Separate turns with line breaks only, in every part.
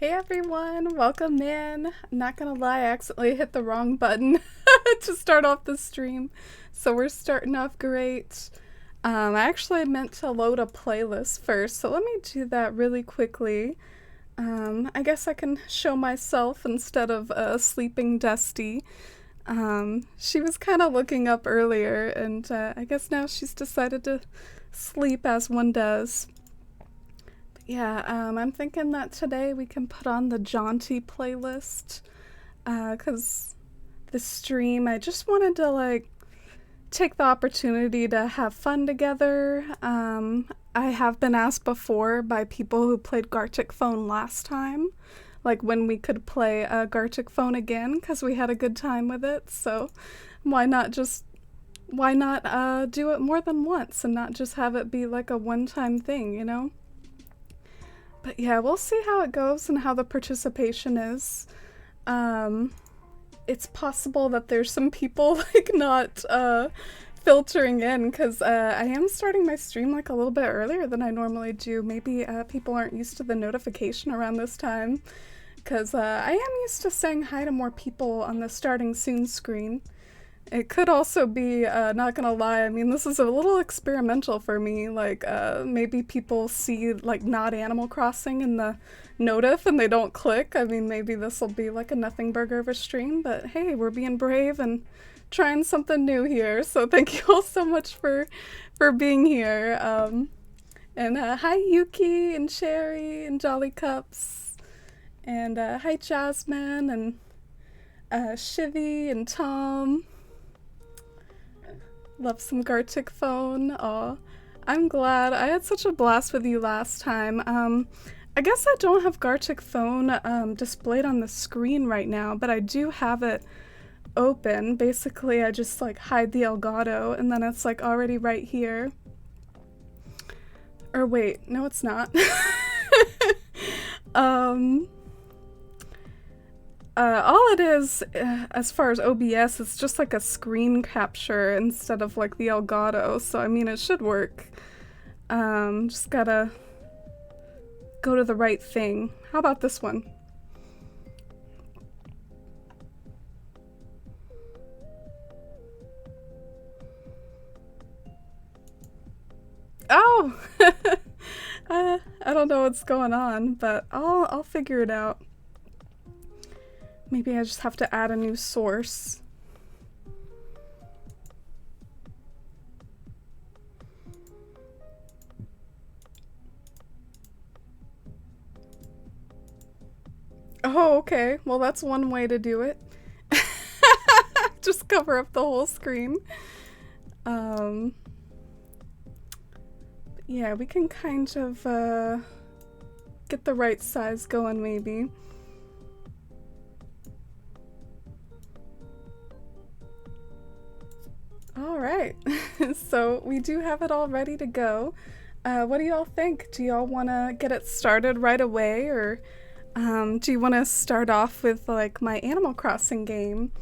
Hey everyone, welcome in. I'm not gonna lie, I accidentally hit the wrong button to start off the stream. So we're starting off great. I actually meant to load a playlist first, so let me do that really quickly. I guess I can show myself instead of sleeping Dusty. She was kind of looking up earlier, and I guess now she's decided to sleep as one does. Yeah, I'm thinking that today we can put on the jaunty playlist, because this stream, I just wanted to, like, take the opportunity to have fun together. I have been asked before by people who played Gartic Phone last time, like when we could play Gartic Phone again, because we had a good time with it, so why not do it more than once and not just have it be like a one-time thing, you know? But yeah, we'll see how it goes and how the participation is. It's possible that there's some people like not filtering in because I am starting my stream like a little bit earlier than I normally do. Maybe people aren't used to the notification around this time because I am used to saying hi to more people on the starting soon screen. It could also be, not gonna lie, I mean, this is a little experimental for me, like, maybe people see, like, not Animal Crossing in the notif and they don't click. I mean, maybe this will be, like, a nothing burger of a stream, but hey, we're being brave and trying something new here, so thank you all so much for being here. And hi Yuki and Sherry and Jolly Cups, and hi Jasmine and Shivy and Tom. Love some Gartic Phone. Aw. I'm glad. I had such a blast with you last time. I guess I don't have Gartic Phone displayed on the screen right now, but I do have it open. Basically, I just like hide the Elgato and then it's like already right here. Or wait, no it's not. All it is, as far as OBS, it's just like a screen capture instead of like the Elgato, so I mean it should work. Just gotta go to the right thing. How about this one? Oh! I don't know what's going on, but I'll figure it out. Maybe I just have to add a new source. Oh, okay. Well, that's one way to do it. Just cover up the whole screen. Yeah, we can kind of get the right size going, maybe. Alright, so we do have it all ready to go. What do y'all think? Do y'all want to get it started right away, or do you want to start off with like my Animal Crossing game?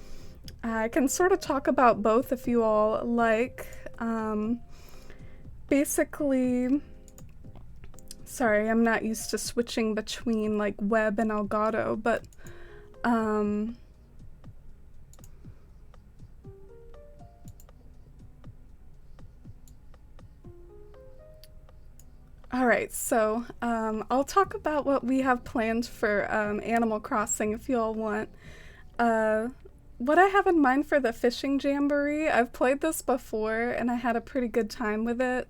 I can sort of talk about both if you all like. Basically, sorry, I'm not used to switching between like web and Elgato, but alright, so I'll talk about what we have planned for Animal Crossing if you all want. What I have in mind for the fishing jamboree, I've played this before and I had a pretty good time with it.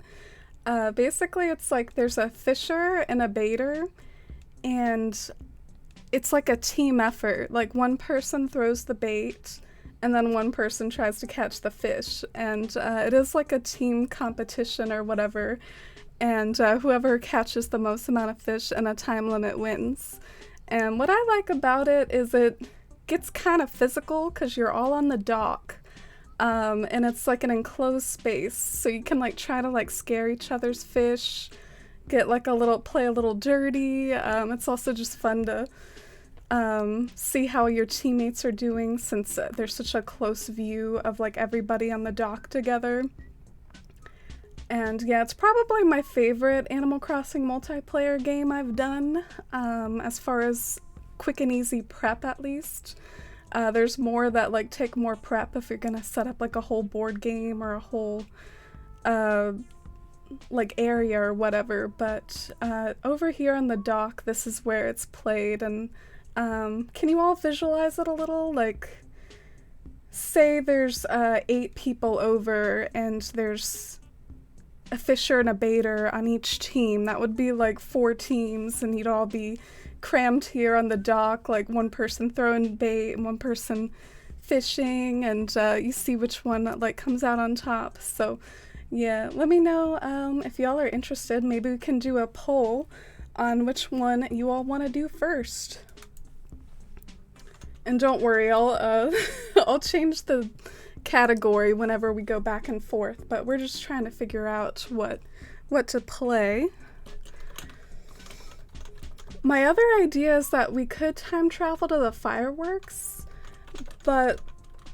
Basically it's like there's a fisher and a baiter, and it's like a team effort. Like one person throws the bait and then one person tries to catch the fish, and it is like a team competition or whatever, and whoever catches the most amount of fish in a time limit wins. And what I like about it is it gets kind of physical because you're all on the dock, and it's like an enclosed space, so you can like try to like scare each other's fish, get like play a little dirty. It's also just fun to see how your teammates are doing since there's such a close view of like everybody on the dock together. And yeah, it's probably my favorite Animal Crossing multiplayer game I've done, as far as quick and easy prep at least. There's more that like take more prep if you're gonna set up like a whole board game or a whole like area or whatever, but over here on the dock, this is where it's played. And can you all visualize it a little? Like, say there's 8 people over and there's a fisher and a baiter on each team. That would be like 4 teams, and you'd all be crammed here on the dock, like one person throwing bait and one person fishing, and you see which one like comes out on top. So yeah, let me know if y'all are interested. Maybe we can do a poll on which one you all want to do first. And don't worry, I'll I'll change the category whenever we go back and forth, but we're just trying to figure out what to play. My other idea is that we could time travel to the fireworks, but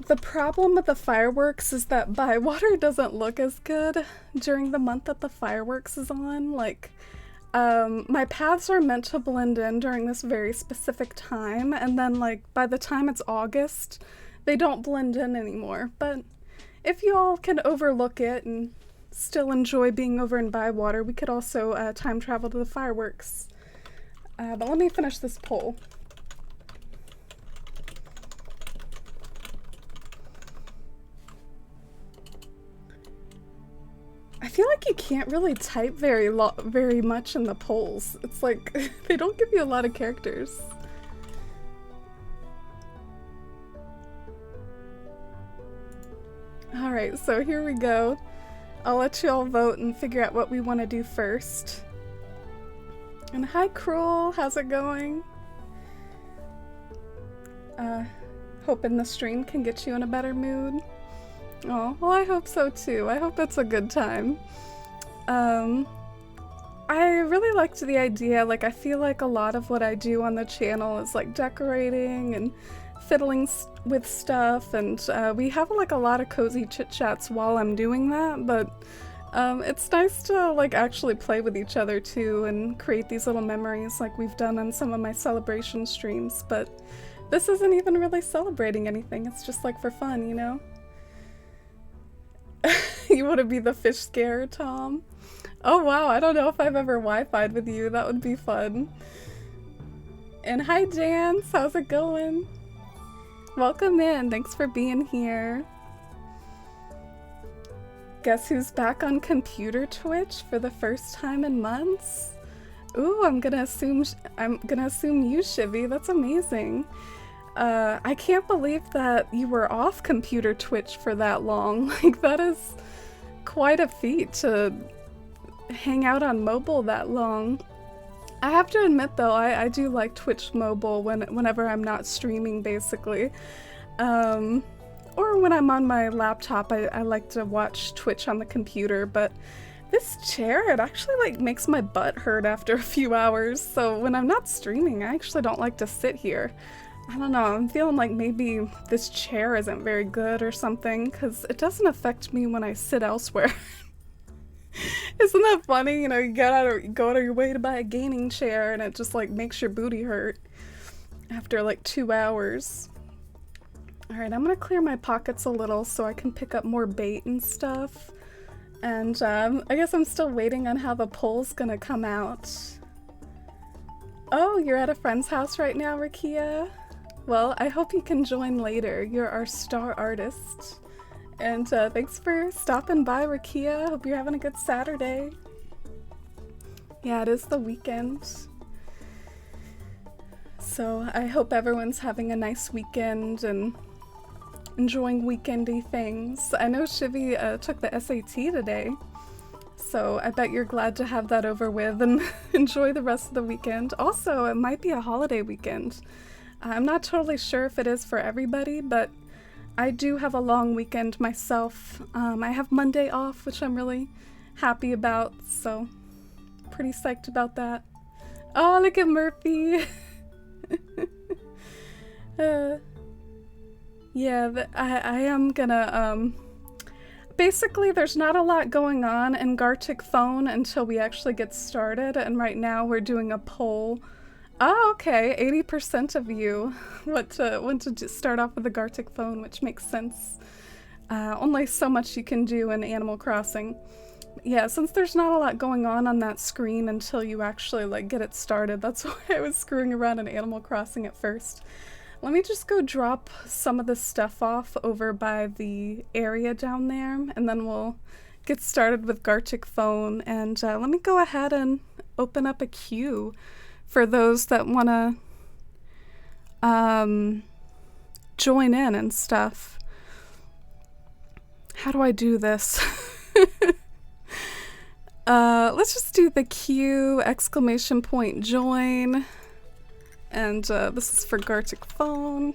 the problem with the fireworks is that Bywater doesn't look as good during the month that the fireworks is on. Like, my paths are meant to blend in during this very specific time, and then like by the time it's August, they don't blend in anymore. But if you all can overlook it and still enjoy being over in Bywater, we could also time travel to the fireworks. But let me finish this poll. I feel like you can't really type very much in the polls. It's like they don't give you a lot of characters. Alright, so here we go. I'll let you all vote and figure out what we want to do first. And hi Cruel, how's it going? Hoping the stream can get you in a better mood. Oh, well I hope so too. I hope it's a good time. I really liked the idea. Like, I feel like a lot of what I do on the channel is like decorating and fiddling with stuff, and we have like a lot of cozy chit chats while I'm doing that, but it's nice to like actually play with each other too and create these little memories like we've done on some of my celebration streams. But this isn't even really celebrating anything, it's just like for fun, you know? You want to be the fish scare, Tom? Oh wow, I don't know if I've ever Wi-Fi'd with you, that would be fun. And hi Dance, how's it going? Welcome in, thanks for being here. Guess who's back on computer Twitch for the first time in months? Ooh, I'm gonna assume you, Shivy. That's amazing. I can't believe that you were off computer Twitch for that long. Like, that is quite a feat to hang out on mobile that long. I have to admit though, I do like Twitch mobile whenever I'm not streaming, basically. Or when I'm on my laptop, I like to watch Twitch on the computer, but this chair, it actually like makes my butt hurt after a few hours, so when I'm not streaming, I actually don't like to sit here. I don't know, I'm feeling like maybe this chair isn't very good or something, because it doesn't affect me when I sit elsewhere. Isn't that funny? You know, you go out of your way to buy a gaming chair and it just like makes your booty hurt after like 2 hours. Alright, I'm gonna clear my pockets a little so I can pick up more bait and stuff. And I guess I'm still waiting on how the poll's gonna come out. Oh, you're at a friend's house right now, Rakia? Well, I hope you can join later. You're our star artist. And thanks for stopping by, Rakia. Hope you're having a good Saturday. Yeah, it is the weekend. So I hope everyone's having a nice weekend and enjoying weekendy things. I know Shivy took the SAT today, so I bet you're glad to have that over with and enjoy the rest of the weekend. Also, it might be a holiday weekend. I'm not totally sure if it is for everybody, but I do have a long weekend myself. I have Monday off, which I'm really happy about, so pretty psyched about that. Oh, look at Murphy! Yeah, I am gonna Basically, there's not a lot going on in Gartic Phone until we actually get started, and right now we're doing a poll. Oh, okay, 80% of you want to start off with the Gartic Phone, which makes sense. Only so much you can do in Animal Crossing. Yeah, since there's not a lot going on that screen until you actually like get it started, that's why I was screwing around in Animal Crossing at first. Let me just go drop some of this stuff off over by the area down there, and then we'll get started with Gartic Phone. And let me go ahead and open up a queue for those that want to join in and stuff. How do I do this? Let's just do the queue, ! Join. And this is for Gartic Phone.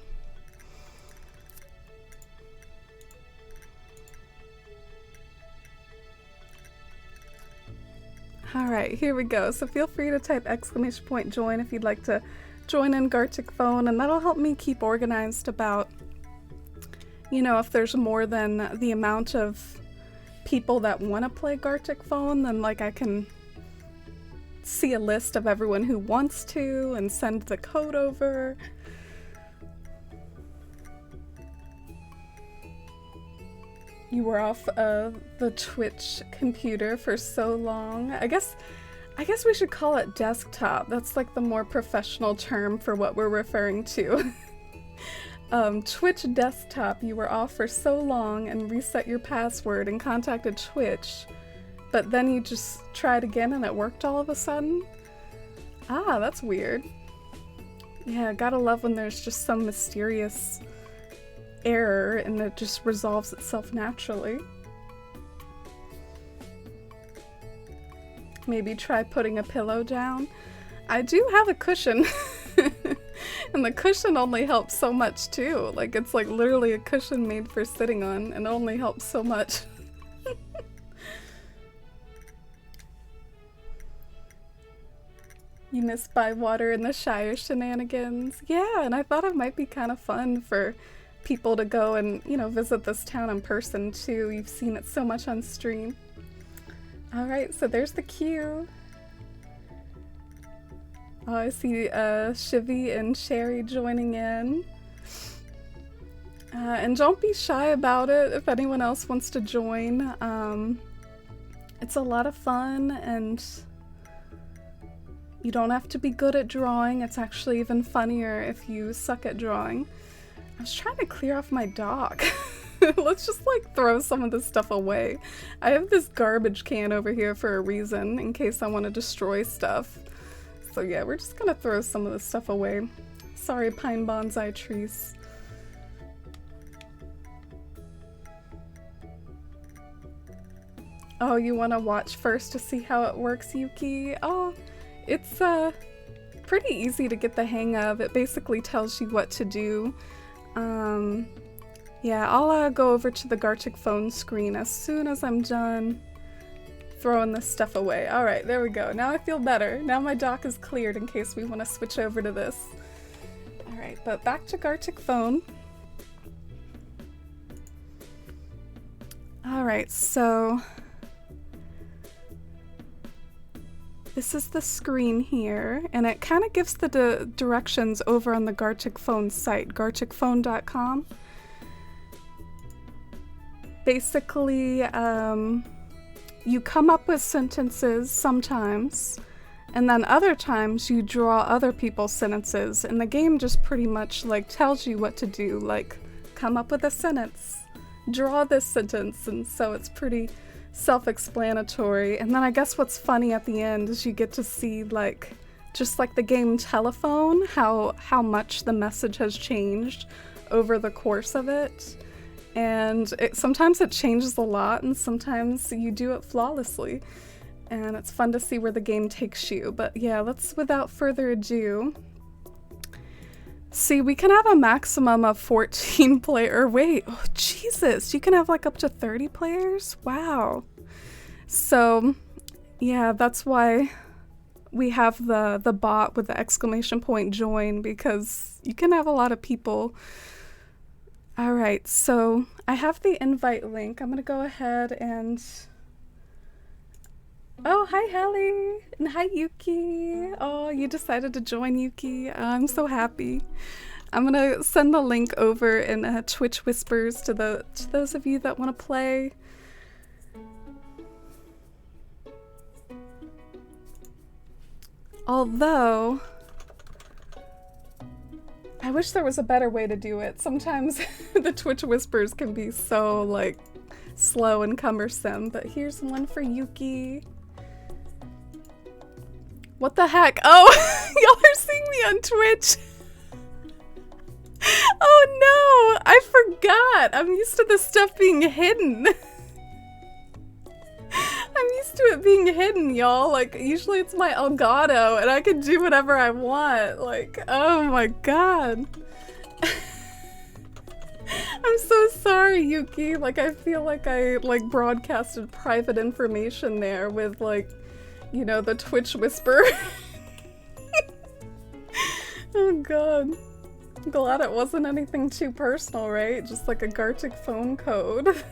Alright, here we go. So feel free to type ! Join if you'd like to join in Gartic Phone, and that'll help me keep organized about, you know, if there's more than the amount of people that want to play Gartic Phone, then like I can see a list of everyone who wants to and send the code over. You were off the Twitch computer for so long. I guess we should call it desktop. That's like the more professional term for what we're referring to. Twitch desktop, you were off for so long and reset your password and contacted Twitch, but then you just tried again and it worked all of a sudden? Ah, that's weird. Yeah, gotta love when there's just some mysterious error and it just resolves itself naturally. Maybe try putting a pillow down. I do have a cushion. And the cushion only helps so much too. Like, it's like literally a cushion made for sitting on, and it only helps so much. You miss Bywater and the Shire shenanigans. Yeah, and I thought it might be kind of fun for people to go and, you know, visit this town in person too. You've seen it so much on stream. Alright, so there's the queue. Oh, I see Shivy and Sherry joining in. And don't be shy about it if anyone else wants to join. It's a lot of fun, and you don't have to be good at drawing. It's actually even funnier if you suck at drawing. I was trying to clear off my dock. Let's just like throw some of this stuff away. I have this garbage can over here for a reason, in case I want to destroy stuff. So yeah, we're just gonna throw some of this stuff away. Sorry, pine bonsai trees. Oh, you want to watch first to see how it works, Yuki? Oh, it's pretty easy to get the hang of. It basically tells you what to do. Yeah, I'll go over to the Gartic Phone screen as soon as I'm done throwing this stuff away. Alright, there we go. Now I feel better. Now my dock is cleared in case we want to switch over to this. Alright, but back to Gartic Phone. Alright, so this is the screen here, and it kind of gives the directions over on the Gartic Phone site, garticphone.com. Basically, you come up with sentences sometimes, and then other times you draw other people's sentences, and the game just pretty much like tells you what to do, like come up with a sentence, draw this sentence, and so it's pretty self-explanatory. And then I guess what's funny at the end is you get to see like just like the game Telephone, how much the message has changed over the course of it. And sometimes it changes a lot, and sometimes you do it flawlessly. And it's fun to see where the game takes you. But yeah, let's, without further ado, see, we can have a maximum of 14 player. Wait, oh Jesus, you can have like up to 30 players? Wow. So yeah, that's why we have the bot with the ! Join, because you can have a lot of people All right, so I have the invite link. I'm gonna go ahead and... Oh, hi Hallie! And hi Yuki! Oh, you decided to join, Yuki. I'm so happy. I'm gonna send the link over in Twitch Whispers to those of you that want to play. Although, I wish there was a better way to do it. Sometimes the Twitch Whispers can be so, like, slow and cumbersome, but here's one for Yuki. What the heck? Oh, y'all are seeing me on Twitch. Oh no, I forgot. I'm used to this stuff being hidden. I'm used to it being hidden, y'all. Like, usually it's my Elgato and I can do whatever I want. Like, oh my god. I'm so sorry, Yuki. Like, I feel like I, like, broadcasted private information there with, like, you know, the Twitch Whisper. Oh god. I'm glad it wasn't anything too personal, right? Just like a Gartic phone code.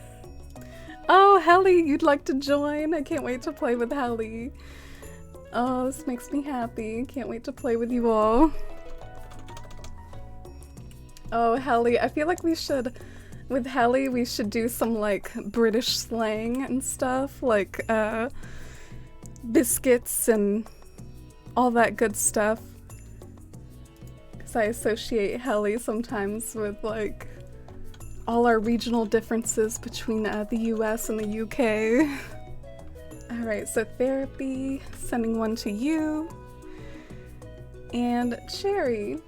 Oh, Helly, you'd like to join? I can't wait to play with Helly. Oh, this makes me happy. Can't wait to play with you all. Oh, Helly, I feel like we should, with Helly, we should do some, like, British slang and stuff. Like, biscuits and all that good stuff. Because I associate Helly sometimes with, like, all our regional differences between the US and the UK. Alright, so therapy, sending one to you. And Cherry.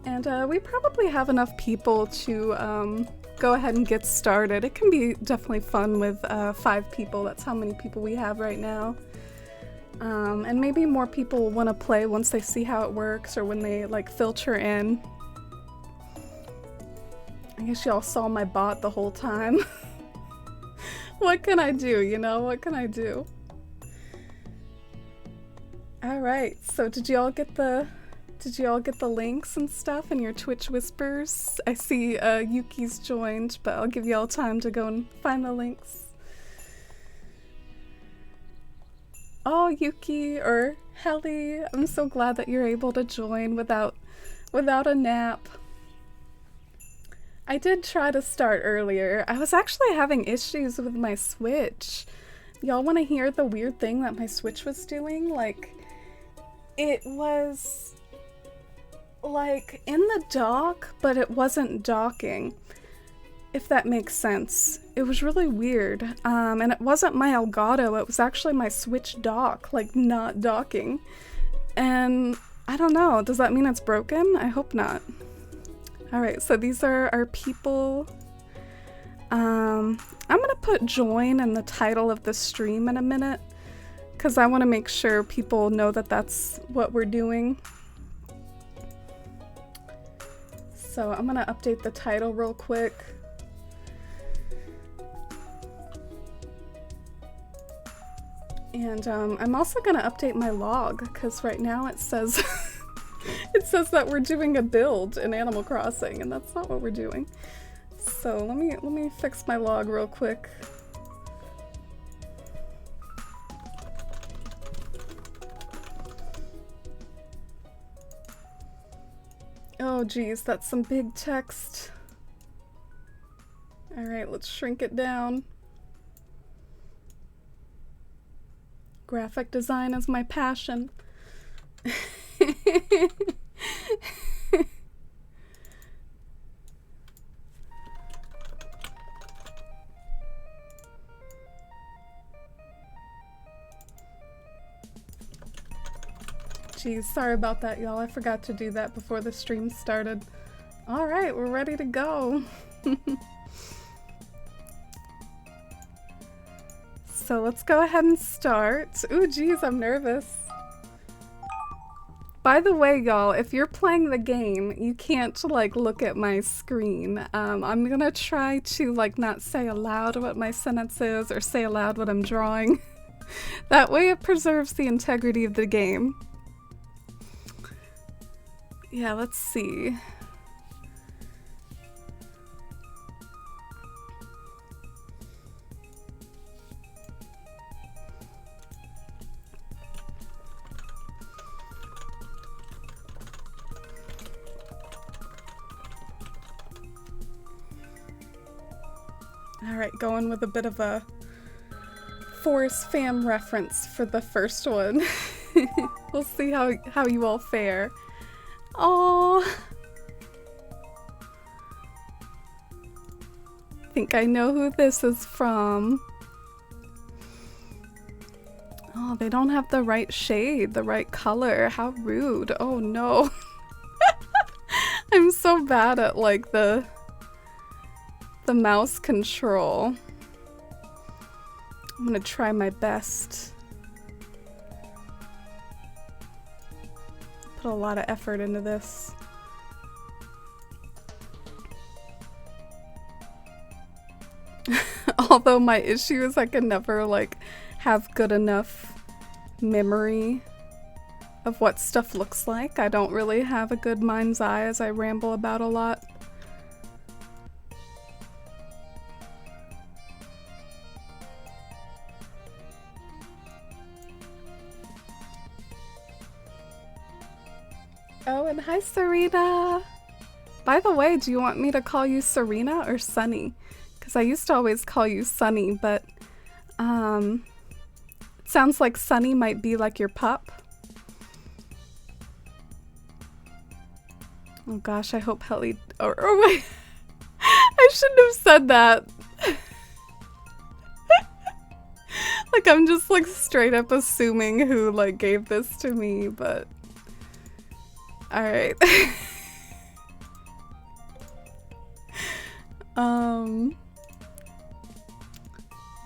And we probably have enough people to go ahead and get started. It can be definitely fun with 5 people. That's how many people we have right now. And maybe more people will want to play once they see how it works or when they, like, filter in. I guess y'all saw my bot the whole time. What can I do, you know? What can I do? Alright, so did y'all get the links and stuff in your Twitch Whispers? I see Yuki's joined, but I'll give y'all time to go and find the links. Oh, Yuki or Helly, I'm so glad that you're able to join without a nap. I did try to start earlier. I was actually having issues with my Switch. Y'all want to hear the weird thing that my Switch was doing? Like, it was, like, in the dock, but it wasn't docking. If that makes sense. It was really weird. And it wasn't my Elgato, it was actually my Switch dock, like, not docking. And I don't know, does that mean it's broken? I hope not. Alright, so these are our people. I'm gonna put join in the title of the stream in a minute, because I want to make sure people know that that's what we're doing. So I'm gonna update the title real quick. And I'm also gonna update my log, because right now it says it says that we're doing a build in Animal Crossing, and that's not what we're doing. So let me fix my log real quick. Oh geez, that's some big text. Alright, let's shrink it down. Graphic design is my passion. Geez, sorry about that, y'all. I forgot to do that before the stream started. Alright, we're ready to go. So let's go ahead and start. Ooh, geez, I'm nervous. By the way, y'all, if you're playing the game, you can't, like, look at my screen. I'm gonna try to, like, not say aloud what my sentence is or say aloud what I'm drawing. That way it preserves the integrity of the game. Yeah, let's see. Alright, going with a bit of a Forrest Fam reference for the first one. We'll see how you all fare. Aww. I think I know who this is from. Oh, they don't have the right shade, the right color. How rude. Oh no. I'm so bad at like the mouse control. I'm gonna try my best. Put a lot of effort into this. Although my issue is I can never like have good enough memory of what stuff looks like. I don't really have a good mind's eye as I ramble about a lot. Oh, and hi Serena! By the way, do you want me to call you Serena or Sunny? Because I used to always call you Sunny, but it sounds like Sunny might be like your pup. Oh gosh, I hope Helly... Oh wait! I shouldn't have said that! Like, I'm just like straight up assuming who like gave this to me, but... Alright.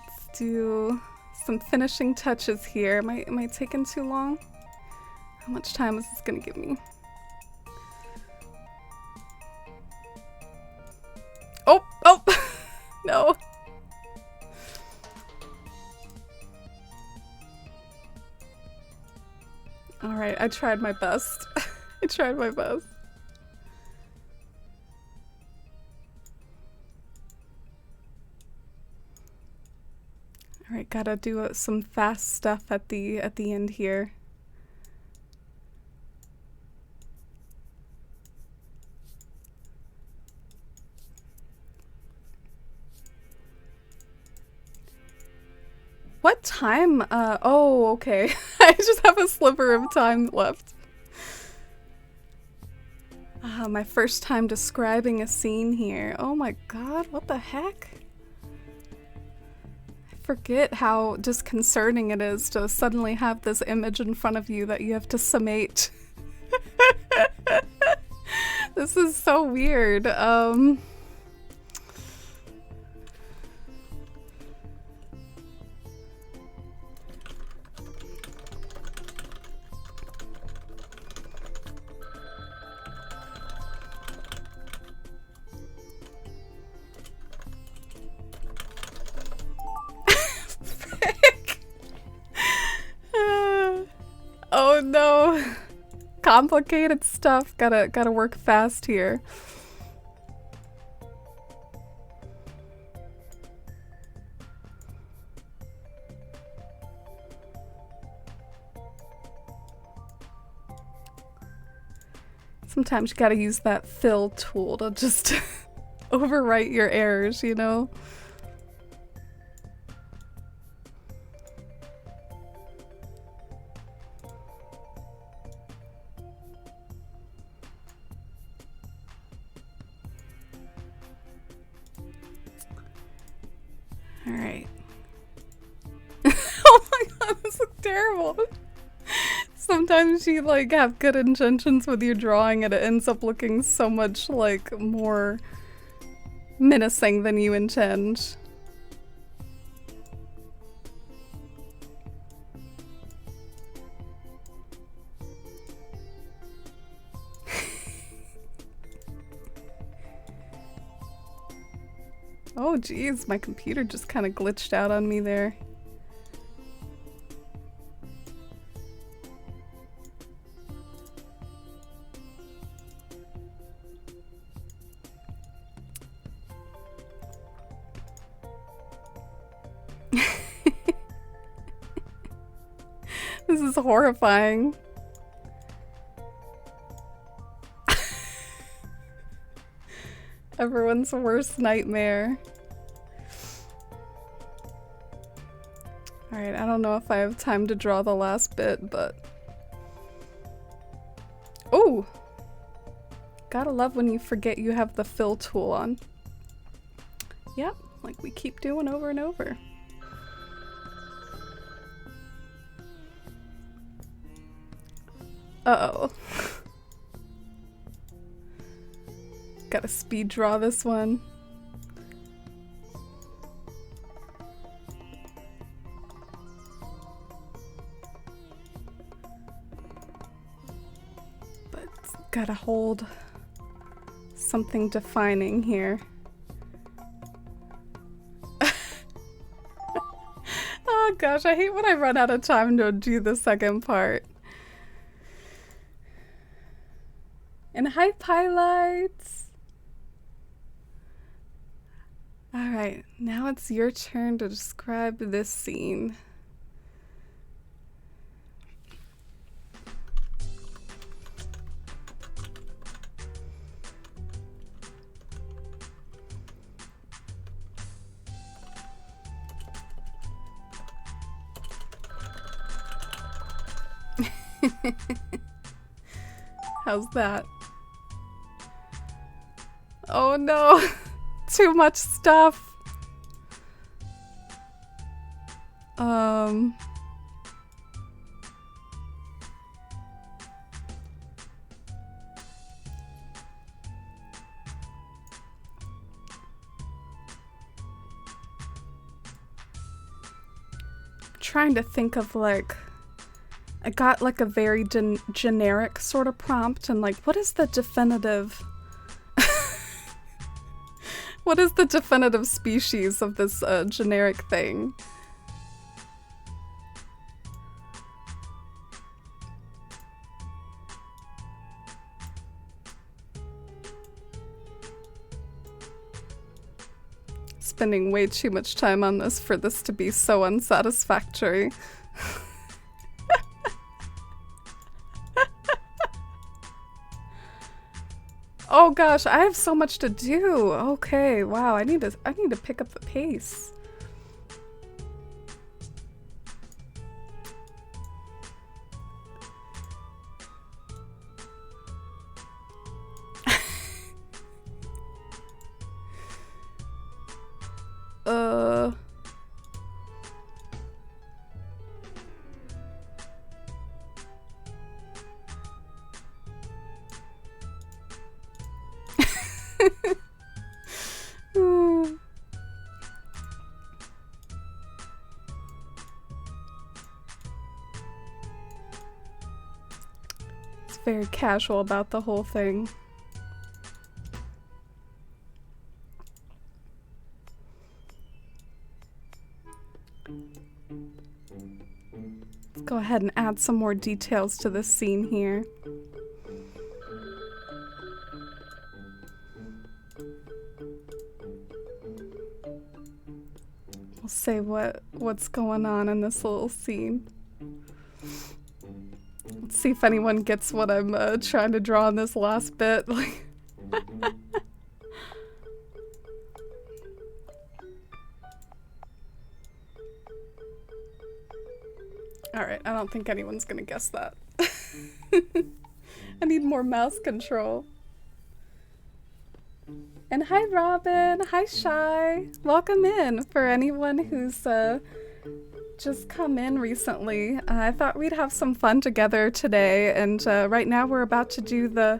Let's do some finishing touches here. Am I taking too long? How much time is this gonna give me? Oh! Oh! No! Alright, I tried my best. I tried my best. Alright, gotta do some fast stuff at the end here. What time? Oh, okay. I just have a sliver of time left. My first time describing a scene here. Oh my god, what the heck? I forget how disconcerting it is to suddenly have this image in front of you that you have to summate. This is so weird. Oh no. Complicated stuff. Gotta work fast here. Sometimes you gotta use that fill tool to just overwrite your errors, you know? Alright. Oh my god, this looks terrible. Sometimes you like have good intentions with your drawing and it ends up looking so much like more menacing than you intend. Oh geez, my computer just kind of glitched out on me there. This is horrifying. Everyone's worst nightmare. Alright, I don't know if I have time to draw the last bit, but... Oh! Gotta love when you forget you have the fill tool on. Yep, like we keep doing over and over. Uh-oh. Gotta speed draw this one. But gotta hold something defining here. Oh gosh, I hate when I run out of time to do the second part. And hi, highlights! Alright, now it's your turn to describe this scene. How's that? Oh no! Too much stuff! Trying to think of like... I got like a very generic sort of prompt and like, what is the definitive... What is the definitive species of this generic thing? Spending way too much time on this for this to be so unsatisfactory. Oh gosh, I have so much to do. Okay, wow, I need to pick up the pace. It's very casual about the whole thing. Let's go ahead and add some more details to this scene here. We'll say what's going on in this little scene. Let's see if anyone gets what I'm trying to draw in this last bit. Like, alright, I don't think anyone's gonna guess that. I need more mouse control. And hi Robin, hi Shy. Welcome in for anyone who's just come in recently. I thought we'd have some fun together today, and right now we're about to do the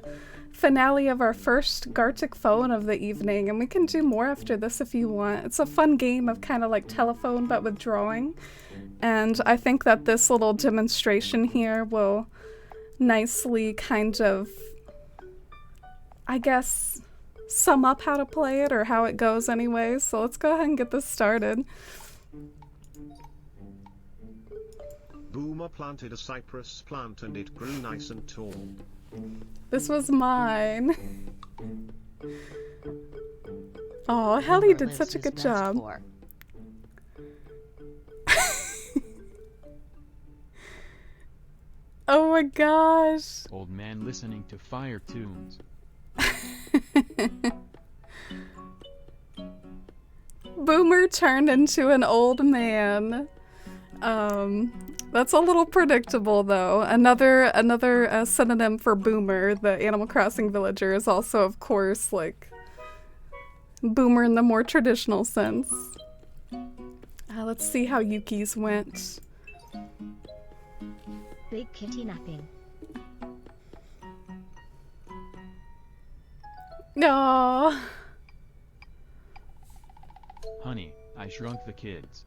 finale of our first Gartic phone of the evening, and we can do more after this if you want. It's a fun game of kind of like telephone but with drawing, and I think that this little demonstration here will nicely kind of, I guess, sum up how to play it or how it goes anyway. So let's go ahead and get this started.
Boomer planted a cypress plant and it grew nice and tall.
This was mine. Oh, Helly did such a good job. Oh my gosh.
Old man listening to fire tunes.
Boomer turned into an old man. That's a little predictable, though. Another synonym for boomer, the Animal Crossing villager, is also, of course, like boomer in the more traditional sense. Let's see how Yuki's went.
Big kitty napping.
No.
Honey, I shrunk the kids.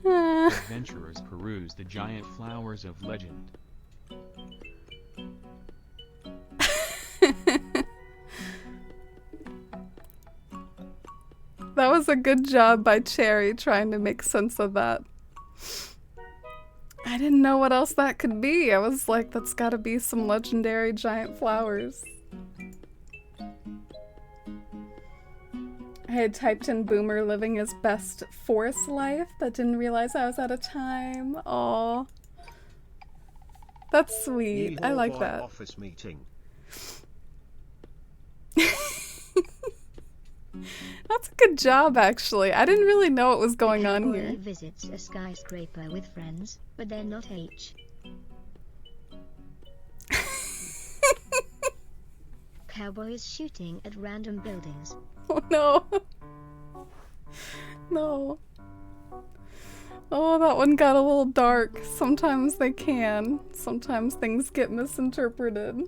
Adventurers peruse the giant flowers of legend.
That was a good job by Cherry trying to make sense of that. I didn't know what else that could be. I was like, that's gotta be some legendary giant flowers. I had typed in boomer living his best forest life, but didn't realize I was out of time. Aw. That's sweet. I like that.
Office meeting.
That's a good job, actually. I didn't really know what was going on
Cowboy
here.
visits a skyscraper with friends, but they're not H. Cowboys shooting at random buildings.
Oh no. No. Oh, that one got a little dark. Sometimes they can. Sometimes things get misinterpreted.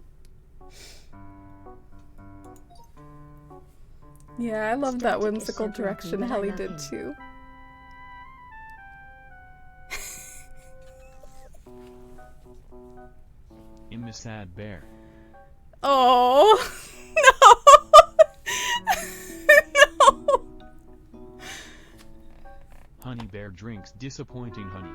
Yeah, I love that
Static is
whimsical
so grumpy,
direction
but I
Helly
love
did
him.
too.
I'm a sad bear.
Oh no! No!
Honey bear drinks disappointing honey.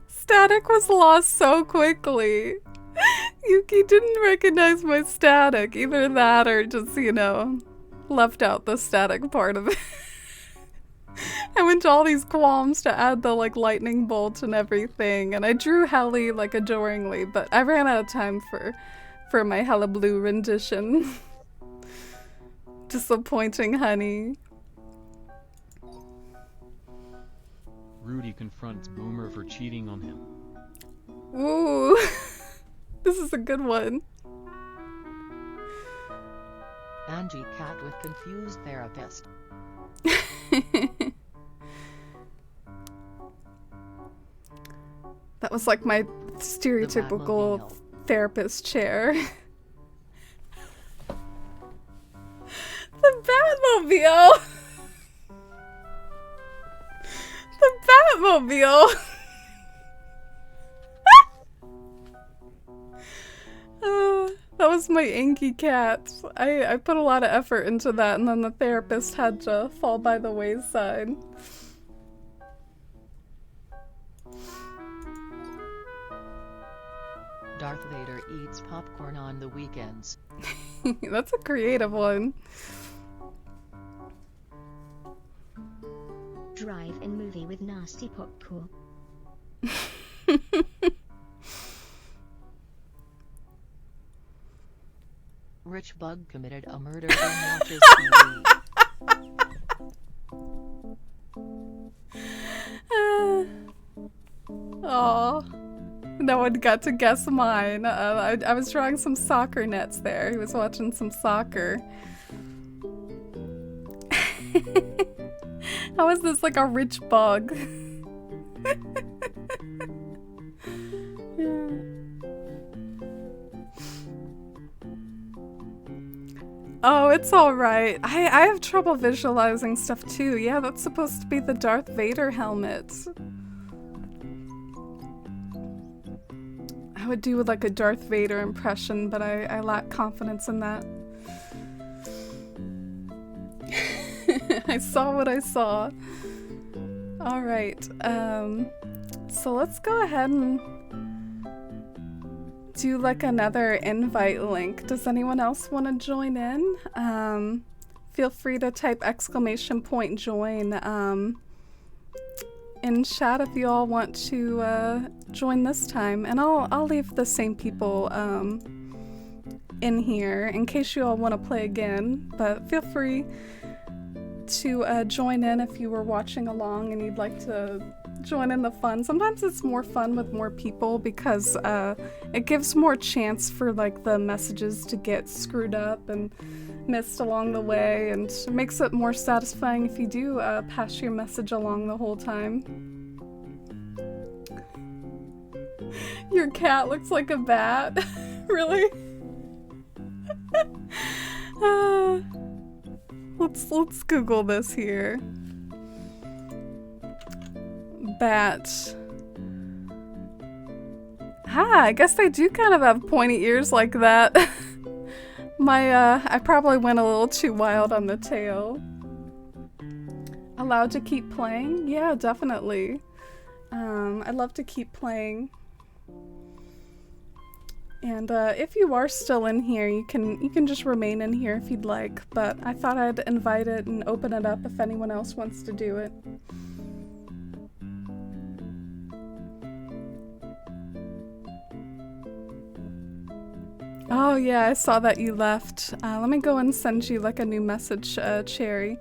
Static was lost so quickly. Yuki didn't recognize my static. Either that or just, you know, left out the static part of it. I went to all these qualms to add the, like, lightning bolt and everything, and I drew Helly, like, adoringly, but I ran out of time for my Hella Blue rendition. Disappointing honey.
Rudy confronts Boomer for cheating on him.
Ooh. This is a good one.
Angie cat with confused therapist.
That was like my stereotypical
Batmobile.
therapist chair. The Batmobile! The Batmobile! That was my Anky cat. I put a lot of effort into that, and then the therapist had to fall by the wayside.
Darth Vader eats popcorn on the weekends.
That's a creative one.
Drive-in movie with nasty popcorn.
Rich bug committed a murder and watches TV.
Aw. No one got to guess mine. I was drawing some soccer nets there. He was watching some soccer. How is this like a rich bug? Oh, it's alright. I have trouble visualizing stuff too. Yeah, that's supposed to be the Darth Vader helmet. I would do like a Darth Vader impression, but I lack confidence in that. I saw what I saw. Alright, so let's go ahead and do like another invite link. Does anyone else want to join in? Feel free to type !join in chat if you all want to join this time, and I'll leave the same people in here in case you all want to play again, but feel free to join in if you were watching along and you'd like to join in the fun. Sometimes it's more fun with more people because it gives more chance for like the messages to get screwed up and missed along the way, and it makes it more satisfying if you do pass your message along the whole time. Your cat looks like a bat. Really? Let's Google this here. Bat. I guess they do kind of have pointy ears like that. I probably went a little too wild on the tail. Allowed to keep playing? Yeah, definitely. I'd love to keep playing. And if you are still in here, you can just remain in here if you'd like, but I thought I'd invite it and open it up if anyone else wants to do it. Oh yeah, I saw that you left. Let me go and send you like a new message, Cherry.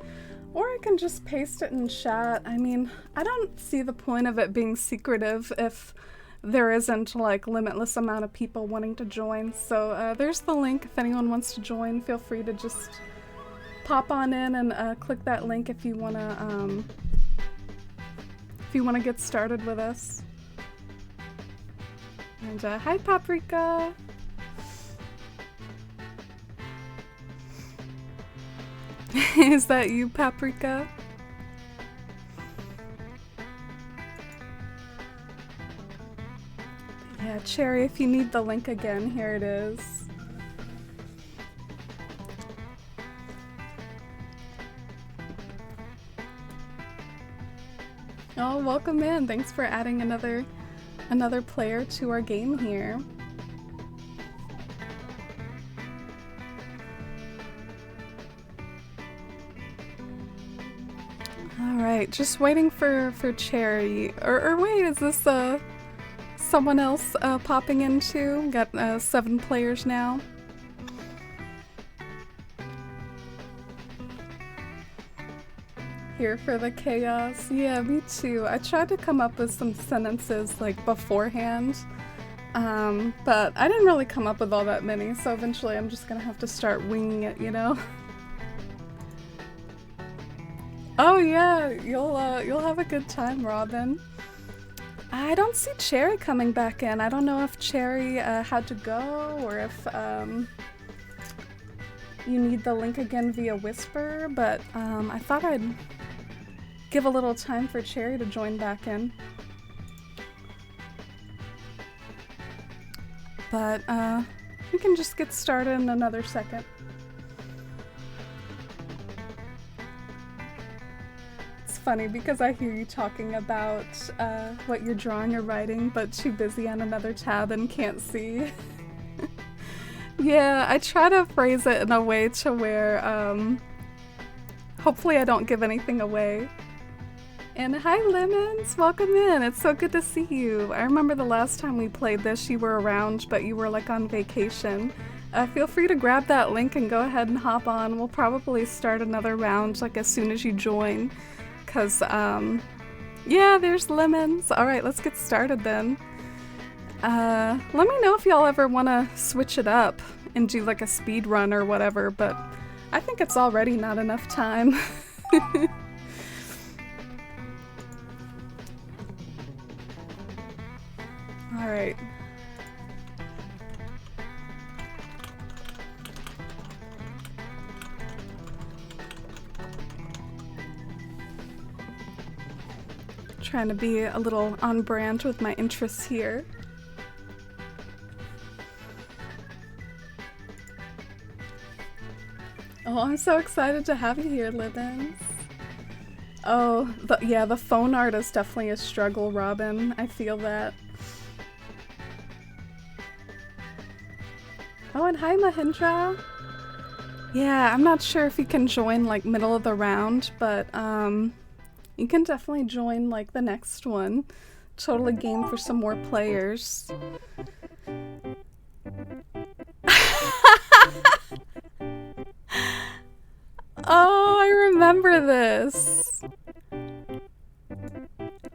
Or I can just paste it in chat. I mean, I don't see the point of it being secretive if there isn't like limitless amount of people wanting to join. So there's the link if anyone wants to join. Feel free to just pop on in and click that link if you wanna get started with us. And hi Paprika. Is that you, Paprika? Yeah, Cherry, if you need the link again, here it is. Oh, welcome in. Thanks for adding another player to our game here. Alright, just waiting for Cherry. Or wait, is this someone else popping in too? Got 7 players now. Here for the chaos. Yeah, me too. I tried to come up with some sentences like beforehand, but I didn't really come up with all that many, so eventually I'm just gonna have to start winging it, you know? Oh yeah, you'll have a good time, Robin. I don't see Cherry coming back in. I don't know if Cherry had to go or if you need the link again via Whisper, but I thought I'd give a little time for Cherry to join back in. But we can just get started in another second. Funny because I hear you talking about what you're drawing or writing, but too busy on another tab and can't see. Yeah, I try to phrase it in a way to where hopefully I don't give anything away. And hi Lemons, welcome in. It's so good to see you. I remember the last time we played this, you were around, but you were like on vacation. Feel free to grab that link and go ahead and hop on. We'll probably start another round like as soon as you join. Cause, yeah, there's Lemons. Alright, let's get started then. Let me know if y'all ever want to switch it up and do like a speed run or whatever, but I think it's already not enough time. Alright. Trying to be a little on brand with my interests here. Oh, I'm so excited to have you here, Livens. Oh, yeah, the phone art is definitely a struggle, Robin. I feel that. Oh, and hi, Mahindra. Yeah, I'm not sure if you can join like middle of the round, but you can definitely join like the next one. Totally game for some more players. Oh, I remember this.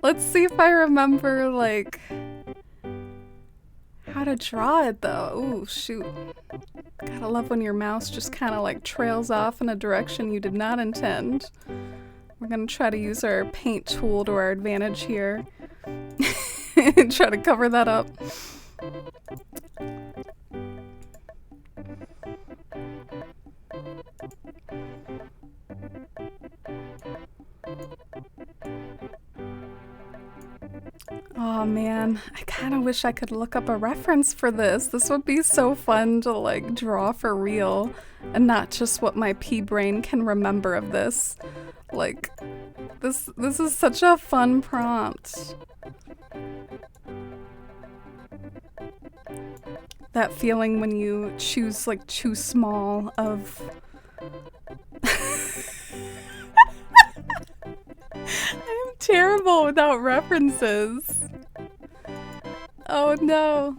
Let's see if I remember, like, how to draw it, though. Ooh, shoot. Gotta love when your mouse just kind of, like, trails off in a direction you did not intend. We're gonna try to use our paint tool to our advantage here. Try to cover that up. Oh man, I kind of wish I could look up a reference for this. This would be so fun to like draw for real and not just what my pea brain can remember of this. Like, this is such a fun prompt. That feeling when you choose like too small of... I am terrible without references. Oh no.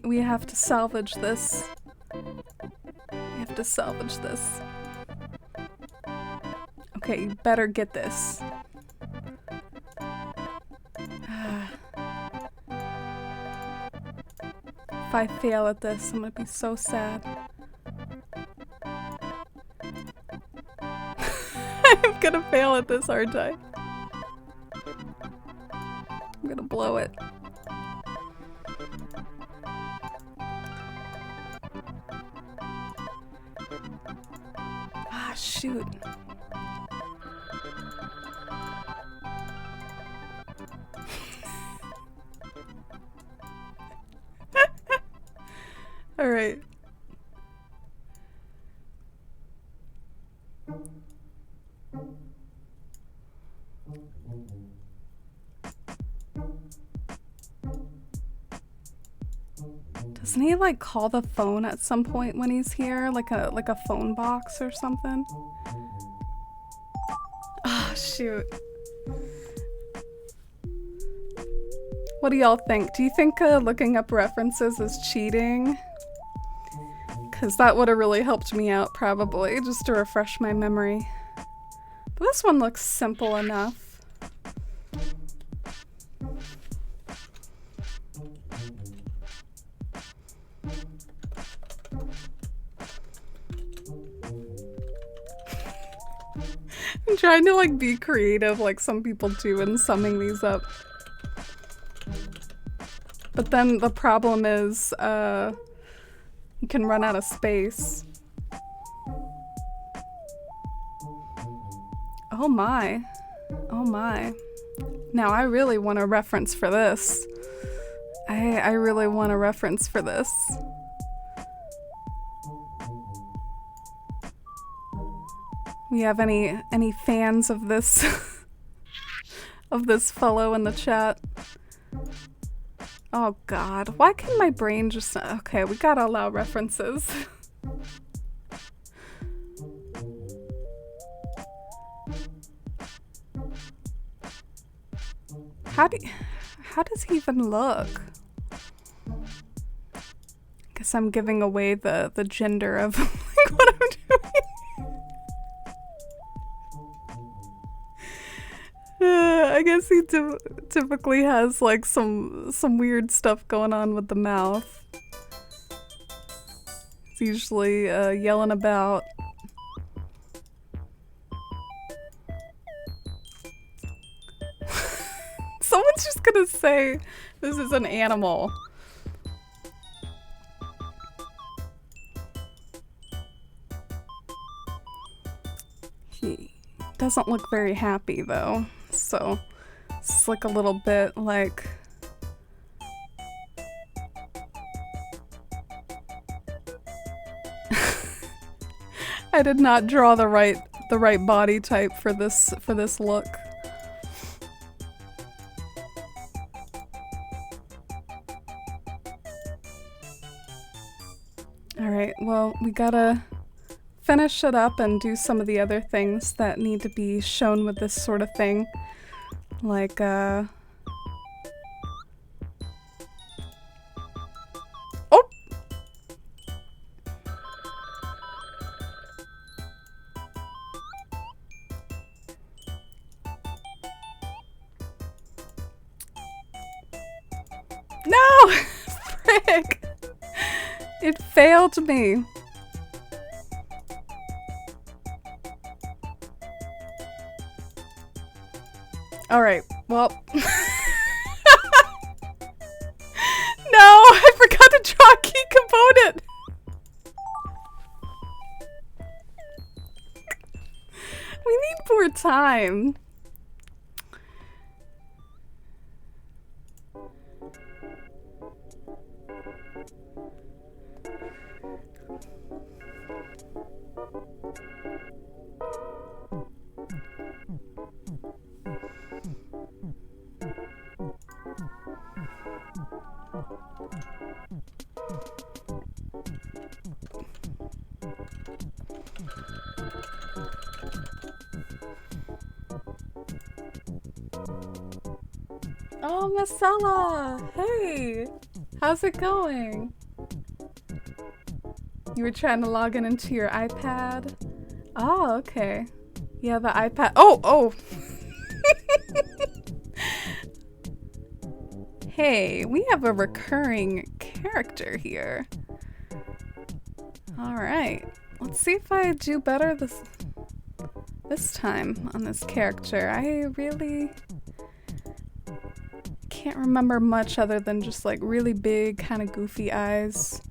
We have to salvage this. We have to salvage this. Okay, you better get this. If I fail at this, I'm gonna be so sad. I'm gonna fail at this, aren't I? I'm gonna blow it. Ah, shoot. All right. Doesn't he like call the phone at some point when he's here? Like a phone box or something? Ah, shoot. What do y'all think? Do you think looking up references is cheating? Because that would have really helped me out, probably, just to refresh my memory. But this one looks simple enough. I'm trying to like be creative like some people do in summing these up. But then the problem is, you can run out of space. Oh my. Oh my. Now I really want a reference for this. I really want a reference for this. We have any fans of this of this fellow in the chat? Oh god, why can my brain just... Okay, we gotta allow references. How does he even look? Guess I'm giving away the gender of like what I'm doing. I guess he typically has like some weird stuff going on with the mouth. He's usually yelling about. Someone's just gonna say this is an animal. He doesn't look very happy though, so it's like a little bit like... I did not draw the right body type for this look. Alright, well, we gotta finish it up and do some of the other things that need to be shown with this sort of thing. Like, Oh! No! Frick! It failed me. Alright, well. No! I forgot to draw a key component! We need more time. Oh, Marcella! Hey! How's it going? You were trying to log in into your iPad? Oh, okay. Yeah, the iPad. Oh, oh! Hey, we have a recurring character here. Alright. Let's see if I do better this time on this character. I really can't remember much other than just like really big, kind of goofy eyes.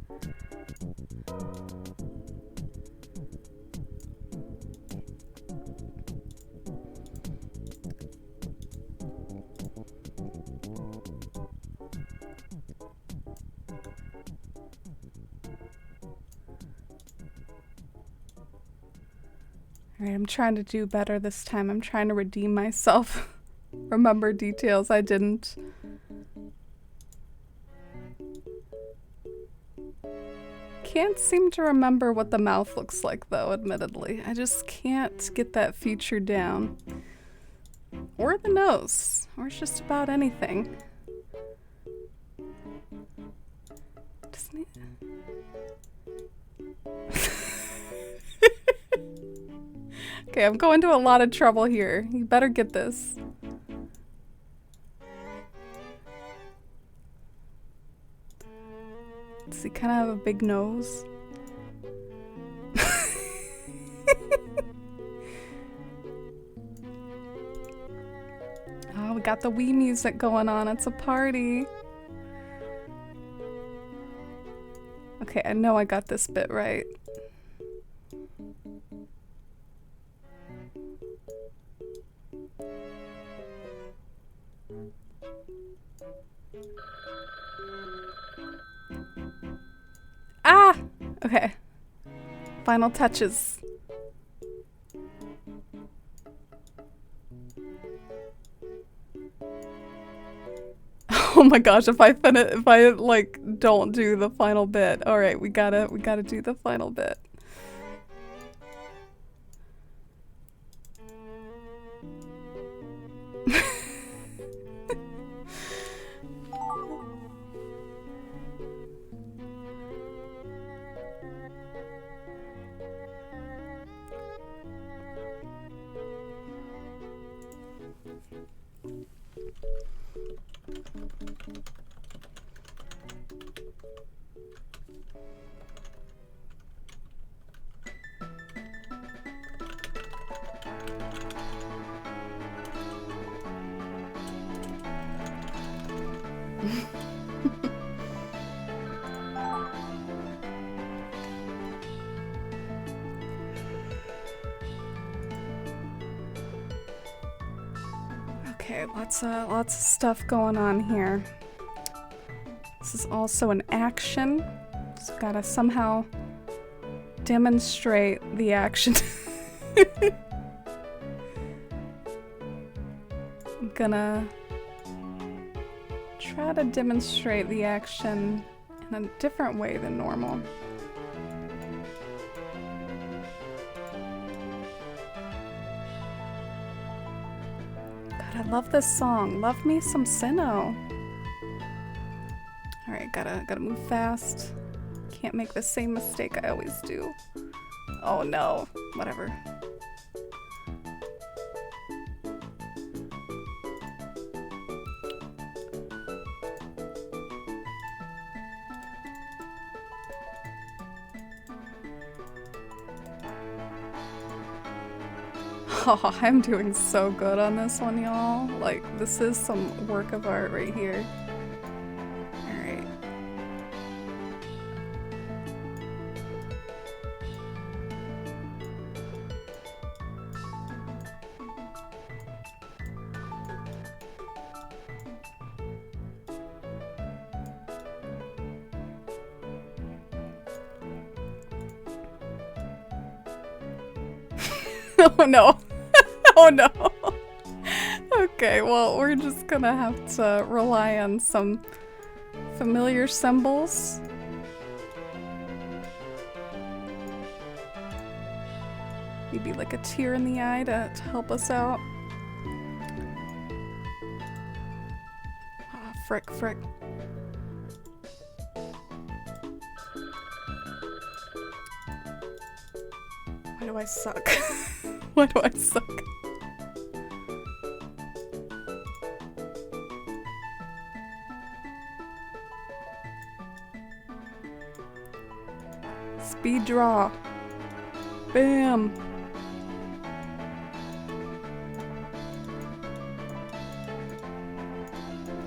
Alright, I'm trying to do better this time. I'm trying to redeem myself. Remember details I didn't. Can't seem to remember what the mouth looks like though, admittedly. I just can't get that feature down. Or the nose. Or just about anything. Just need... Okay, I'm going to a lot of trouble here. You better get this. Does he kind of have a big nose? Oh, we got the Wii music going on. It's a party. Okay, I know I got this bit right. Ah! Okay. Final touches. Oh my gosh, if I like don't do the final bit. All right, we gotta do the final bit. Okay, lots of stuff going on here. This is also an action. So gotta somehow demonstrate the action. I'm gonna try to demonstrate the action in a different way than normal. I love this song. Love me some Sinnoh. Alright, gotta move fast. Can't make the same mistake I always do. Oh no. Whatever. Oh, I'm doing so good on this one, y'all. Like, this is some work of art right here. Alright. Oh no. Oh no. Okay, well, we're just gonna have to rely on some familiar symbols. Maybe like a tear in the eye to help us out. Ah, frick, frick. Why do I suck? Why do I suck? Speed draw. Bam.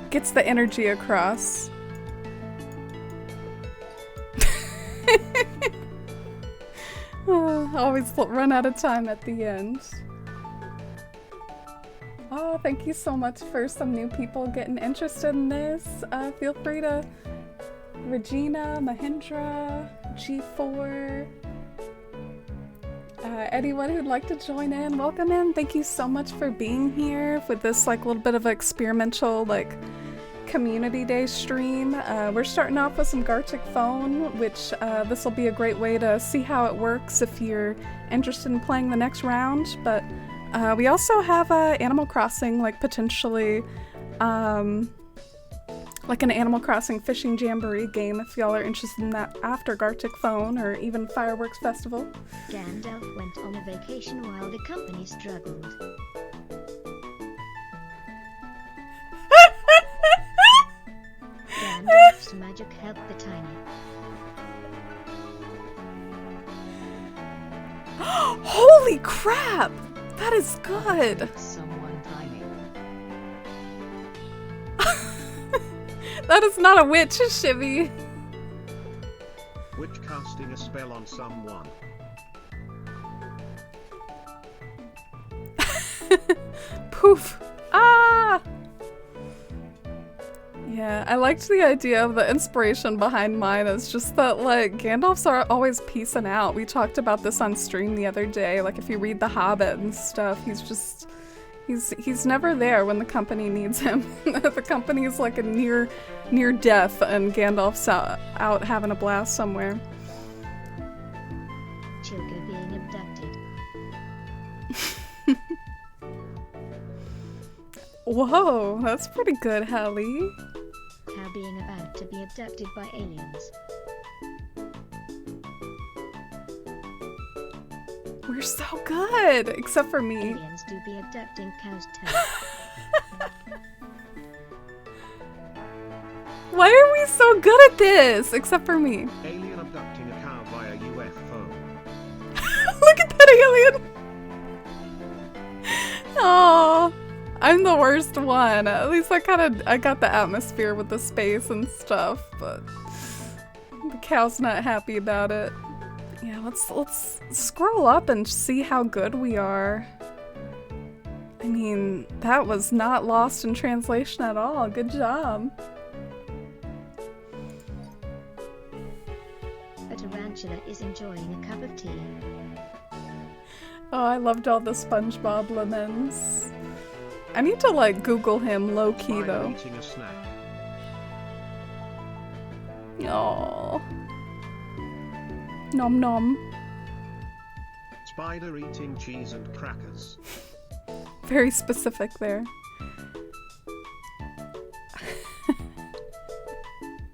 Gets the energy across. Always run out of time at the end. Oh, thank you so much for some new people getting interested in this. Feel free to Regina, Mahindra, G4, anyone who'd like to join in, welcome in. Thank you so much for being here with this like little bit of experimental like community day stream. We're starting off with some Gartic phone, which this will be a great way to see how it works if you're interested in playing the next round. But we also have Animal Crossing, like potentially like an Animal Crossing fishing jamboree game if y'all are interested in that after Gartic phone or even Fireworks Festival.
Gandalf went on a vacation while the company struggled. Gandalf's magic helped the tiny.
Holy crap! That is good!
Someone tiny.
That is not a witch, Shivy.
Witch casting a spell on someone.
Poof! Ah! Yeah, I liked the idea of the inspiration behind mine. It's just that, like, Gandalf's are always peacing out. We talked about this on stream the other day. Like, if you read The Hobbit and stuff, he's just... He's never there when the company needs him. The company is like a near death, and Gandalf's out having a blast somewhere.
Chilka being abducted.
Whoa, that's pretty good, Hallie.
How being about to be abducted by aliens.
We're so good, except for me.
Aliens do be abducting cows too.
Why are we so good at this? Except for me.
Alien abducting a cow via UFO.
Look at that alien! Oh, I'm the worst one. At least I got the atmosphere with the space and stuff, but the cow's not happy about it. Yeah, let's scroll up and see how good we are. I mean, that was not lost in translation at all. Good job.
A tarantula is enjoying a cup of tea.
Oh, I loved all the SpongeBob lemons. I need to like Google him low-key
Spider
though.
eating a snack.
Aww. Nom nom.
Spider eating cheese and crackers.
Very specific there.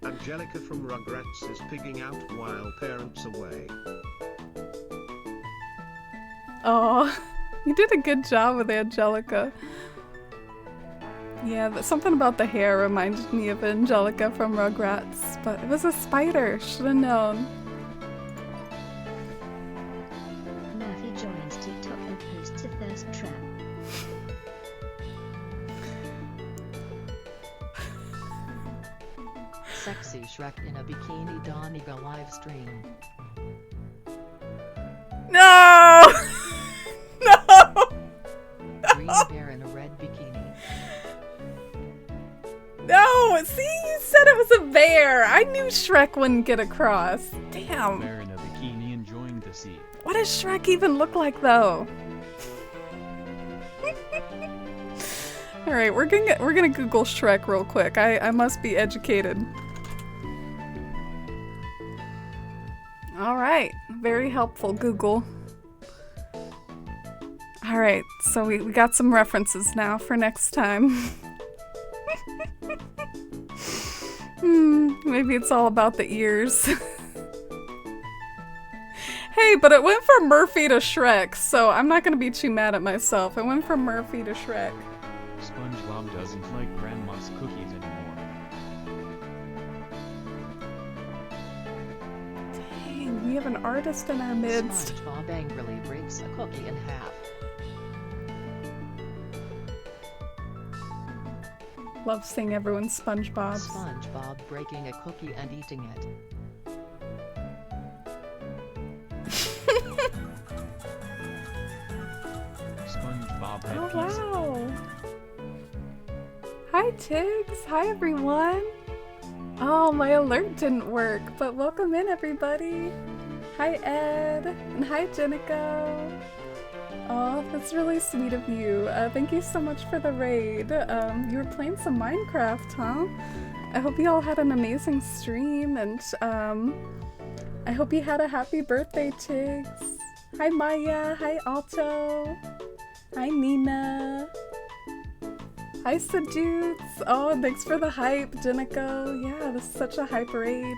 Angelica from Rugrats is pigging out while parents away.
Oh, you did a good job with Angelica. Yeah, something about the hair reminded me of Angelica from Rugrats, but it was a spider. Should have known.
Murphy joins TikTok and posts a thirst trap.
Sexy Shrek in a bikini Doniga live stream.
No! No!
Green bear in a red bikini.
No! See, you said it was a bear! I knew Shrek wouldn't get across. Damn.
Bear in a bikini enjoying the sea.
What does Shrek even look like, though? Alright, we're gonna Google Shrek real quick. I must be educated. Alright, very helpful, Google. Alright, so we got some references now for next time. Maybe it's all about the ears. Hey, but it went from Murphy to Shrek, so I'm not gonna be too mad at myself. It went from Murphy to Shrek.
SpongeBob doesn't like grandma's cookies anymore.
Dang, we have an artist in our midst.
SpongeBob angrily breaks a cookie in half.
Love seeing everyone's SpongeBob's.
SpongeBob breaking a cookie and eating it.
SpongeBob had
Oh,
pizza.
wow. Hi, Tiggs. Hi, everyone. Oh, my alert didn't work, but welcome in, everybody. Hi, Ed. And hi, Jenico. Oh, that's really sweet of you. Thank you so much for the raid. You were playing some Minecraft, huh? I hope you all had an amazing stream, and I hope you had a happy birthday, Tiggs. Hi, Maya. Hi, Alto. Hi, Nina. Hi, Sajutes. Oh, and thanks for the hype, Jenico. Yeah, this is such a hype raid.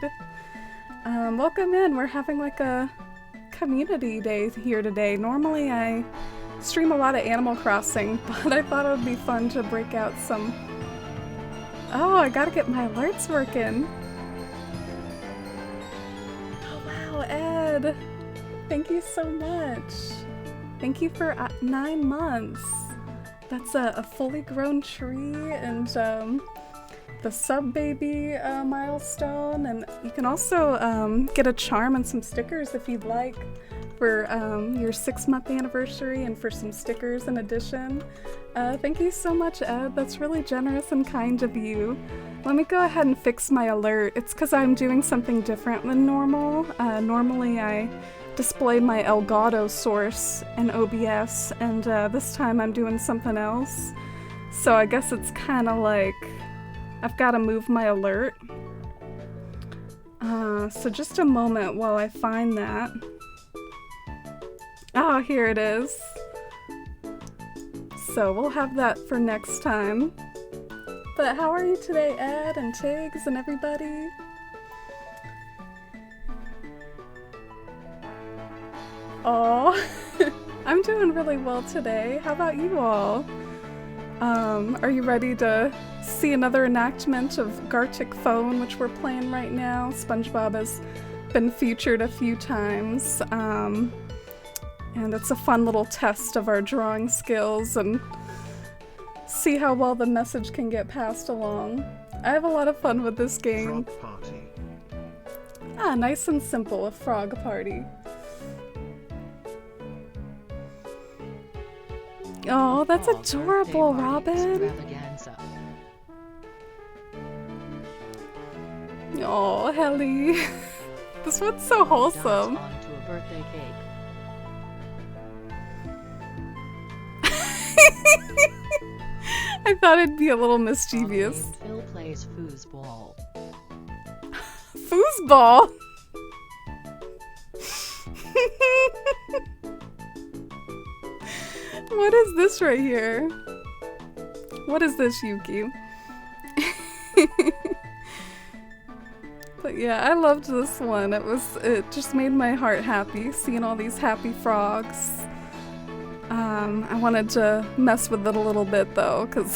Welcome in. We're having like a community day here today. Normally I stream a lot of Animal Crossing, but I thought it would be fun to break out some... Oh, I gotta get my alerts working. Oh wow, Ed. Thank you so much. Thank you for 9 months. That's a fully grown tree and the sub baby milestone, and you can also get a charm and some stickers if you'd like for your 6-month anniversary and for some stickers in addition. Thank you so much, Ed. That's really generous and kind of you. Let me go ahead and fix my alert. It's because I'm doing something different than normal. Normally I display my Elgato source in OBS, and this time I'm doing something else. So I guess it's kind of like I've got to move my alert. So just a moment while I find that. Oh, here it is. So we'll have that for next time. But how are you today, Ed and Tiggs and everybody? Aw, I'm doing really well today. How about you all? Are you ready to see another enactment of Gartic Phone, which we're playing right now? SpongeBob has been featured a few times, and it's a fun little test of our drawing skills and see how well the message can get passed along. I have a lot of fun with this game.
Frog party.
Ah, nice and simple, a frog party. Oh, that's
Frog
adorable,
birthday party
Robin.
extravaganza.
Oh, Helly. This one's so
Dives
wholesome.
onto a birthday cake.
I thought it'd be a little mischievous.
Unnamed Phil plays foosball.
Foosball? What is this right here? What is this, Yuki? But yeah, I loved this one. It just made my heart happy, seeing all these happy frogs. I wanted to mess with it a little bit though, because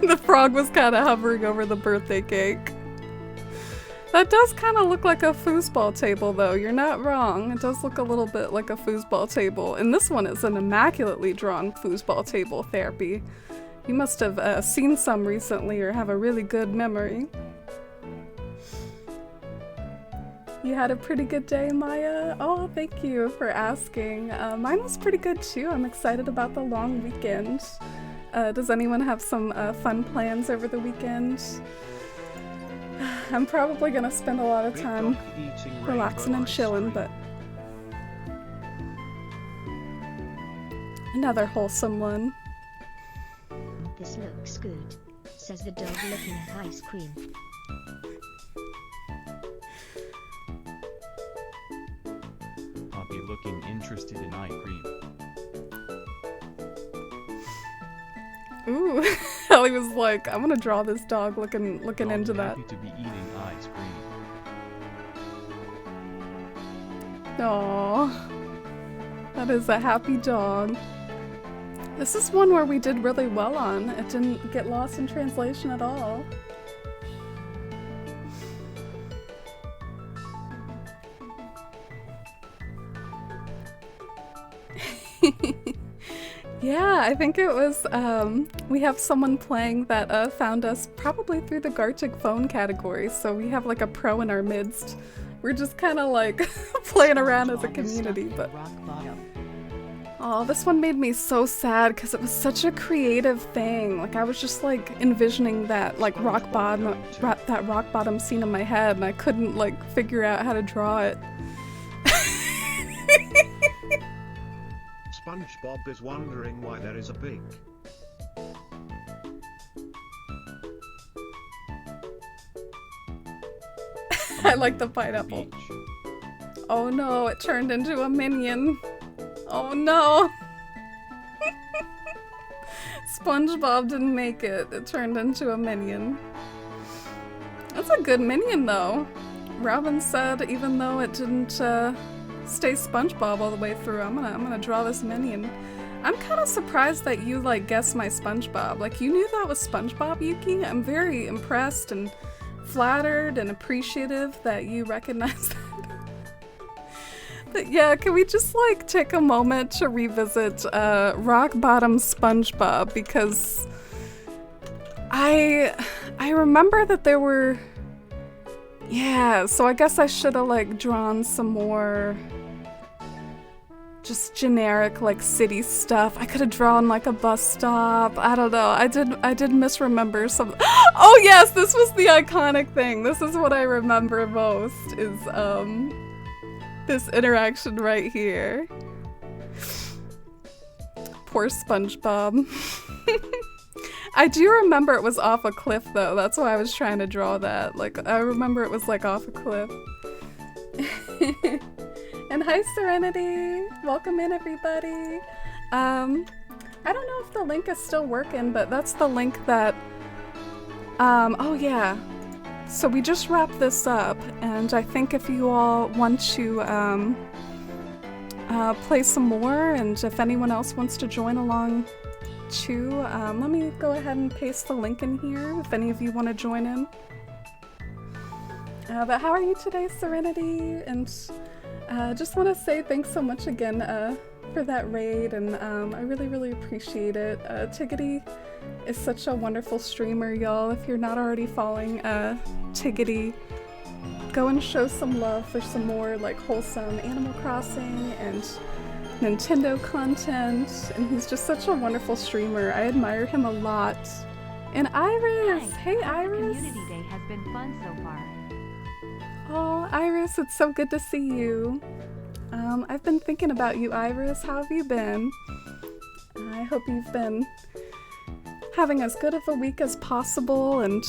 the frog was kind of hovering over the birthday cake. That does kind of look like a foosball table though, you're not wrong. It does look a little bit like a foosball table, and this one is an immaculately drawn foosball table, Therapy. You must have seen some recently or have a really good memory. You had a pretty good day, Maya? Oh, thank you for asking. Mine was pretty good too. I'm excited about the long weekend. Does anyone have some fun plans over the weekend? I'm probably gonna spend a lot of
Big
time
dog eating
relaxing
rainbow
and
ice
chilling,
cream.
but another wholesome one.
This looks good, says the dog looking at ice cream.
I'll be looking interested in ice cream.
Ooh, Ellie was like, I'm gonna draw this dog looking
I'll
into
be
that.
happy to be eating ice cream.
Aww. That is a happy dog. This is one where we did really well on. It didn't get lost in translation at all. Yeah, I think it was, we have someone playing that found us probably through the Gartic phone category, so we have like a pro in our midst. We're just kind of like playing around as a
SpongeBob is stuck
community,
in
but
rock bottom.
oh, this one made me so sad because it was such a creative thing. Like I was just like envisioning that like rock bottom scene in my head, and I couldn't like figure out how to draw it.
SpongeBob is wondering why there is a big
I like the pineapple.
Beach.
Oh no, it turned into a minion. Oh no. SpongeBob didn't make it. It turned into a minion. That's a good minion though. Robin said even though it didn't stay SpongeBob all the way through, I'm gonna draw this minion. I'm kind of surprised that you like guessed my SpongeBob. Like you knew that was SpongeBob, Yuki. I'm very impressed and flattered and appreciative that you recognized that. But yeah, can we just like take a moment to revisit Rock Bottom SpongeBob, because I remember that there were, yeah, so I guess I should have like drawn some more just generic like city stuff. I could have drawn like a bus stop. I don't know. I did misremember some. Oh yes, this was the iconic thing. This is what I remember most is this interaction right here. Poor SpongeBob. I do remember it was off a cliff though. That's why I was trying to draw that. Like I remember it was like off a cliff. And hi Serenity! Welcome in everybody! I don't know if the link is still working, but that's the link that, oh yeah. So we just wrapped this up, and I think if you all want to play some more, and if anyone else wants to join along too, let me go ahead and paste the link in here if any of you want to join in. But how are you today, Serenity? And just want to say thanks so much again for that raid, and I really appreciate it. Tiggity is such a wonderful streamer, y'all. If you're not already following Tiggity, go and show some love for some more like wholesome Animal Crossing and Nintendo content, and he's just such a wonderful streamer. I admire him a lot. And Iris! Hey Iris!
Community Day has been fun so far.
Oh, Iris, it's so good to see you. I've been thinking about you, Iris. How have you been? I hope you've been having as good of a week as possible, and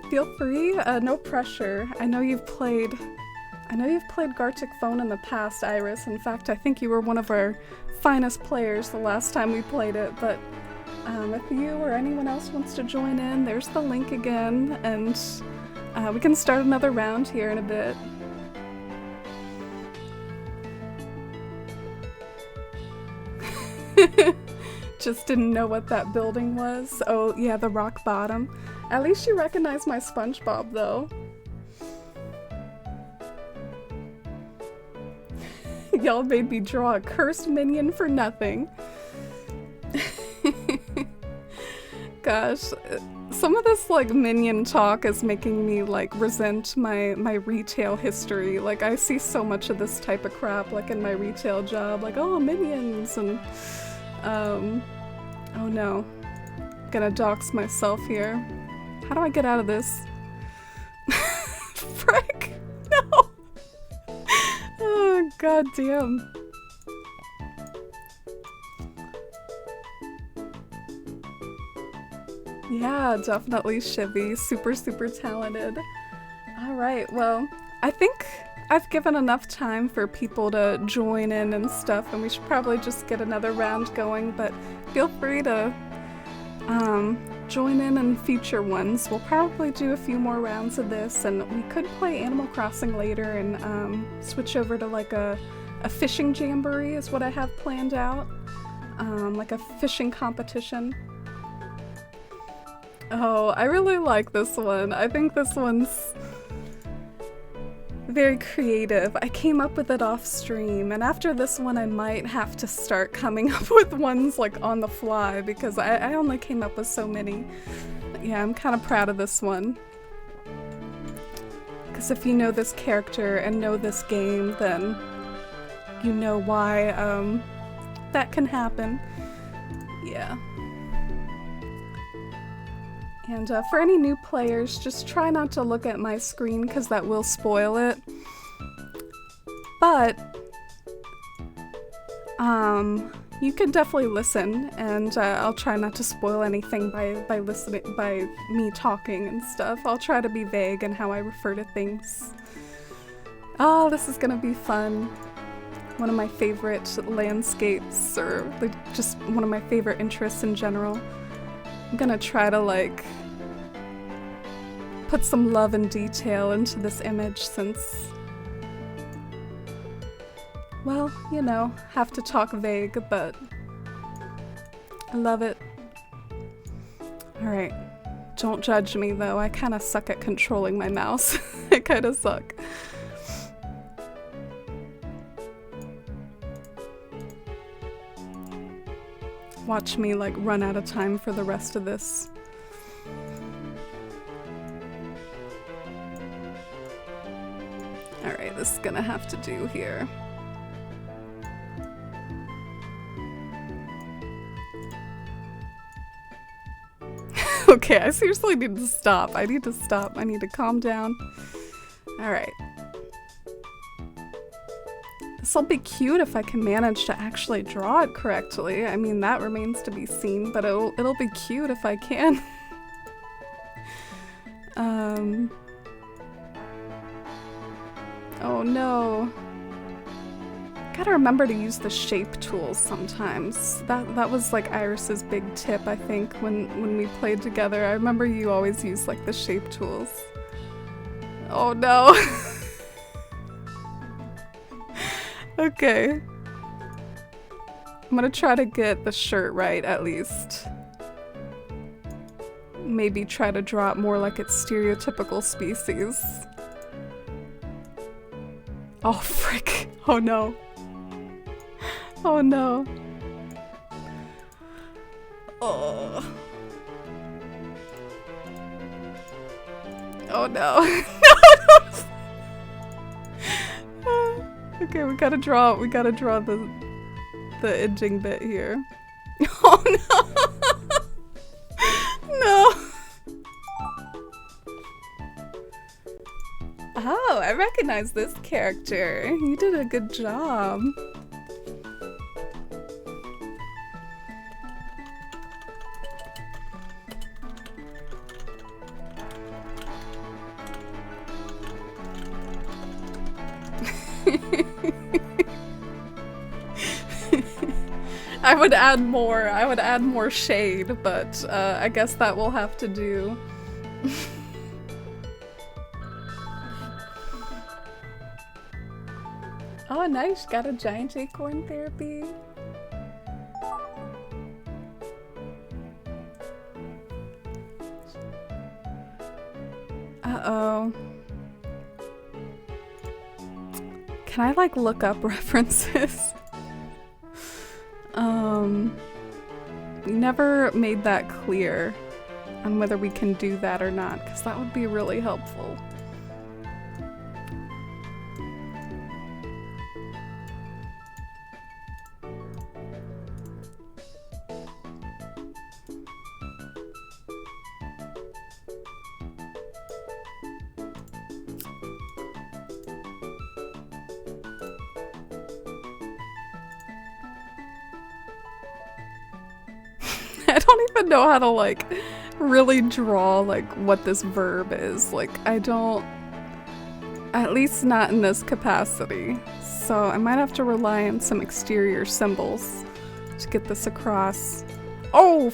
feel free, no pressure. I know you've played Gartic Phone in the past, Iris. In fact, I think you were one of our finest players the last time we played it, but if you or anyone else wants to join in, there's the link again, and we can start another round here in a bit. Just didn't know what that building was. Oh yeah, the rock bottom. At least you recognize my SpongeBob though. Y'all made me draw a cursed minion for nothing. Gosh, some of this like minion talk is making me like resent my retail history. Like I see so much of this type of crap like in my retail job, like oh minions and oh no. Gonna dox myself here. How do I get out of this? Frick! No! Oh god damn. Yeah, definitely Shivy. Super, super talented. Alright, well, I think I've given enough time for people to join in and stuff, and we should probably just get another round going, but feel free to join in and future ones. We'll probably do a few more rounds of this, and we could play Animal Crossing later and switch over to like a fishing jamboree is what I have planned out. Like a fishing competition. Oh, I really like this one. I think this one's very creative. I came up with it off stream, and after this one I might have to start coming up with ones like on the fly because I only came up with so many. But yeah, I'm kind of proud of this one. Because if you know this character and know this game, then you know why that can happen. Yeah. And for any new players, just try not to look at my screen because that will spoil it. But you can definitely listen, and I'll try not to spoil anything by listening, by me talking and stuff. I'll try to be vague in how I refer to things. Oh, this is gonna be fun. One of my favorite landscapes, or like, just one of my favorite interests in general. I'm gonna try to like put some love and detail into this image since, well, you know, have to talk vague, but I love it. Alright, don't judge me though, I kinda suck at controlling my mouse. I kinda suck. Watch me like run out of time for the rest of this. Alright, this is gonna have to do here. Okay, I seriously need to stop. I need to stop. I need to calm down. Alright. This'll be cute if I can manage to actually draw it correctly. I mean, that remains to be seen, but it'll be cute if I can. Oh no. Gotta remember to use the shape tools sometimes. That was like Iris's big tip, I think, when we played together. I remember you always used like the shape tools. Oh no. Okay. I'm gonna try to get the shirt right, at least. Maybe try to draw it more like its stereotypical species. Oh, frick. Oh no. Oh no. Oh. Oh no. No. Okay, we gotta draw the edging bit here. Oh no! No! Oh, I recognize this character. You did a good job. I would add more shade, but I guess that will have to do. Oh, nice, got a giant acorn therapy. Uh-oh. Can I like look up references? You never made that clear. on whether we can do that or not, because that would be really helpful. I don't even know how to like really draw like what this verb is. Like I don't, at least not in this capacity. So I might have to rely on some exterior symbols to get this across. Oh,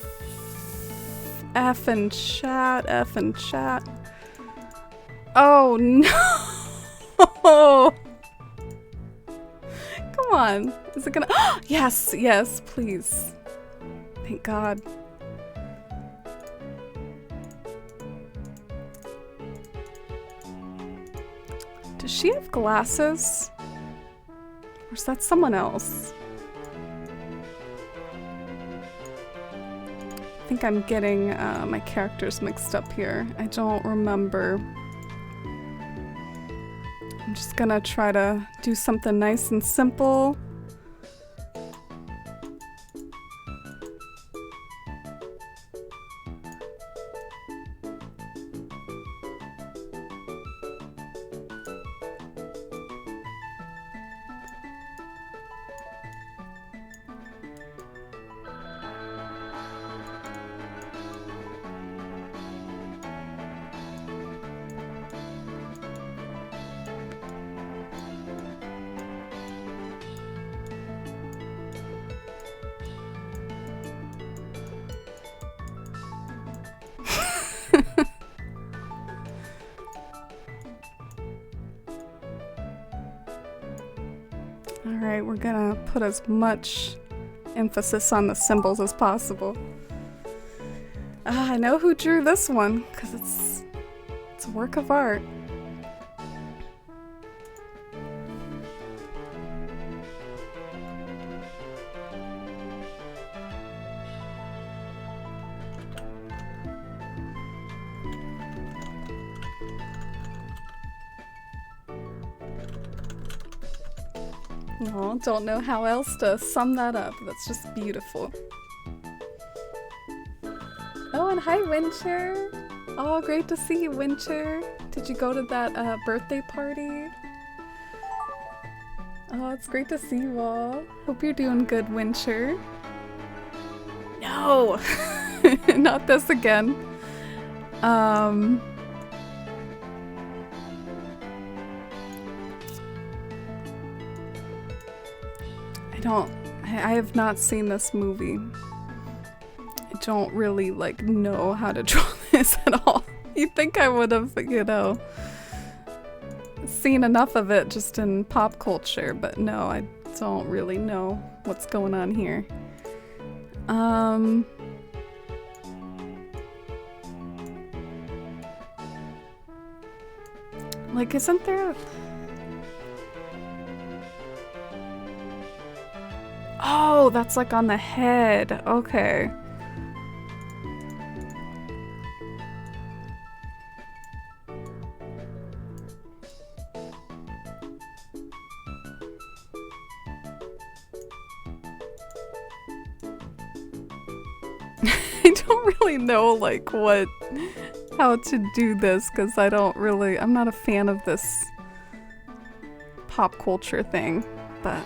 F and chat, F and chat. Oh no! Come on, is it gonna? Yes, yes, please. Thank God. Does she have glasses? Or is that someone else? I think I'm getting my characters mixed up here. I don't remember. I'm just gonna try to do something nice and simple. Alright, we're gonna put as much emphasis on the symbols as possible. I know who drew this one, because it's a work of art. Oh, don't know how else to sum that up. That's just beautiful. Oh, and hi, Winter. Oh, great to see you, Winter. Did you go to that birthday party? Oh, it's great to see you all. Hope you're doing good, Winter. No! Not this again. I have not seen this movie. I don't really like know how to draw this at all. You'd think I would have, you know, seen enough of it just in pop culture, but no, I don't really know what's going on here. Like, isn't there... Oh, that's like on the head. Okay. I don't really know like how to do this because I'm not a fan of this pop culture thing, but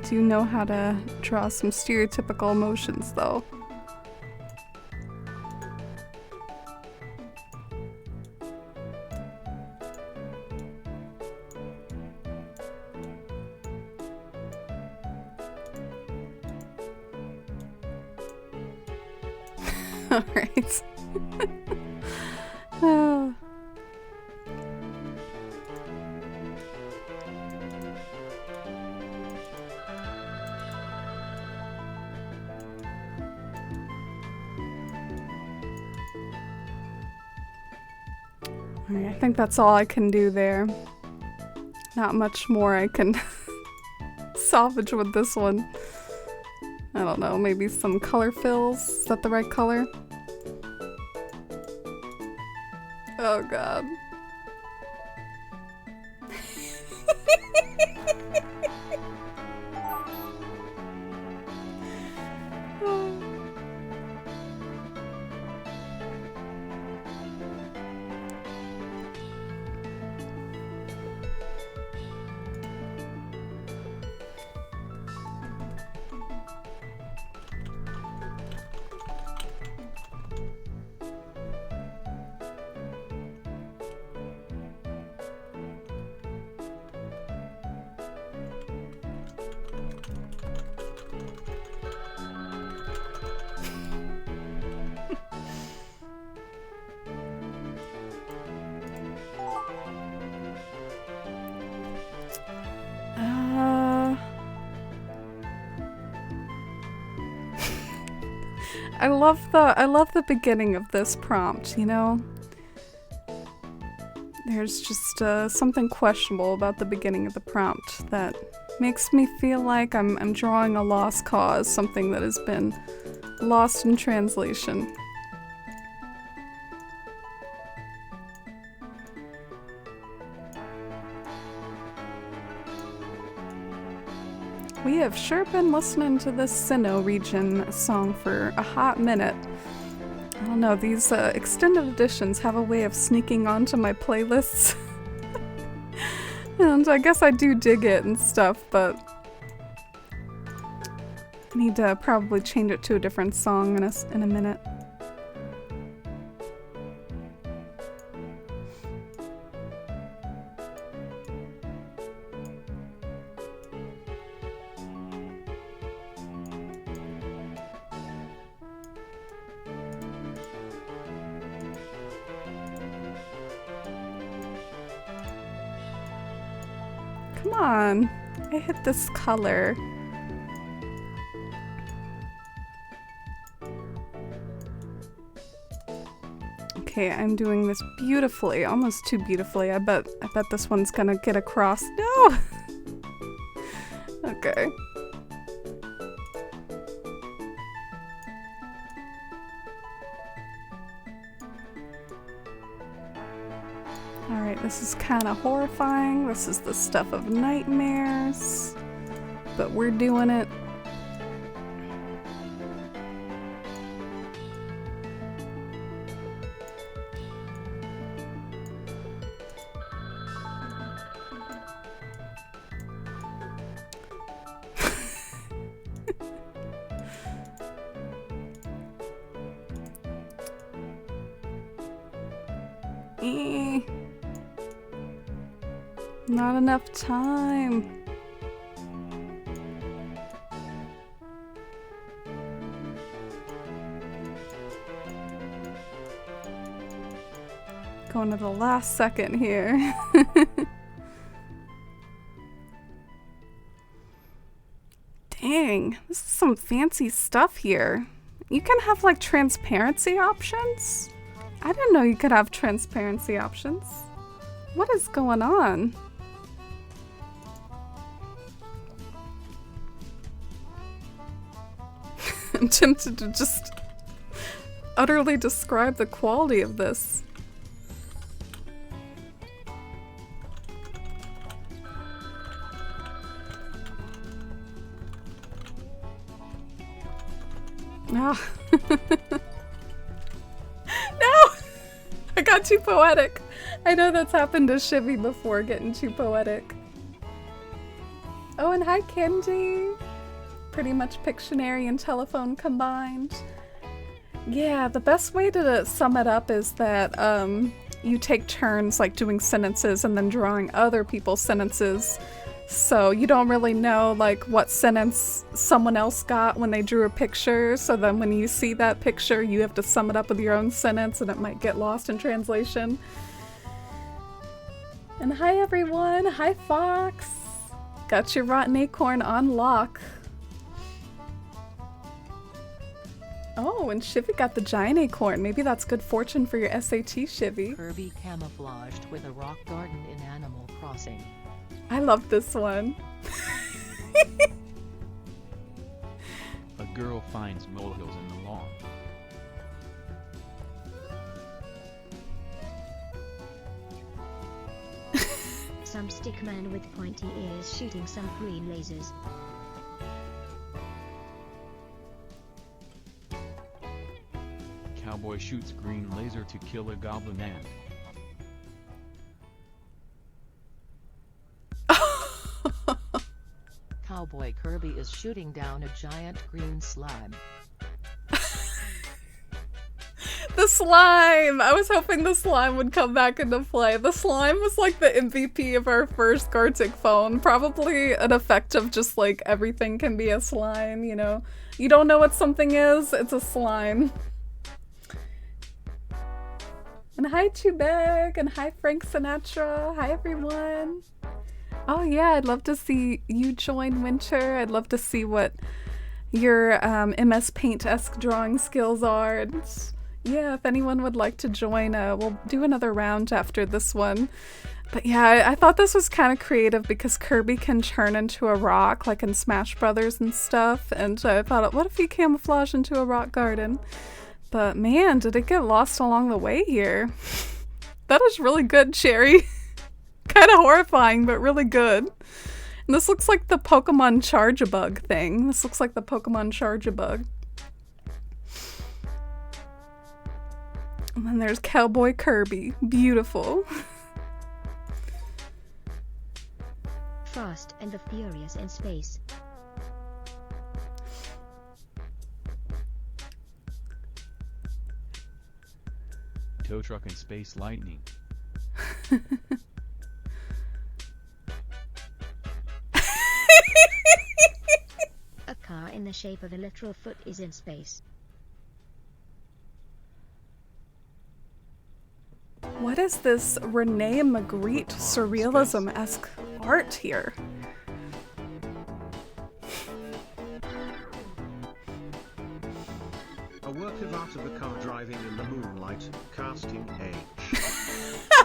do know how to draw some stereotypical emotions though. Alright. Oh. Alright, I think that's all I can do there. Not much more I can salvage with this one. I don't know, maybe some color fills? Is that the right color? Oh god. I love the beginning of this prompt, you know? There's just something questionable about the beginning of the prompt that makes me feel like I'm drawing a lost cause, something that has been lost in translation. We have sure been listening to this Sinnoh region song for a hot minute. I don't know, these extended editions have a way of sneaking onto my playlists. And I guess I do dig it and stuff, but I need to probably change it to a different song in a minute. Come on, I hit this color. Okay, I'm doing this beautifully, almost too beautifully. I bet this one's gonna get across. No! Okay. Alright, this is kind of horrifying. This is the stuff of nightmares. But we're doing it. Not enough time. Going to the last second here. Dang, this is some fancy stuff here. You can have like transparency options? I didn't know you could have transparency options. What is going on? I'm tempted to just utterly describe the quality of this. Ah. No! I got too poetic. I know that's happened to Shivy before, getting too poetic. Oh, and hi, Kenji. Pretty much Pictionary and telephone combined. Yeah, the best way to sum it up is that you take turns like doing sentences and then drawing other people's sentences. So you don't really know like what sentence someone else got when they drew a picture. So then when you see that picture, you have to sum it up with your own sentence and it might get lost in translation. And hi everyone, hi Fox. Got your rotten acorn on lock. Oh, and Shivy got the giant acorn. Maybe that's good fortune for your SAT, Shivy.
Kirby camouflaged with a rock garden in Animal Crossing.
I love this one.
A girl finds molehills in the lawn.
Some stickman with pointy ears shooting some green lasers.
Cowboy shoots green laser to kill a goblin ant.
Cowboy Kirby is shooting down a giant green slime.
The slime! I was hoping the slime would come back into play. The slime was like the MVP of our first Gartic phone. Probably an effect of just like everything can be a slime, you know? You don't know what something is, it's a slime. And hi Chubeg, and hi Frank Sinatra, hi everyone. Oh yeah, I'd love to see you join Winter. I'd love to see what your MS Paint-esque drawing skills are. And yeah, if anyone would like to join, we'll do another round after this one. But yeah, I thought this was kind of creative because Kirby can turn into a rock, like in Smash Brothers and stuff. And I thought, what if he camouflaged into a rock garden? But man, did it get lost along the way here. That is really good, Cherry. Kind of horrifying, but really good. And this looks like the Pokemon Charge-a-Bug thing. This looks like the Pokemon Charge-a-Bug. And then there's Cowboy Kirby. Beautiful.
Fast and the Furious in space.
Tow truck and space lightning.
A car in the shape of a literal foot is in space.
What is this Rene Magritte surrealism-esque art here?
A work of art of a car driving in the moonlight, casting H.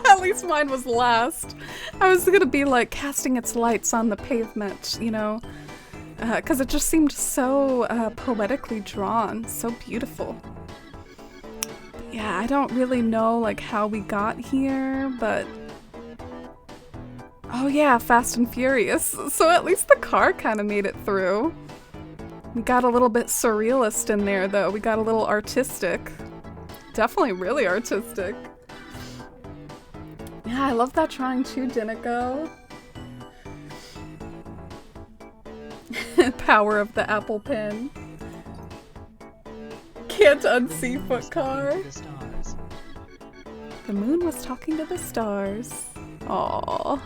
At least mine was last. I was gonna be like casting its lights on the pavement, you know? Because it just seemed so poetically drawn, so beautiful. Yeah, I don't really know like how we got here, but oh yeah, Fast and Furious. So at least the car kind of made it through. We got a little bit surrealist in there though. We got a little artistic. Definitely really artistic. Yeah, I love that drawing too, Dinico. Power of the apple pen. Can't unsee foot car. The moon was talking to the stars. Aww.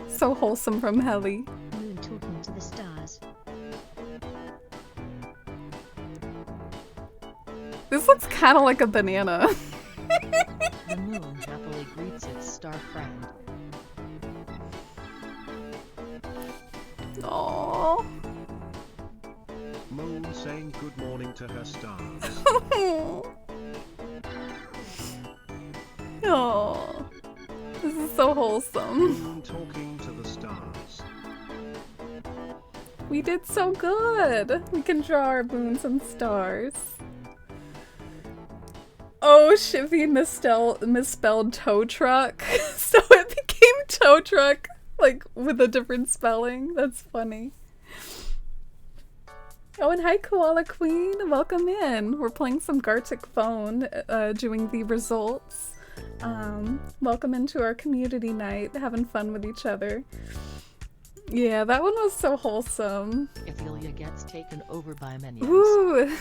So wholesome from Helly.
Moon talking to the stars.
This looks kind of like a banana.
The moon happily greets its star friend.
Aww.
Moon saying good morning to her stars.
Aww. This is so wholesome.
Moon talking to the stars.
We did so good. We can draw our moons and stars. Oh, Shivy misspelled tow truck. So it became tow truck, like with a different spelling. That's funny. Oh, and hi Koala Queen, welcome in. We're playing some Gartic Phone, doing the results. Welcome into our community night, having fun with each other. Yeah, that one was so wholesome.
Ophelia gets taken over by minions.
Ooh.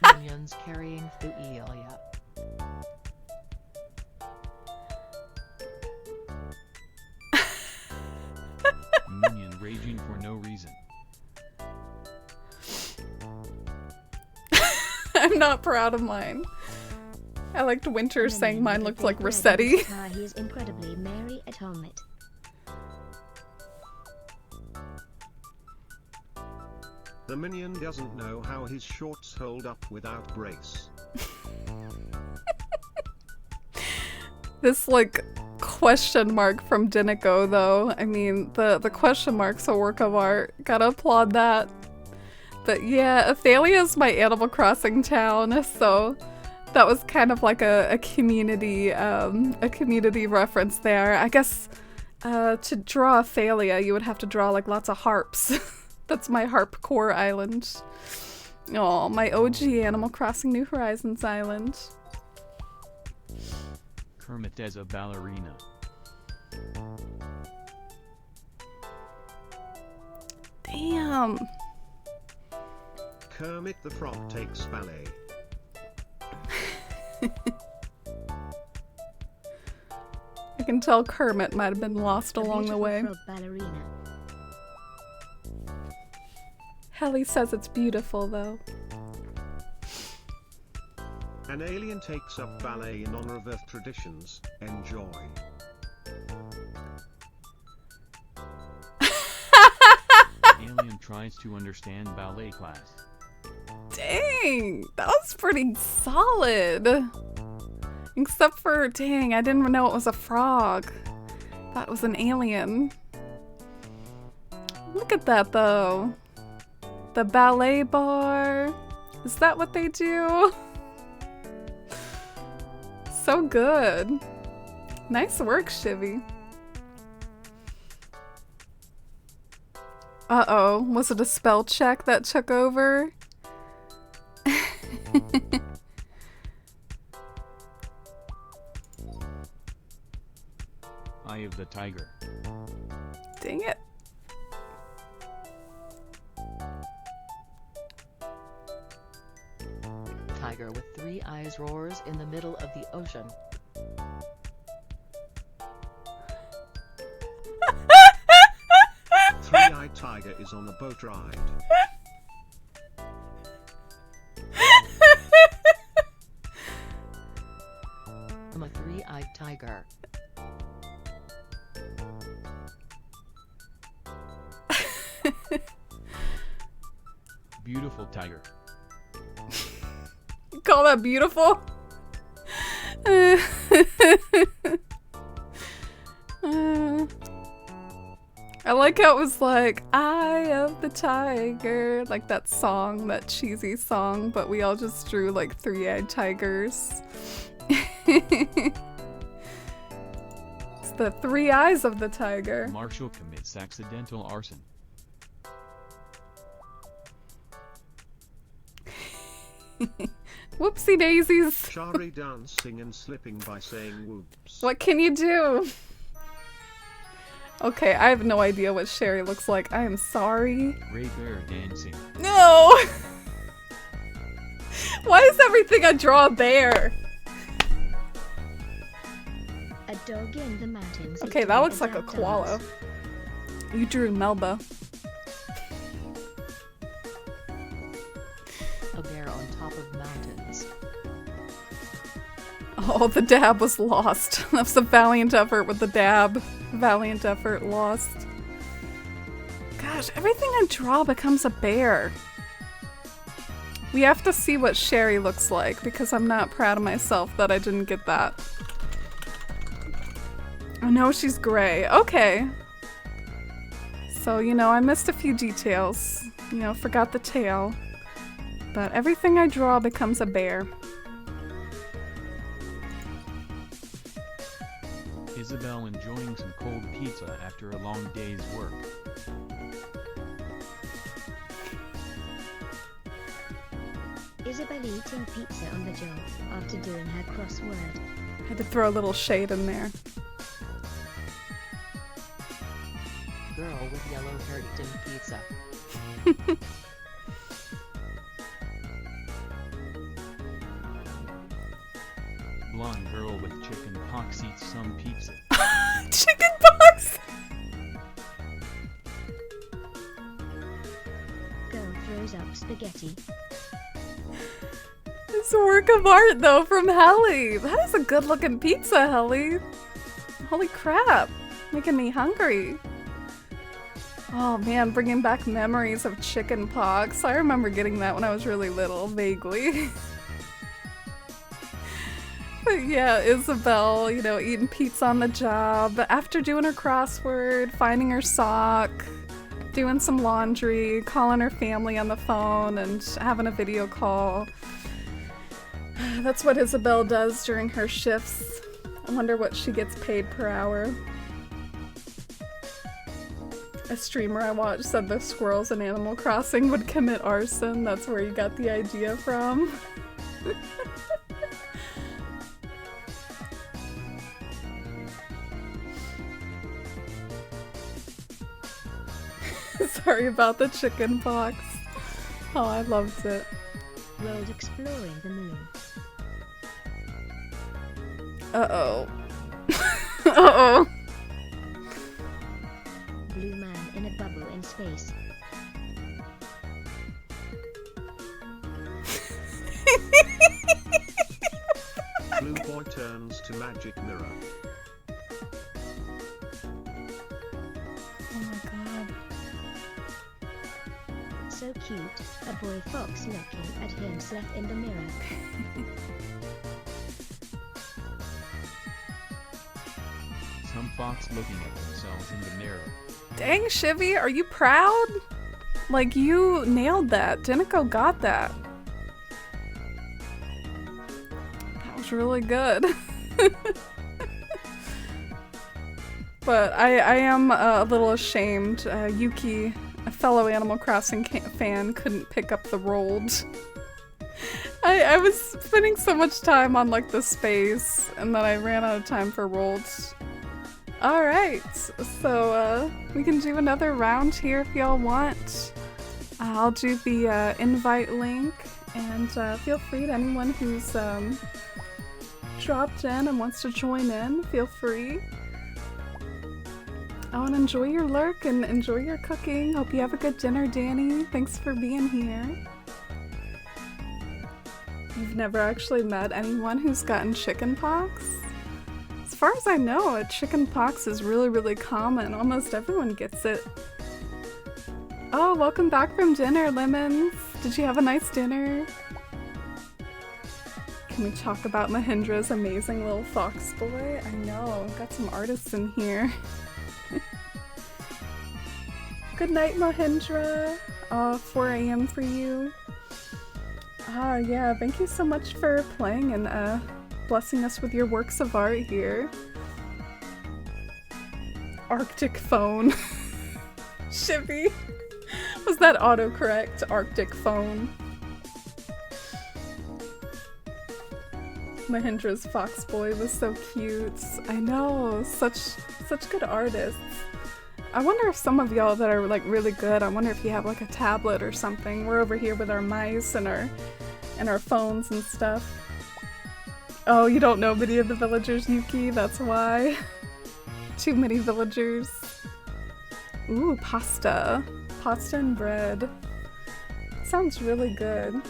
Minions carrying through Elia.
Minion raging for no reason.
I'm not proud of mine. I liked Winter saying mine looked like Rossetti.
He is incredibly merry at home.
The minion doesn't know how his shorts hold up without brace.
This, like, question mark from Dinico, though. I mean, the question mark's a work of art. Gotta applaud that. But yeah, Athalia's my Animal Crossing town, so that was kind of like a community reference there. I guess to draw Athalia, you would have to draw like lots of harps. That's my harp core island. Oh, my OG Animal Crossing New Horizons island.
Kermit as a ballerina.
Damn.
Kermit the Frog takes ballet.
I can tell Kermit might have been lost
A
along the
beautiful
way.
frog ballerina.
Helly says it's beautiful, though.
An alien takes up ballet in honor of Earth traditions. Enjoy.
Alien tries to understand ballet class.
Dang, that was pretty solid. Except for, dang, I didn't know it was a frog. Thought it was an alien. Look at that, though. The ballet bar. Is that what they do? So good. Nice work, Shivy. Uh-oh, was it a spell check that took over?
Eye of the tiger.
Dang it.
Tiger with 3 eyes roars in the middle of the ocean.
Three-eyed tiger is on a boat ride.
I'm a 3-eyed tiger.
Beautiful tiger.
You call that beautiful? I like how it was like, Eye of the Tiger, like that song, that cheesy song, but we all just drew like 3-eyed tigers. It's the 3 eyes of the tiger.
Marshall commits accidental arson.
Whoopsie daisies.
Shari dancing and slipping by saying whoops.
What can you do? Okay, I have no idea what Sherry looks like. I am sorry.
Gray bear dancing.
No! Why is everything I draw a bear?
A dog in the mountains.
Okay,
is
that
doing
looks like a
dance.
koala. You drew Melba.
A bear on top of mountains.
Oh, the dab was lost. That was a valiant effort with the dab. Valiant effort lost. Gosh, everything I draw becomes a bear. We have to see what Sherry looks like because I'm not proud of myself that I didn't get that. Oh no, she's gray. Okay. So, you know, I missed a few details. You know, forgot the tail. But everything I draw becomes a bear.
Isabel enjoying some cold pizza after a long day's work.
Isabel eating pizza on the job after doing her crossword.
Had to throw a little shade in there.
Girl with yellow hair eating pizza.
Blonde girl with chicken pox eats some pizza.
Chicken pox!
Girl throws up spaghetti.
It's a work of art, though, from Helly. That is a good-looking pizza, Helly. Holy crap. Making me hungry. Oh man, bringing back memories of chicken pox. I remember getting that when I was really little, vaguely. But yeah, Isabel, you know, eating pizza on the job, after doing her crossword, finding her sock, doing some laundry, calling her family on the phone, and having a video call. That's what Isabel does during her shifts. I wonder what she gets paid per hour. A streamer I watched said the squirrels in Animal Crossing would commit arson. That's where you got the idea from. Sorry about the chicken pox. Oh, I loved it.
Road exploring the moon.
Uh-oh. Uh-oh.
Blue man in a bubble in space.
Blue boy turns to magic mirror.
Oh my god.
So cute, a boy fox looking at himself in the mirror.
Some fox looking at themselves in the mirror.
Dang, Shivy, are you proud? Like, you nailed that. Dinico got that. That was really good. But I am a little ashamed. Yuki, a fellow Animal Crossing fan, couldn't pick up the rolled. I was spending so much time on like the space, and then I ran out of time for rolls. Alright, so we can do another round here if y'all want. I'll do the invite link, and feel free to anyone who's dropped in and wants to join in, feel free. Oh, and enjoy your lurk and enjoy your cooking. Hope you have a good dinner, Danny. Thanks for being here. You've never actually met anyone who's gotten chicken pox? As far as I know, chicken pox is really, really common. Almost everyone gets it. Oh, welcome back from dinner, Lemons. Did you have a nice dinner? Can we talk about Mahindra's amazing little fox boy? I know, got some artists in here. Good night, Mahindra. 4 a.m. for you. Ah, yeah, thank you so much for playing and blessing us with your works of art here. Arctic phone. Shivy. Was that autocorrect? Arctic phone. Mahindra's fox boy was so cute. I know, such good artists. I wonder if some of y'all that are like really good, I wonder if you have like a tablet or something. We're over here with our mice and our phones and stuff. Oh, you don't know many of the villagers, Yuki? That's why. Too many villagers. Ooh, pasta. Pasta and bread. Sounds really good.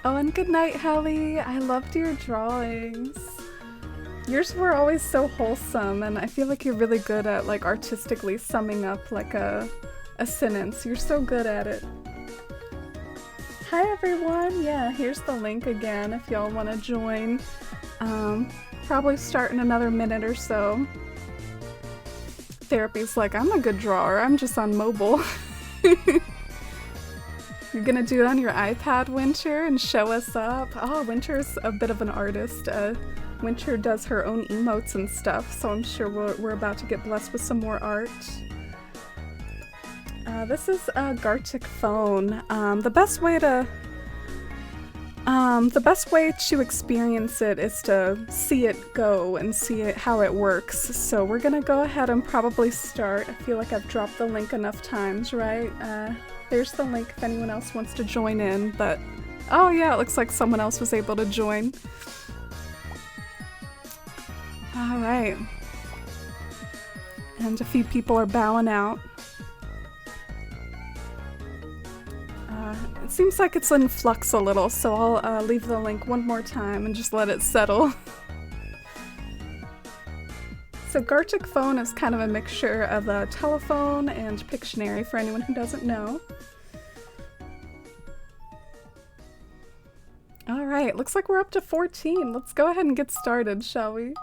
Oh, and good night, Helly. I loved your drawings. Yours were always so wholesome, and I feel like you're really good at like artistically summing up like a sentence. You're so good at it. Hi everyone! Yeah, here's the link again if y'all want to join. Probably start in another minute or so. Therapy's like, I'm a good drawer, I'm just on mobile. You're gonna do it on your iPad, Winter, and show us up? Oh, Winter's a bit of an artist. Winter does her own emotes and stuff, so I'm sure we're about to get blessed with some more art. This is a Gartic phone. The best way to experience it is to see it go and see how it works. So we're gonna go ahead and probably start. I feel like I've dropped the link enough times, right? There's the link if anyone else wants to join in, but oh yeah, it looks like someone else was able to join. Alright. And a few people are bowing out. It seems like it's in flux a little, so I'll leave the link one more time and just let it settle. so Gartic phone is kind of a mixture of a telephone and Pictionary for anyone who doesn't know. Alright, looks like we're up to 14. Let's go ahead and get started, shall we?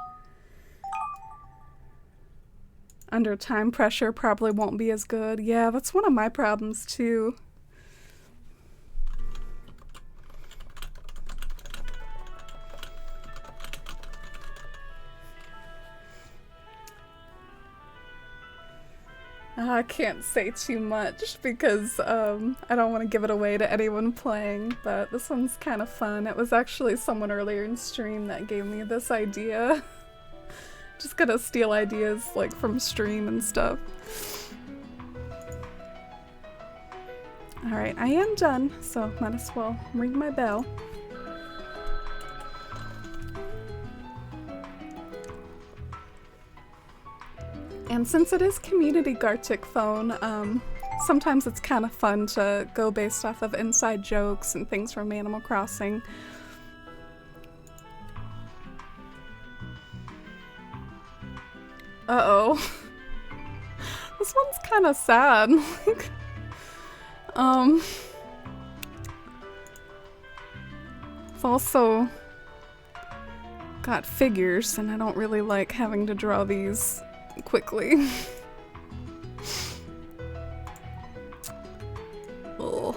Under time pressure probably won't be as good. Yeah, that's one of my problems too. I can't say too much because I don't want to give it away to anyone playing, but this one's kind of fun. It was actually someone earlier in stream that gave me this idea. Just gonna steal ideas like from stream and stuff. Alright, I am done, so might as well ring my bell. And since it is community Gartic phone, sometimes it's kind of fun to go based off of inside jokes and things from Animal Crossing. Uh-oh. This one's kind of sad. It's also got figures, and I don't really like having to draw these quickly. Ugh.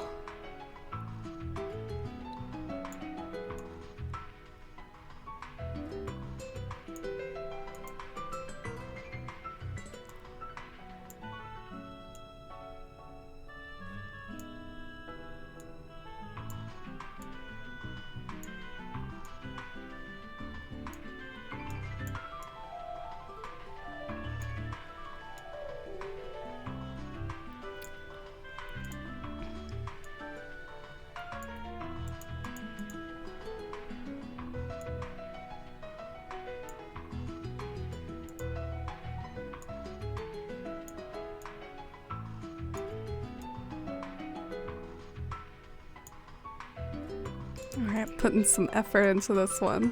Alright, putting some effort into this one.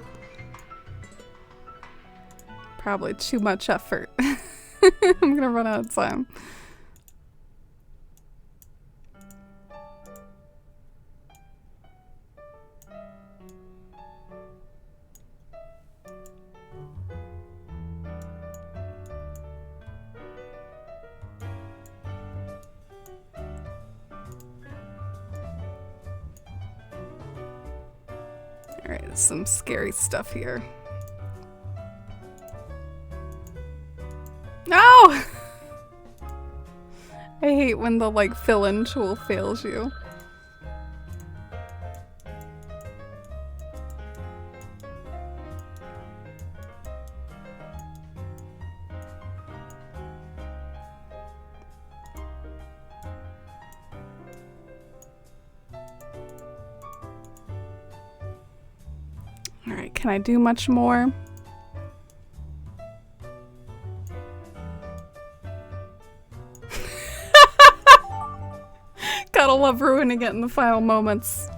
Probably too much effort. I'm gonna run out of time. Alright, some scary stuff here. No! I hate when the like fill-in tool fails you. Alright, can I do much more? Gotta love ruining it in the final moments.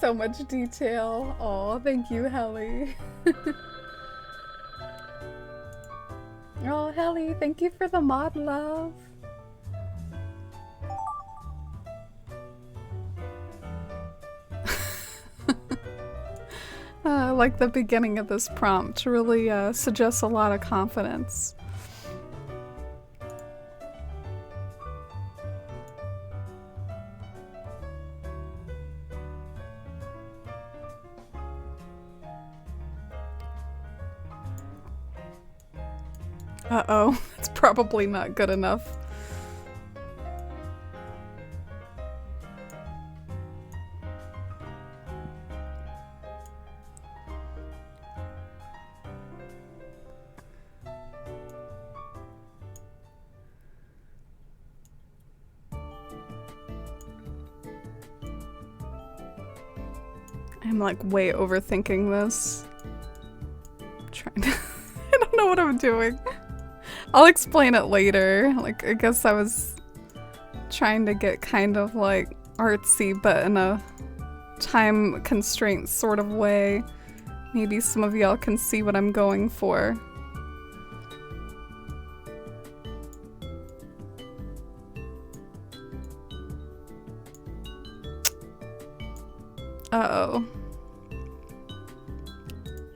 So much detail. Aw, thank you, Helly. Oh, Helly, thank you for the mod love. I like the beginning of this prompt. Really suggests a lot of confidence. Uh-oh, it's probably not good enough. I'm like way overthinking this. I'm trying to I don't know what I'm doing. I'll explain it later. Like, I guess I was trying to get kind of like artsy, but in a time constraint sort of way. Maybe some of y'all can see what I'm going for. Uh-oh.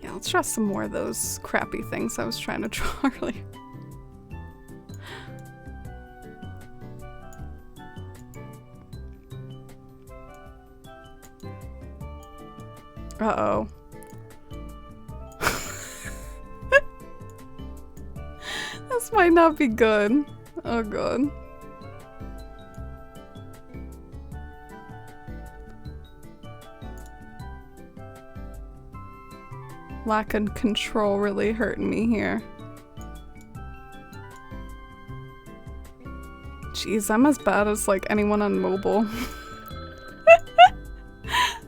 Yeah, let's try some more of those crappy things I was trying to draw earlier. Uh-oh. This might not be good. Oh god. Lack of control really hurting me here. Jeez, I'm as bad as like anyone on mobile.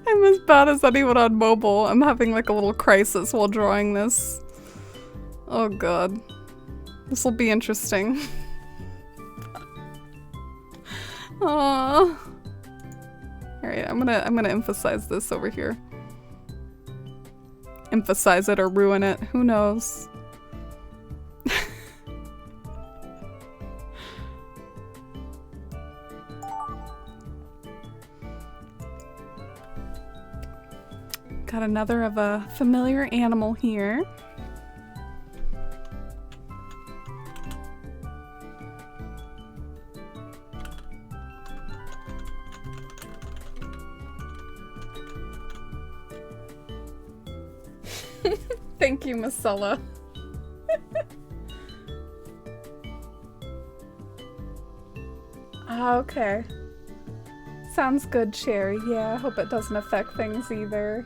I'm as bad as anyone on mobile. I'm having like a little crisis while drawing this. Oh god. This will be interesting. Aww. Alright, I'm gonna emphasize this over here. Emphasize it or ruin it. Who knows? Got another of a familiar animal here. Thank you, Masella. Okay. Sounds good, Cherry. Yeah, I hope it doesn't affect things either.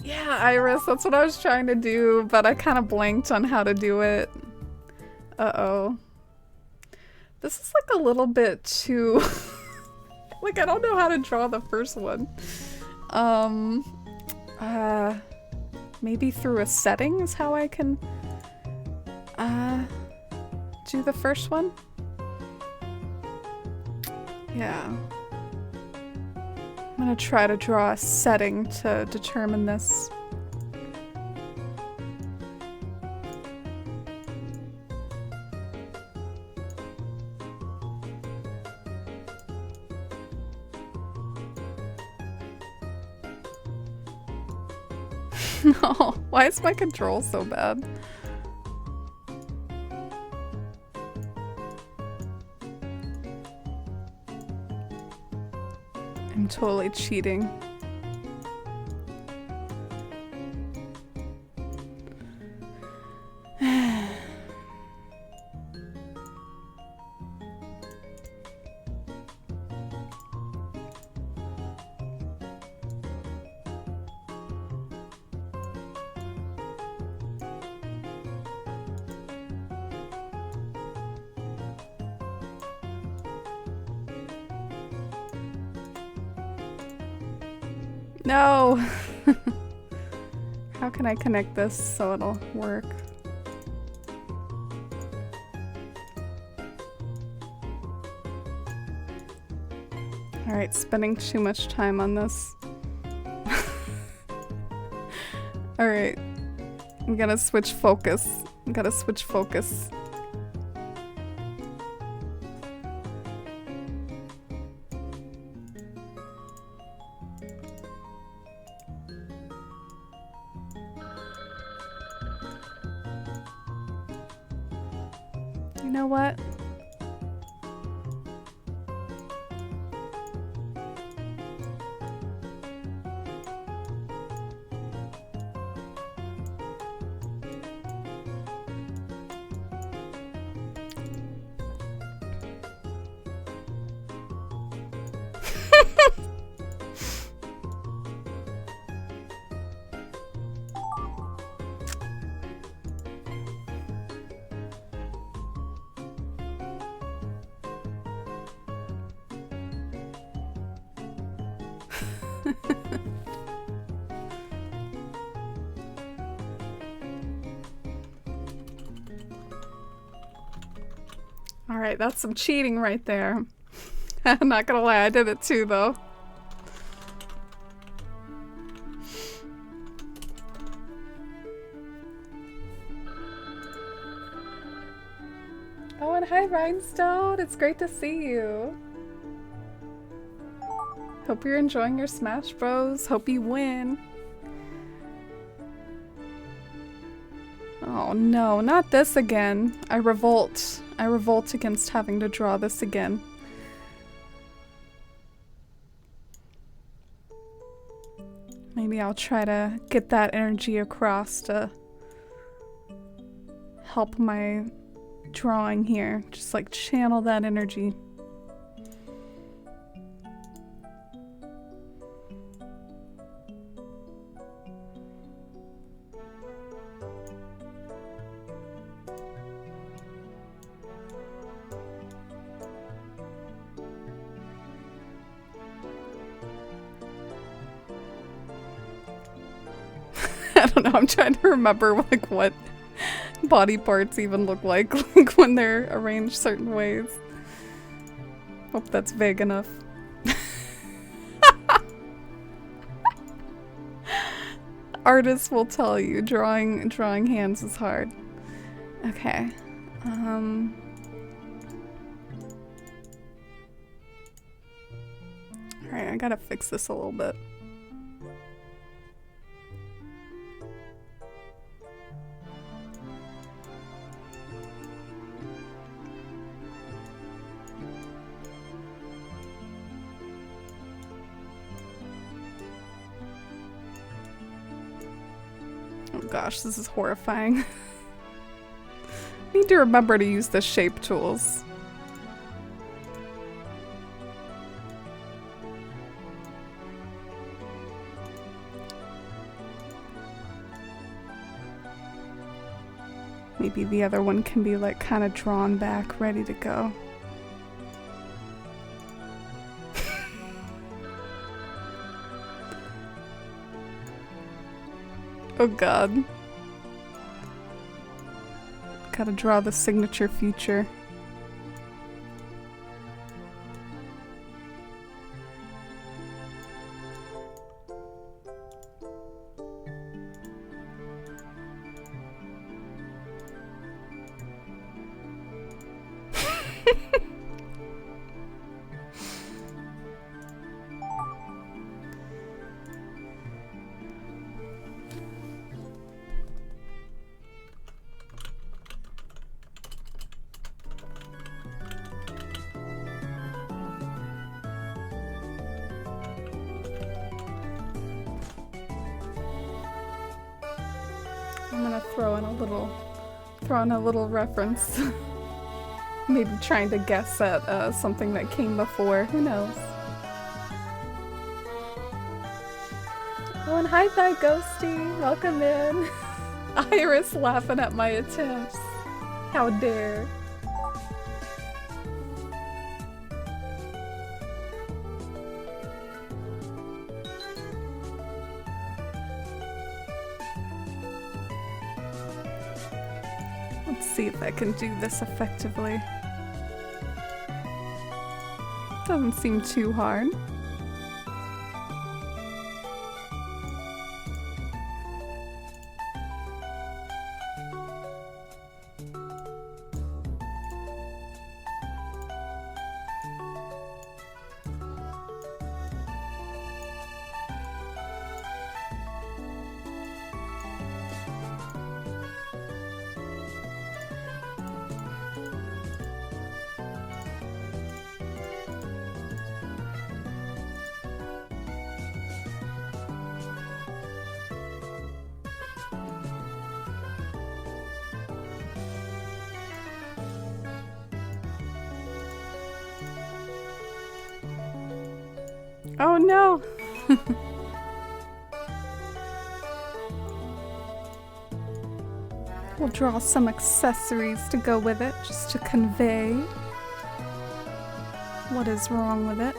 Yeah, Iris, that's what I was trying to do, but I kind of blanked on how to do it. Uh-oh. This is like a little bit too... like, I don't know how to draw the first one. Maybe through a setting is how I can, do the first one? Yeah. I'm gonna try to draw a setting to determine this. No, why is my control so bad? I'm totally cheating. No! How can I connect this so it'll work? Alright, spending too much time on this. Alright. I'm gonna switch focus. I'm gonna switch focus. You know what? Alright, that's some cheating right there. I'm not gonna lie, I did it too though. Oh, and hi Rhinestone, it's great to see you. Hope you're enjoying your Smash Bros. Hope you win. Oh no, not this again. I revolt. I revolt against having to draw this again. Maybe I'll try to get that energy across to help my drawing here. Just like channel that energy. I don't know, I'm trying to remember like what body parts even look like when they're arranged certain ways. Hope that's vague enough. Artists will tell you drawing hands is hard. Okay. Alright, I gotta fix this a little bit. Oh gosh, this is horrifying. Need to remember to use the shape tools. Maybe the other one can be like kind of drawn back, ready to go. Oh god. Gotta draw the signature feature. I'm gonna throw in a little reference. Maybe trying to guess at something that came before. Who knows? Oh, and hi, Thy Ghosty. Welcome in. Iris laughing at my attempts. How dare. Let's see if I can do this effectively. Doesn't seem too hard. Oh no! We'll draw some accessories to go with it, just to convey what is wrong with it.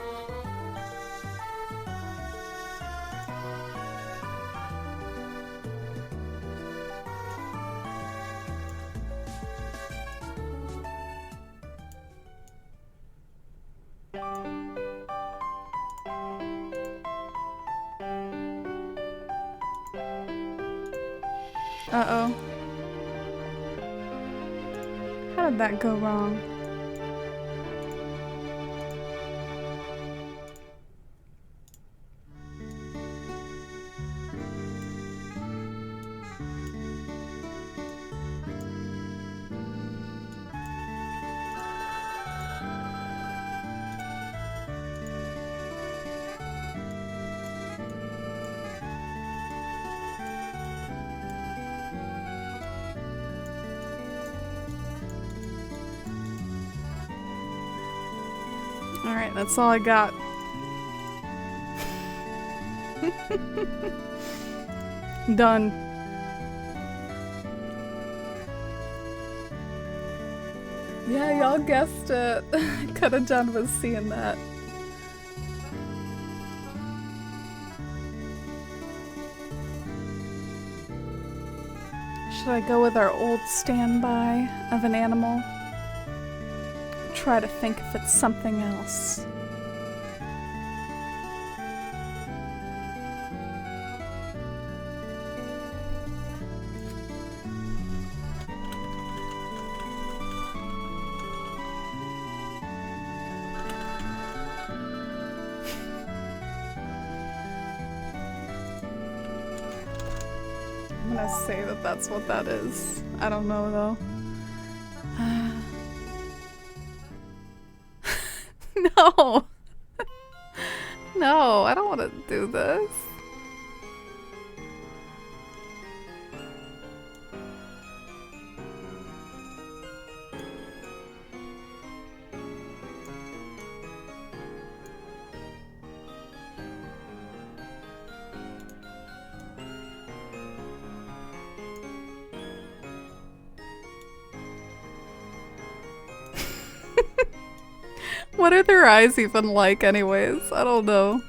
Uh-oh. How did that go wrong? Alright, that's all I got. Done. Yeah, y'all guessed it. Could have done with seeing that. Should I go with our old standby of an animal? Try to think if it's something else. I'm gonna say that that's what that is. I don't know though. No! No, I don't want to do this. What are their eyes even like anyways? I don't know.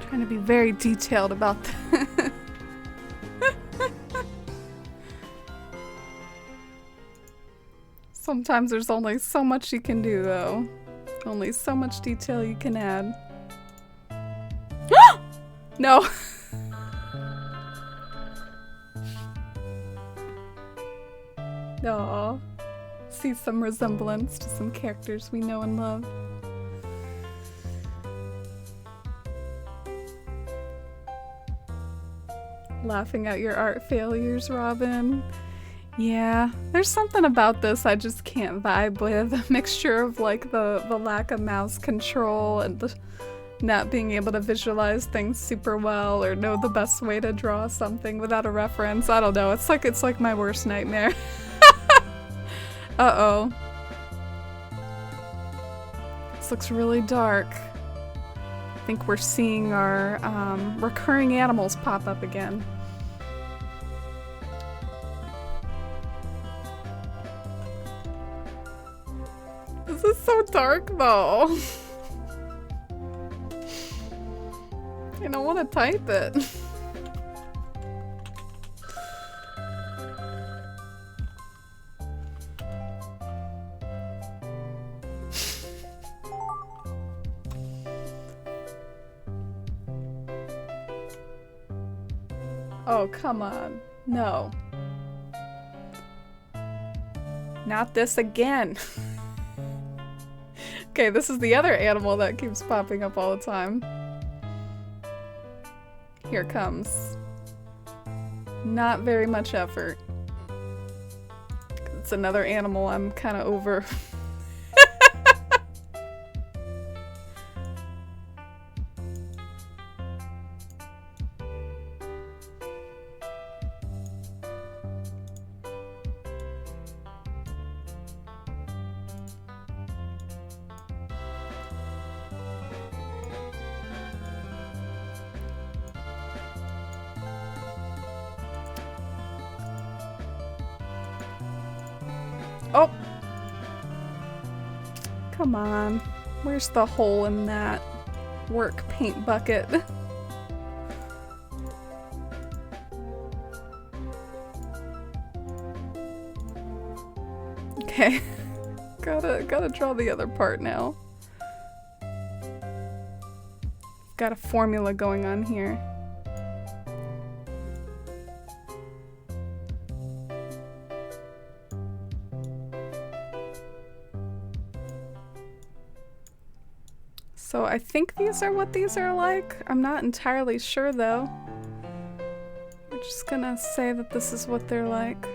Trying to be very detailed about that. Sometimes there's only so much you can do, though. Only so much detail you can add. No! Aww. See some resemblance to some characters we know and love. Laughing at your art failures, Robin. Yeah, there's something about this I just can't vibe with. A mixture of like the lack of mouse control and the not being able to visualize things super well or know the best way to draw something without a reference. I don't know. It's like my worst nightmare. Uh-oh. This looks really dark. I think we're seeing our recurring animals pop up again. This is so dark though. I don't want to type it. Oh, come on. No. Not this again. Okay, this is the other animal that keeps popping up all the time. here it comes. Not very much effort. It's another animal I'm kind of over. Oh! Come on. Where's the hole in that work paint bucket? Okay. Gotta draw the other part now. Got a formula going on here. So I think these are what these are like. I'm not entirely sure though. We're just gonna say that this is what they're like.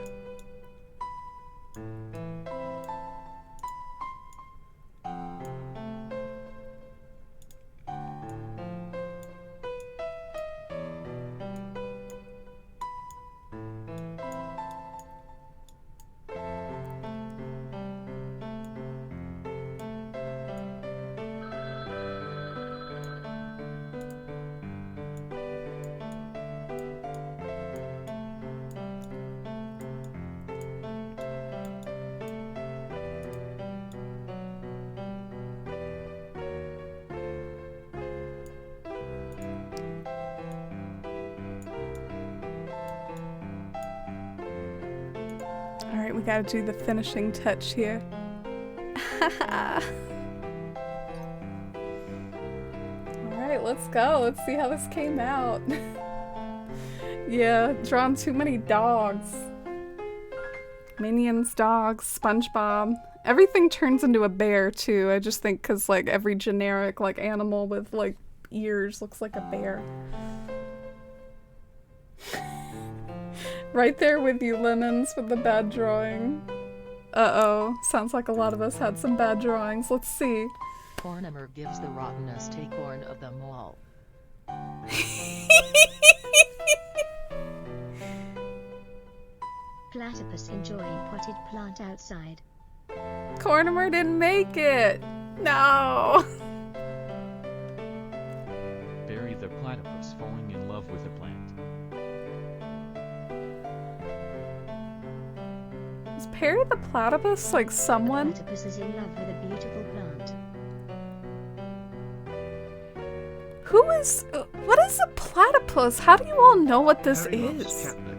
Alright, we gotta do the finishing touch here. Alright, let's go. Let's see how this came out. Yeah, drawn too many dogs. Minions, dogs, SpongeBob. Everything turns into a bear too. I just think because like every generic like animal with like ears looks like a bear. Right there with you, Lemons, with the bad drawing. Uh-oh. Sounds like a lot of us had some bad drawings. Let's see.
Cornimer gives the rottenest acorn of them all.
Platypus enjoying potted plant outside.
Cornimer didn't make it! No!
Barry the platypus falling in love with a plant.
Is Perry the platypus like someone?
Platypus is in love with a beautiful plant.
Who is... what is a platypus? How do you all know what this
Harry loves
is?
catnip.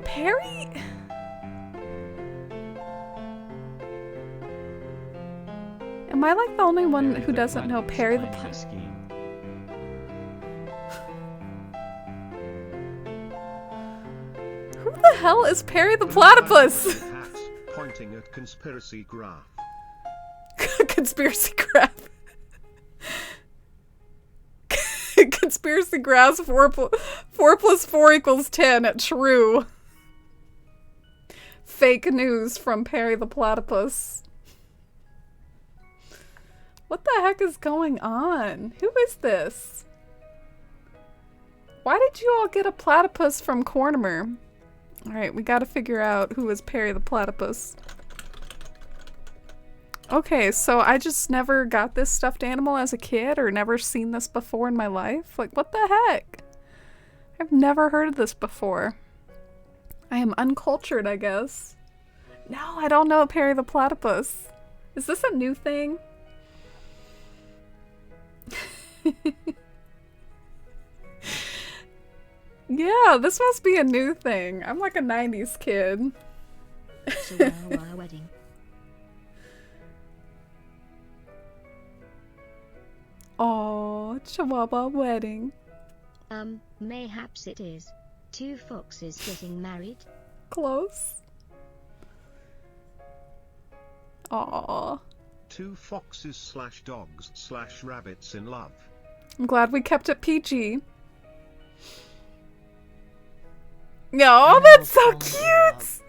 Perry? Am I like the only one
Barry
who
the
doesn't know
platypus
Perry the
planning a
platypus?
scheme.
Who the hell is Perry the platypus?
Hat, pointing at conspiracy graph.
Conspiracy graph. Conspiracy graphs 4 plus 4 equals 10 at true. Fake news from Perry the platypus. What the heck is going on? Who is this? Why did you all get a platypus from Cornimer? Alright, we gotta figure out who is Perry the platypus. Okay, so I just never got this stuffed animal as a kid or never seen this before in my life? Like, what the heck? I've never heard of this before. I am uncultured, I guess. No, I don't know Perry the platypus. Is this a new thing? Yeah, this must be a new thing. I'm like a 90s kid.
Chihuahua wedding.
Aww, Chihuahua wedding.
Mayhaps it is. 2 foxes getting married.
Close. Aww.
2 foxes/dogs/rabbits in love.
I'm glad we kept it PG. No, that's so cute!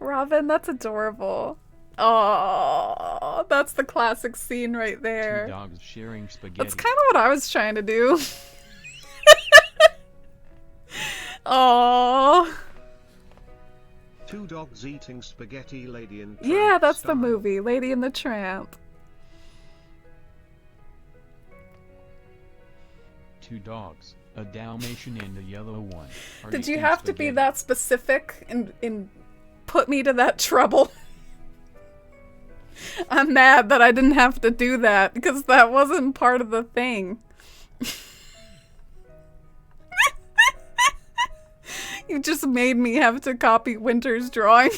Robin, that's adorable. Oh, that's the classic scene right
Two
there.
dogs sharing spaghetti.
That's kind of what I was trying to do. Oh.
Two dogs eating spaghetti, Lady and Tramp
Yeah, that's the
style.
movie, Lady and the Tramp.
Two dogs, a Dalmatian and a yellow one. are
Did you
eating
have to be
spaghetti.
that specific and put me to that trouble? I'm mad that I didn't have to do that because that wasn't part of the thing. You just made me have to copy Winter's drawing.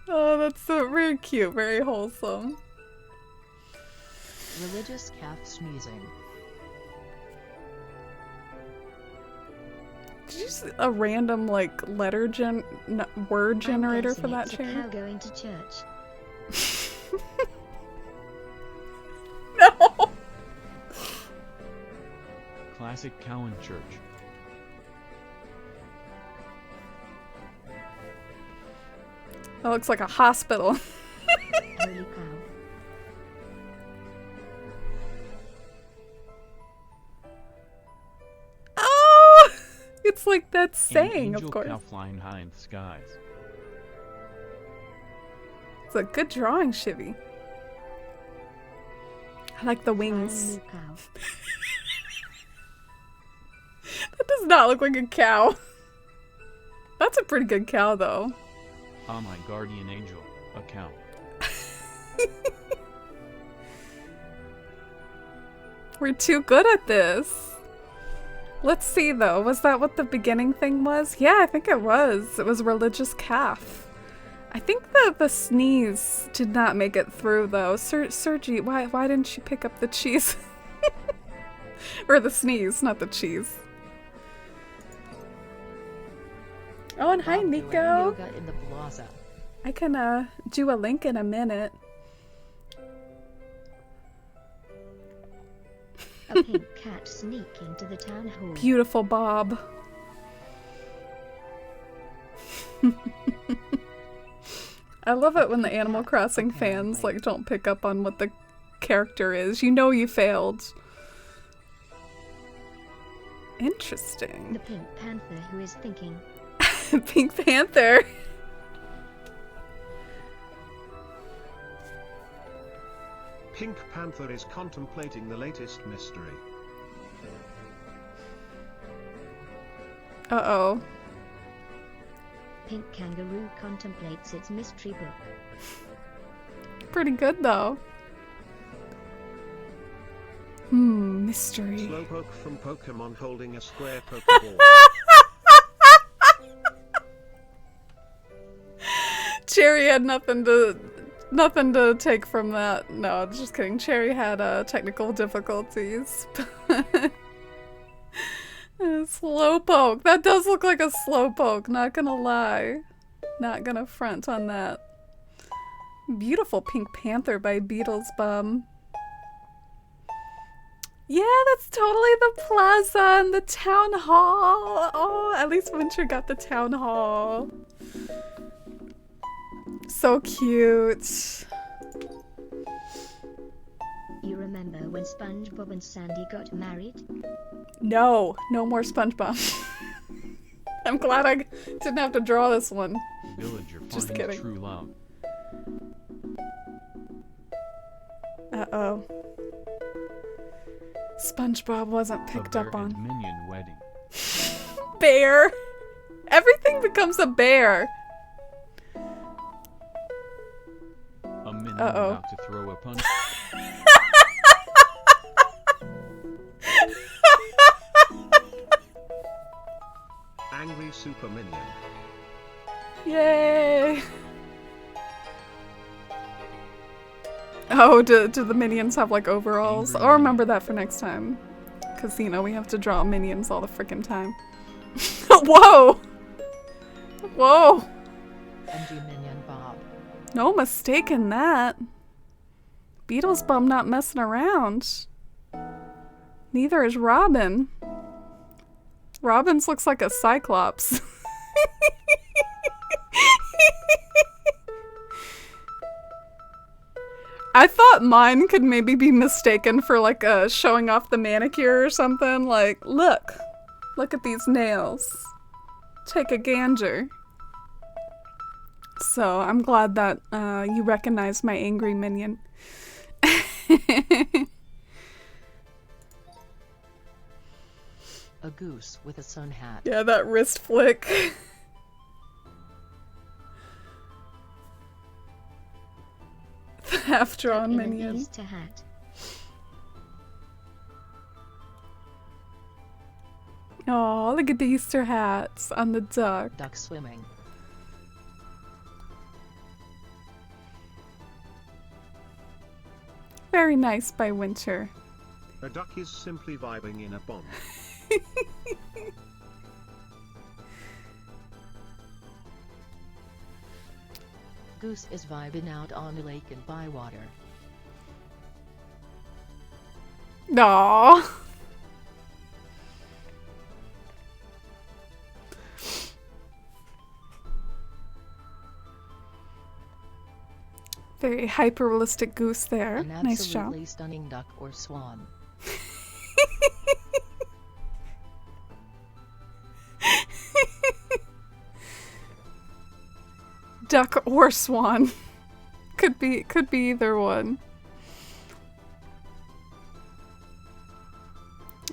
Oh, that's so very cute, very wholesome.
Religious calf sneezing.
Did you see a random like letter word generator
I'm
for that
guessing it's a
chair?
cow going to church.
No.
Classic cow in church.
That looks like a hospital.
Holy cow.
Oh, it's like that
An
saying,
angel
of course.
cow flying high in the skies.
It's a good drawing, Shivy. I like the
Flying
wings.
moo cow.
That does not look like a cow. That's a pretty good cow, though.
Ah, my guardian angel, a cow.
We're too good at this. Let's see, though. Was that what the beginning thing was? Yeah, I think it was. It was religious calf. I think that the sneeze did not make it through, though. Sergi, why didn't you pick up the cheese? Or the sneeze, not the cheese. Oh, and hi,
Bob doing
Nico.
Yoga in the plaza.
I can do a link in a minute.
A pink cat sneaking to the town hall.
Beautiful Bob. I love it when the Animal Crossing fans
apparently.
like don't pick up on what the character is. You know you failed. Interesting.
The Pink Panther who is thinking.
Pink Panther.
Pink Panther is contemplating the latest mystery.
Uh-oh.
Pink Kangaroo contemplates its mystery book.
Pretty good though. Mystery.
Slowpoke from Pokemon holding a square Pokeball.
Cherry had nothing to take from that. No, just kidding. Cherry had technical difficulties. Slowpoke. That does look like a slowpoke, not gonna lie. Not gonna front on that. Beautiful Pink Panther by Beatles Bum. Yeah, that's totally the plaza and the town hall. Oh, at least Winter got the town hall. So cute.
You remember when SpongeBob and Sandy got married?
No more SpongeBob. I'm glad I didn't have to draw this one.
Villager
Just
finds
kidding.
true love.
Uh-oh. SpongeBob wasn't
A
picked
bear
up
and
on.
minion wedding.
Bear! Everything becomes a bear!
A minion
Uh-oh.
about to throw a punch.
Angry Super Minion.
Yay! Oh, do the minions have like overalls?
Angry
I'll remember that for next time. Cause you know, we have to draw minions all the frickin' time. Whoa! Whoa!
MG Minion Bob.
No mistake in that. Beetlesbum not messing around. Neither is Robin. Robin's looks like a cyclops. I thought mine could maybe be mistaken for like showing off the manicure or something. Like, look at these nails. Take a gander. So I'm glad that you recognize my angry minion.
A goose with a sun hat.
Yeah, that wrist flick. The half-drawn
In an
minion.
Easter hat.
Oh, look at the Easter hats on the duck.
Duck swimming.
Very nice by Winter.
A duck is simply vibing in a pond.
Goose is vibing out on the lake in Bywater.
Aww. Very hyper-realistic goose there.
An
Nice job.
absolutely stunning duck or swan.
Duck or swan. Could be either one.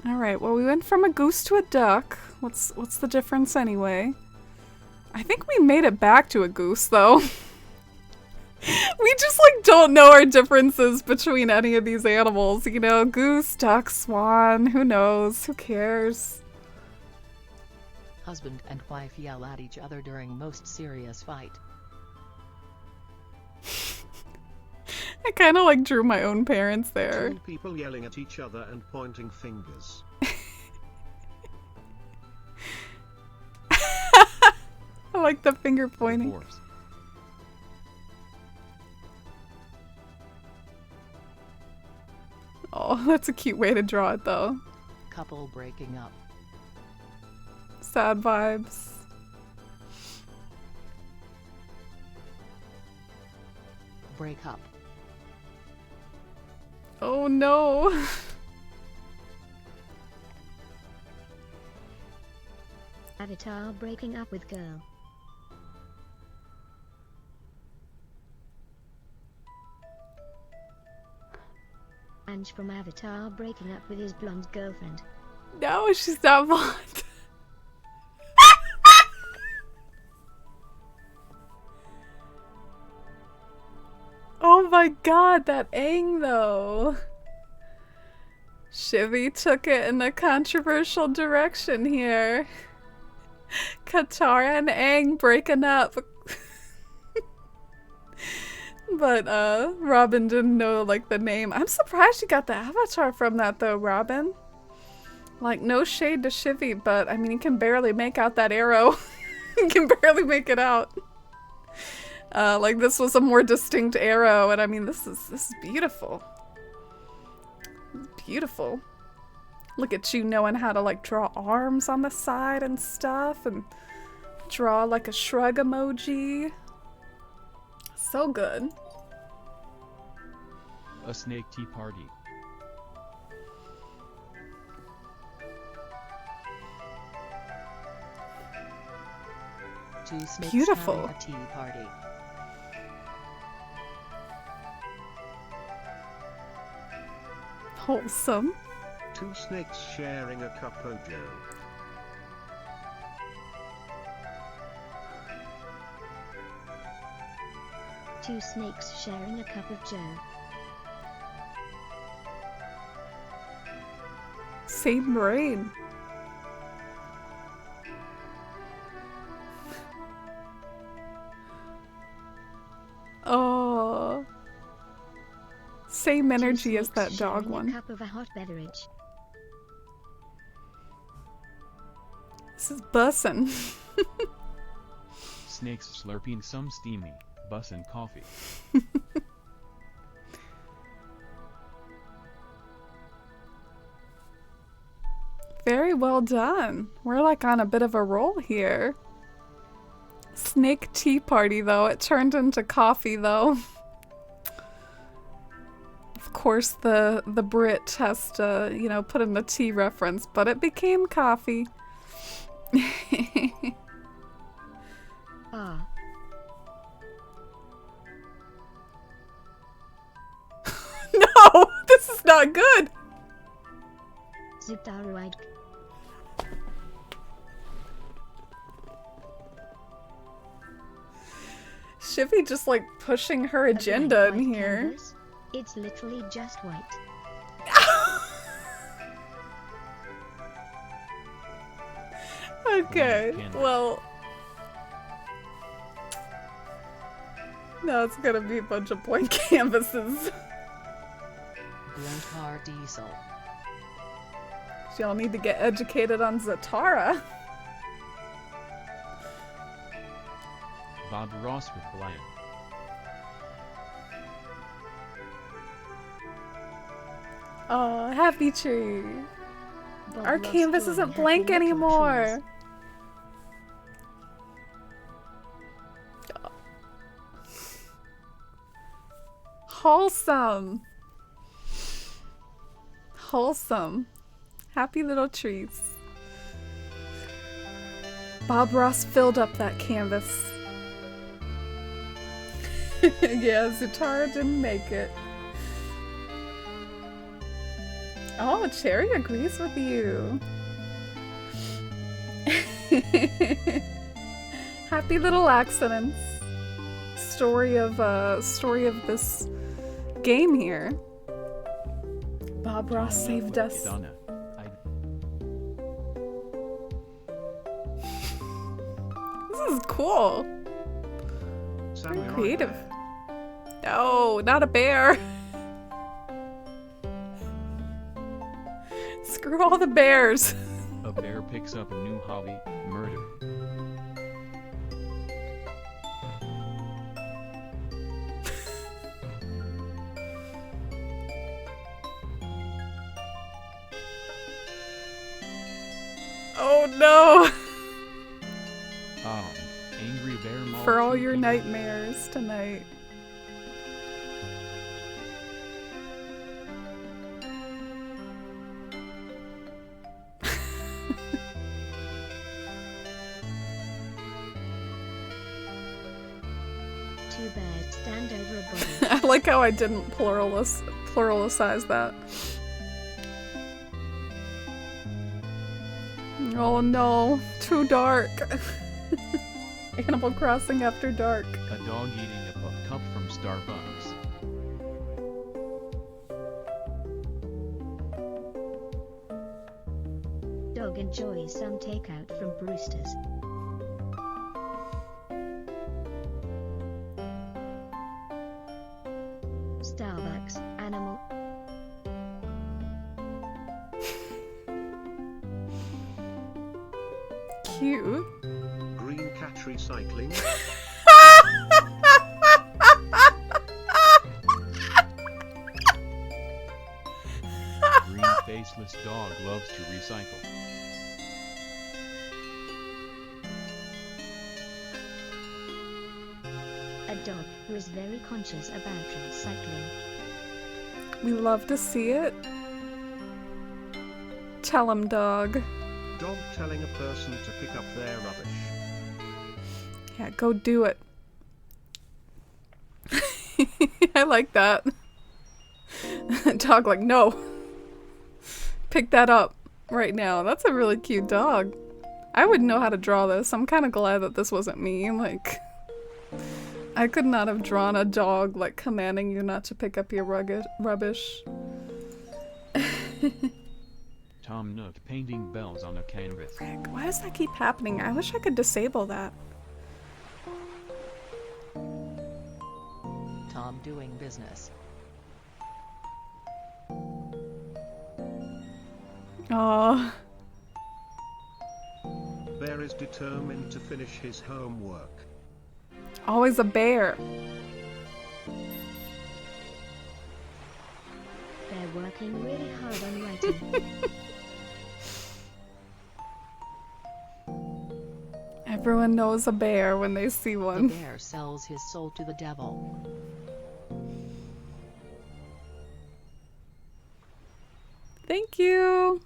Alright, well we went from a goose to a duck. What's the difference anyway? I think we made it back to a goose though. We just like don't know our differences between any of these animals, you know? Goose, duck, swan, who knows? Who cares?
Husband and wife yell at each other during most serious fight.
I kind of like drew my own parents there.
Two people yelling at each other and pointing fingers.
I like the finger pointing.
Divorce.
Oh, that's a cute way to draw it though.
Couple breaking up.
Sad vibes.
Break up.
Oh no.
Avatar breaking up with girl. Ange from Avatar breaking up with his blonde girlfriend.
No, she's not blonde. Oh my god, that Aang though. Shivy took it in a controversial direction here. Katara and Aang breaking up. But Robin didn't know like the name. I'm surprised you got the avatar from that though, Robin. Like no shade to Shivy, but I mean you can barely make out that arrow. You can barely make it out. Like this was a more distinct arrow, and I mean this is beautiful. Beautiful. Look at you knowing how to like draw arms on the side and stuff, and draw like a shrug emoji. So good.
A snake tea party.
Two snakes
Beautiful.
having a tea party.
Wholesome.
Two snakes sharing a cup of joe.
Two snakes sharing a cup of joe.
Same brain. Oh. Same
Two
energy as
snakes
that dog
sharing
one.
A cup of a hot beverage.
This is bussin'.
snakes slurping some steamy, bussin' coffee.
Very well done. We're like on a bit of a roll here. Snake tea party though. It turned into coffee though. Of course the Brit has to, you know, put in the tea reference, but it became coffee.
Ah,
No! This is not good!
Zitaruig.
Shivy just like pushing her agenda in here.
Canvas? It's literally just white.
Okay,
Canvas.
well. No, it's gonna be a bunch of blank canvases.
Blank car diesel.
Y'all need to get educated on Zatara.
Bob Ross with bland.
Oh, happy tree.
Bob
Our
Ross
canvas
drawing
isn't
happy
blank
little
anymore. Wholesome. Wholesome. Happy little trees. Bob Ross filled up that canvas. Yeah, Zatara didn't make it. Oh, Cherry agrees with you. Happy little accidents. Story of this game here. Bob Ross
Tom
saved
with
us.
Donna.
This is cool.
Samurai
creative.
Bear.
No, not a bear. Screw all the bears.
A bear picks up a new hobby, murder.
Oh no.
Angry bear mall
For all
tree
your
people.
nightmares tonight.
Two bears stand over a body.
I like how I didn't pluralicize that. Oh no, too dark. Animal Crossing after dark.
A dog eating a cup from Starbucks.
Dog enjoys some takeout from Brewster's. Starbucks, animal.
Cute.
Green cat recycling.
Green faceless dog loves to recycle.
A dog who is very conscious about recycling.
We love to see it. Tell him, dog.
Dog telling a person to pick up their rubbish.
Yeah, go do it. I like that. Dog like, no. Pick that up right now. That's a really cute dog. I wouldn't know how to draw this. I'm kind of glad that this wasn't me. Like, I could not have drawn a dog, like, commanding you not to pick up your rubbish.
Tom Nook painting bells on a canvas.
Frick, why does that keep happening? I wish I could disable that.
Tom doing business.
Aww.
Bear is determined to finish his homework.
Always a bear.
They're working really hard on writing.
Everyone knows a bear when they see
The
one.
bear sells his soul to the devil.
Thank you.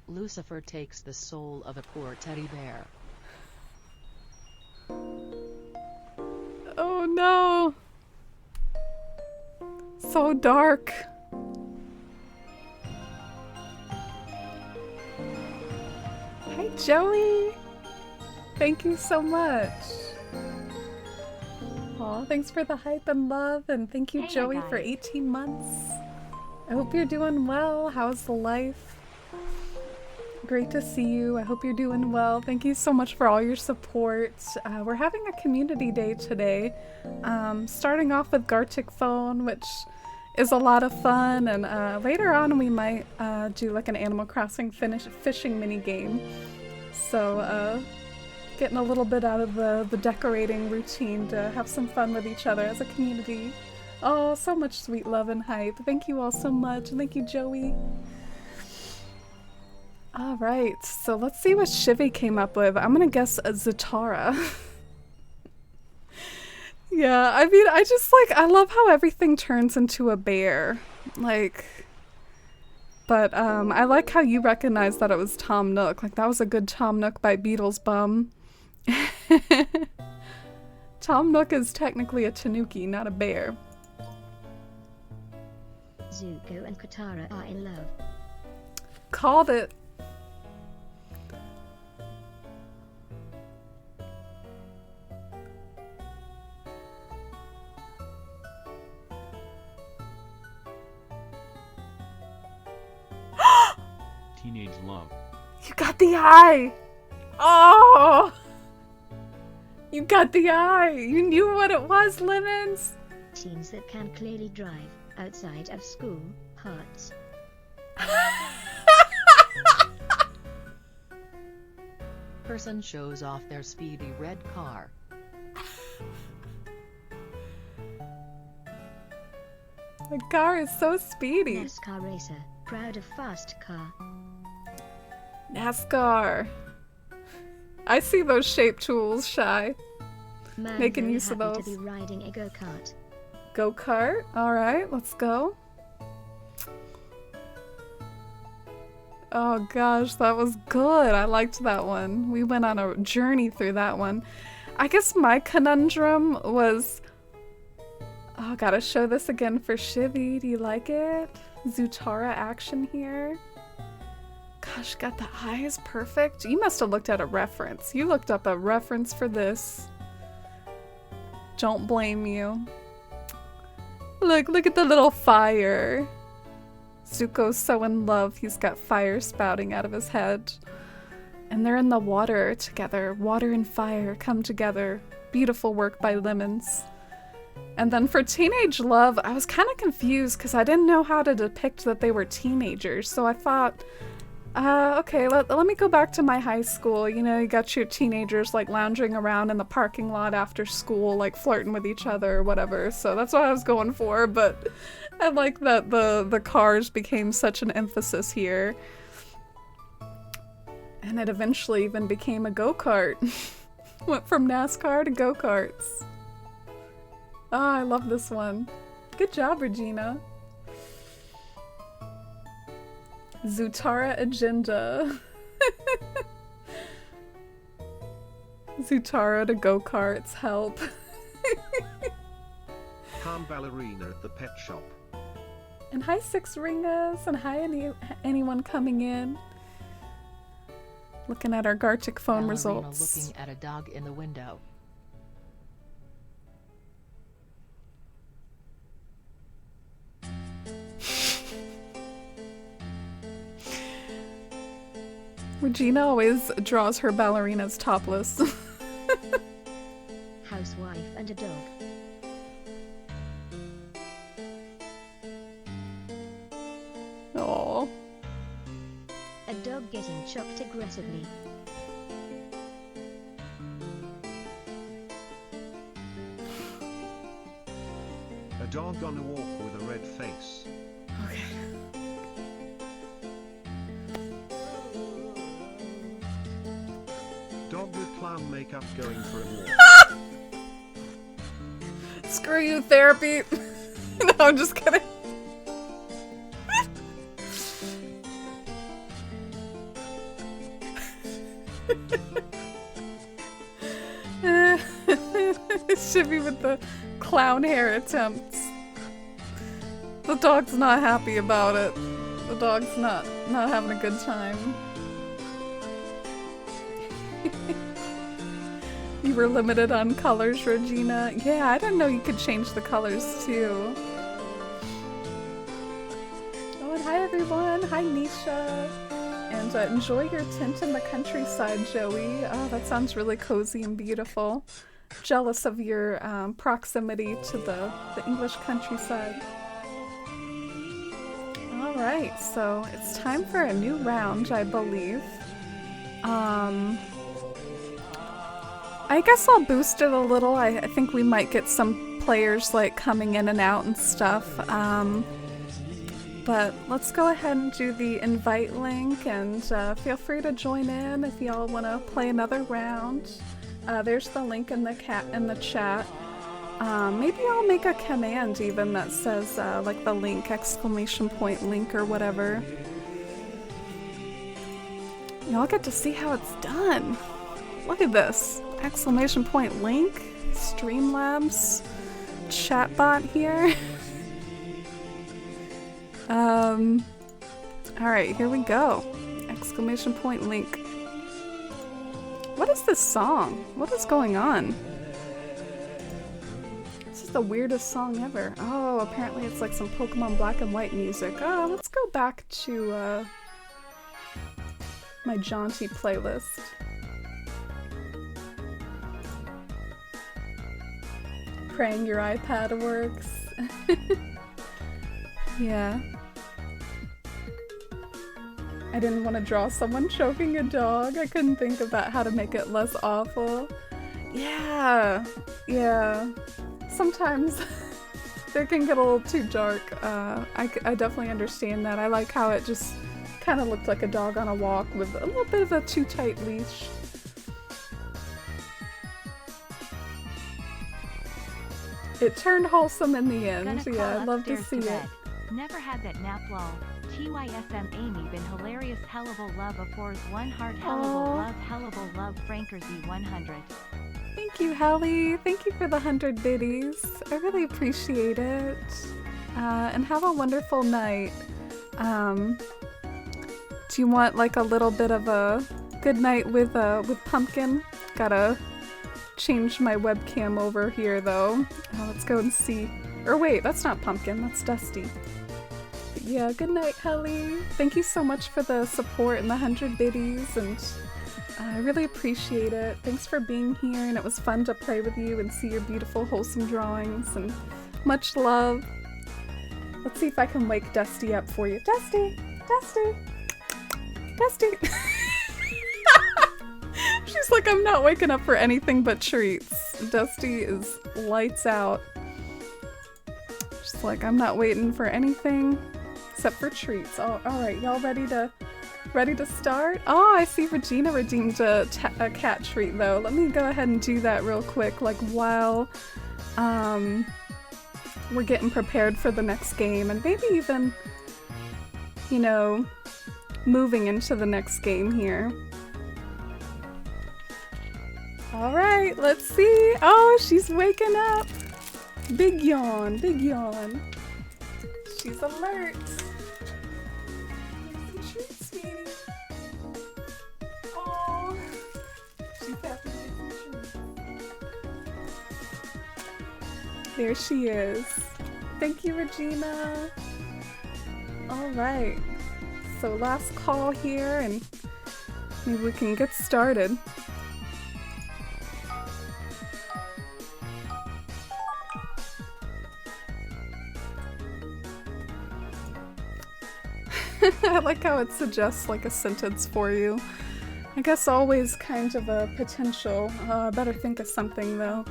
Lucifer takes the soul of a poor teddy bear.
Oh no. So dark. Hi, Joey. Thank you so much. Aw, thanks for the hype and love, and thank you,
Hey,
Joey,
guys.
for 18 months. I hope you're doing well. How's the life? Great to see you. I hope you're doing well. Thank you so much for all your support. We're having a community day today, starting off with Gartic phone, which is a lot of fun, and later on we might do like an Animal Crossing fishing mini game. So getting a little bit out of the decorating routine to have some fun with each other as a community. Oh, so much sweet love and hype. Thank you all so much. And thank you, Joey. Alright, so let's see what Shivy came up with. I'm gonna guess a Zatara. Yeah, I mean, I just like, I love how everything turns into a bear. Like, but I like how you recognized that it was Tom Nook. Like, that was a good Tom Nook by Beatles Bum. Tom Nook is technically a tanuki, not a bear.
Zuko and Katara are in love.
Called it.
Teenage love.
You got the eye! Oh! You got the eye! You knew what it was, Lemons!
Teens that can clearly drive outside of school, hearts.
Person shows off their speedy red car.
The car is so speedy.
NASCAR racer, proud of fast car.
NASCAR. I see those shape tools, Shy.
Man
Making
very
use of
happy
those.
to be riding a go-kart.
Go-kart. Alright, let's go. Oh gosh, that was good. I liked that one. We went on a journey through that one. I guess my conundrum was... Oh, gotta show this again for Shivy. Do you like it? Zutara action here. Gosh, got the eyes perfect. You must have looked at a reference. You looked up a reference for this. Don't blame you. Look at the little fire. Zuko's so in love, he's got fire spouting out of his head. And they're in the water together. Water and fire come together. Beautiful work by Lemons. And then for Teenage Love, I was kind of confused because I didn't know how to depict that they were teenagers. So I thought, okay, let me go back to my high school. You know, you got your teenagers like lounging around in the parking lot after school, like flirting with each other or whatever. So that's what I was going for, but I like that the cars became such an emphasis here. And it eventually even became a go-kart. Went from NASCAR to go-karts. Oh, I love this one. Good job, Regina. Zutara agenda. Zutara to go-karts, help.
Calm ballerina at the pet shop.
And hi, Six Ringas, and hi, anyone coming in. Looking at our Gartic phone
Ballerina
results.
looking at a dog in the window.
Regina always draws her ballerinas topless.
Housewife and a dog.
Aww.
A dog getting chopped aggressively.
Dog on a walk with a red face.
Okay.
Dog with clown makeup going for a walk.
Screw you, therapy. No, I'm just kidding. Shivy with the clown hair attempts. The dog's not happy about it. The dog's not having a good time. You were limited on colors, Regina. Yeah, I didn't know you could change the colors too. Oh, and hi everyone. Hi Nisha. And enjoy your tent in the countryside, Joey. Oh, that sounds really cozy and beautiful. Jealous of your proximity to the English countryside. Alright, so it's time for a new round, I believe. I guess I'll boost it a little. I think we might get some players like coming in and out and stuff. But let's go ahead and do the invite link, and feel free to join in if y'all want to play another round. There's the link in the chat. Maybe I'll make a command even that says like the link, exclamation point link or whatever. Y'all get to see how it's done. Look at this. Exclamation point link. Streamlabs chatbot here. Alright, here we go. Exclamation point link. What is this song? What is going on? This is the weirdest song ever. Oh, apparently it's like some Pokemon Black and White music. Oh, let's go back to my jaunty playlist. Praying your iPad works. Yeah. I didn't want to draw someone choking a dog. I couldn't think about how to make it less awful. Yeah. Sometimes they can get a little too dark. I definitely understand that. I like how it just kind of looked like a dog on a walk with a little bit of a too tight leash. It turned wholesome in the end. Yeah, I'd love to see it.
Never had that nap lol. TYSM Amy been hilarious hellable love of fours one heart hellable love Frankersy 100.
Thank you, Helly. Thank you for the 100 biddies. I really appreciate it. And have a wonderful night. Do you want like a little bit of a good night with Pumpkin? Gotta change my webcam over here though. Let's go and see. Or wait, that's not Pumpkin, that's Dusty. But yeah, good night, Helly. Thank you so much for the support and the 100 biddies, and I really appreciate it. Thanks for being here, and it was fun to play with you and see your beautiful, wholesome drawings, and much love. Let's see if I can wake Dusty up for you. Dusty! Dusty! Dusty! She's like, I'm not waking up for anything but treats. Dusty is lights out. She's like, I'm not waiting for anything except for treats. Oh, alright, y'all ready to start? Oh, I see Regina redeemed a cat treat though. Let me go ahead and do that real quick, like while we're getting prepared for the next game, and maybe even, you know, moving into the next game here. Alright, let's see. Oh, she's waking up. Big yawn, big yawn. She's alert. Here's some treats, sweetie. Oh, she's happy to get some treats. There she is. Thank you, Regina. Alright, so last call here, and maybe we can get started. I like how it suggests like a sentence for you. I guess always kind of a potential. I better think of something though.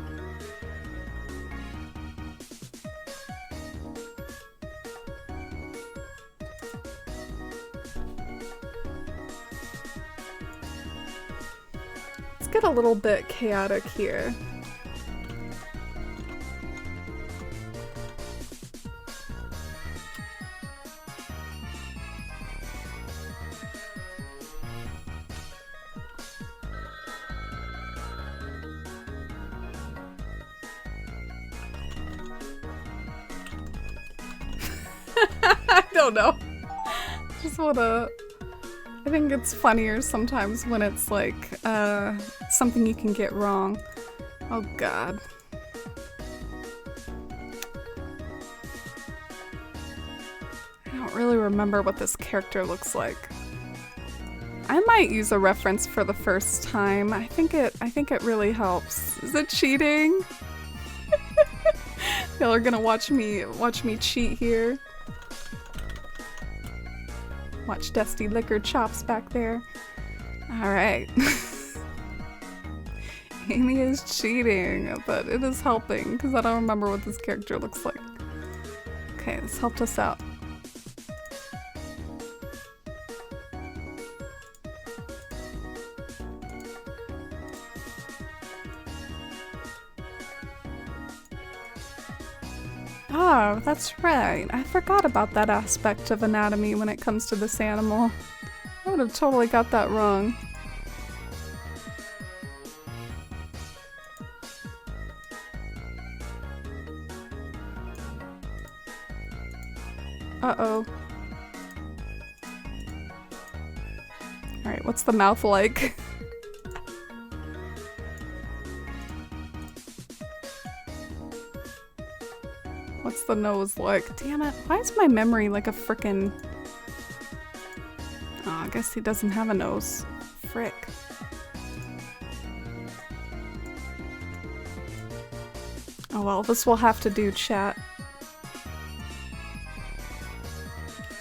Let's get a little bit chaotic here. I don't know. Just wanna... I think it's funnier sometimes when it's like, something you can get wrong. Oh god. I don't really remember what this character looks like. I might use a reference for the first time. I think it really helps. Is it cheating? Y'all are gonna watch me cheat here. Watch Dusty lick chops back there. Alright. Amy is cheating, but it is helping because I don't remember what this character looks like. Okay, this helped us out. Oh, that's right. I forgot about that aspect of anatomy when it comes to this animal. I would have totally got that wrong. Uh-oh. Alright, what's the mouth like? What's the nose like? Damn it, why is my memory like a frickin'... Oh, I guess he doesn't have a nose. Frick. Oh well, this will have to do, chat.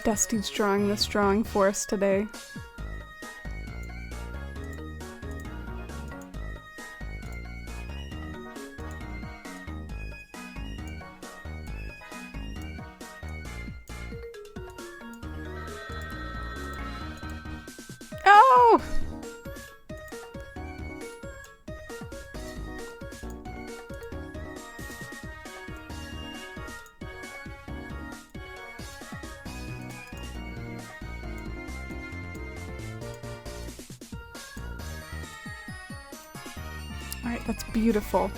Dusty's drawing this drawing for us today. Oh! Alright, that's beautiful.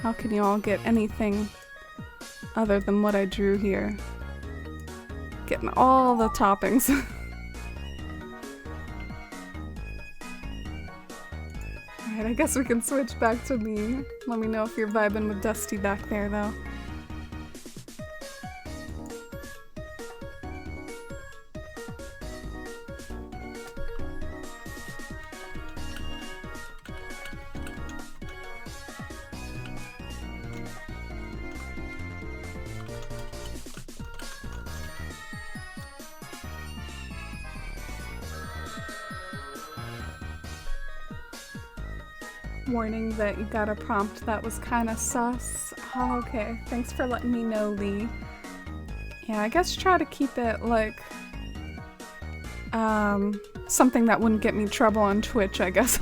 How can you all get anything other than what I drew here? Getting all the toppings. Alright, I guess we can switch back to me. Let me know if you're vibing with Dusty back there, though. Warning that you got a prompt that was kind of sus. Oh, okay. Thanks for letting me know, Lee. Yeah, I guess try to keep it like something that wouldn't get me trouble on Twitch, I guess.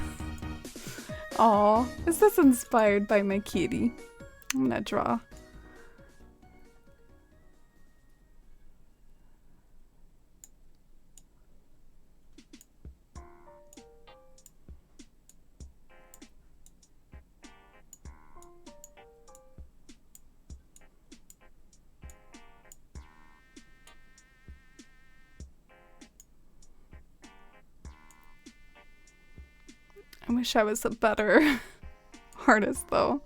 Aw, is this inspired by my kitty? I'm gonna draw. I wish I was a better artist, though.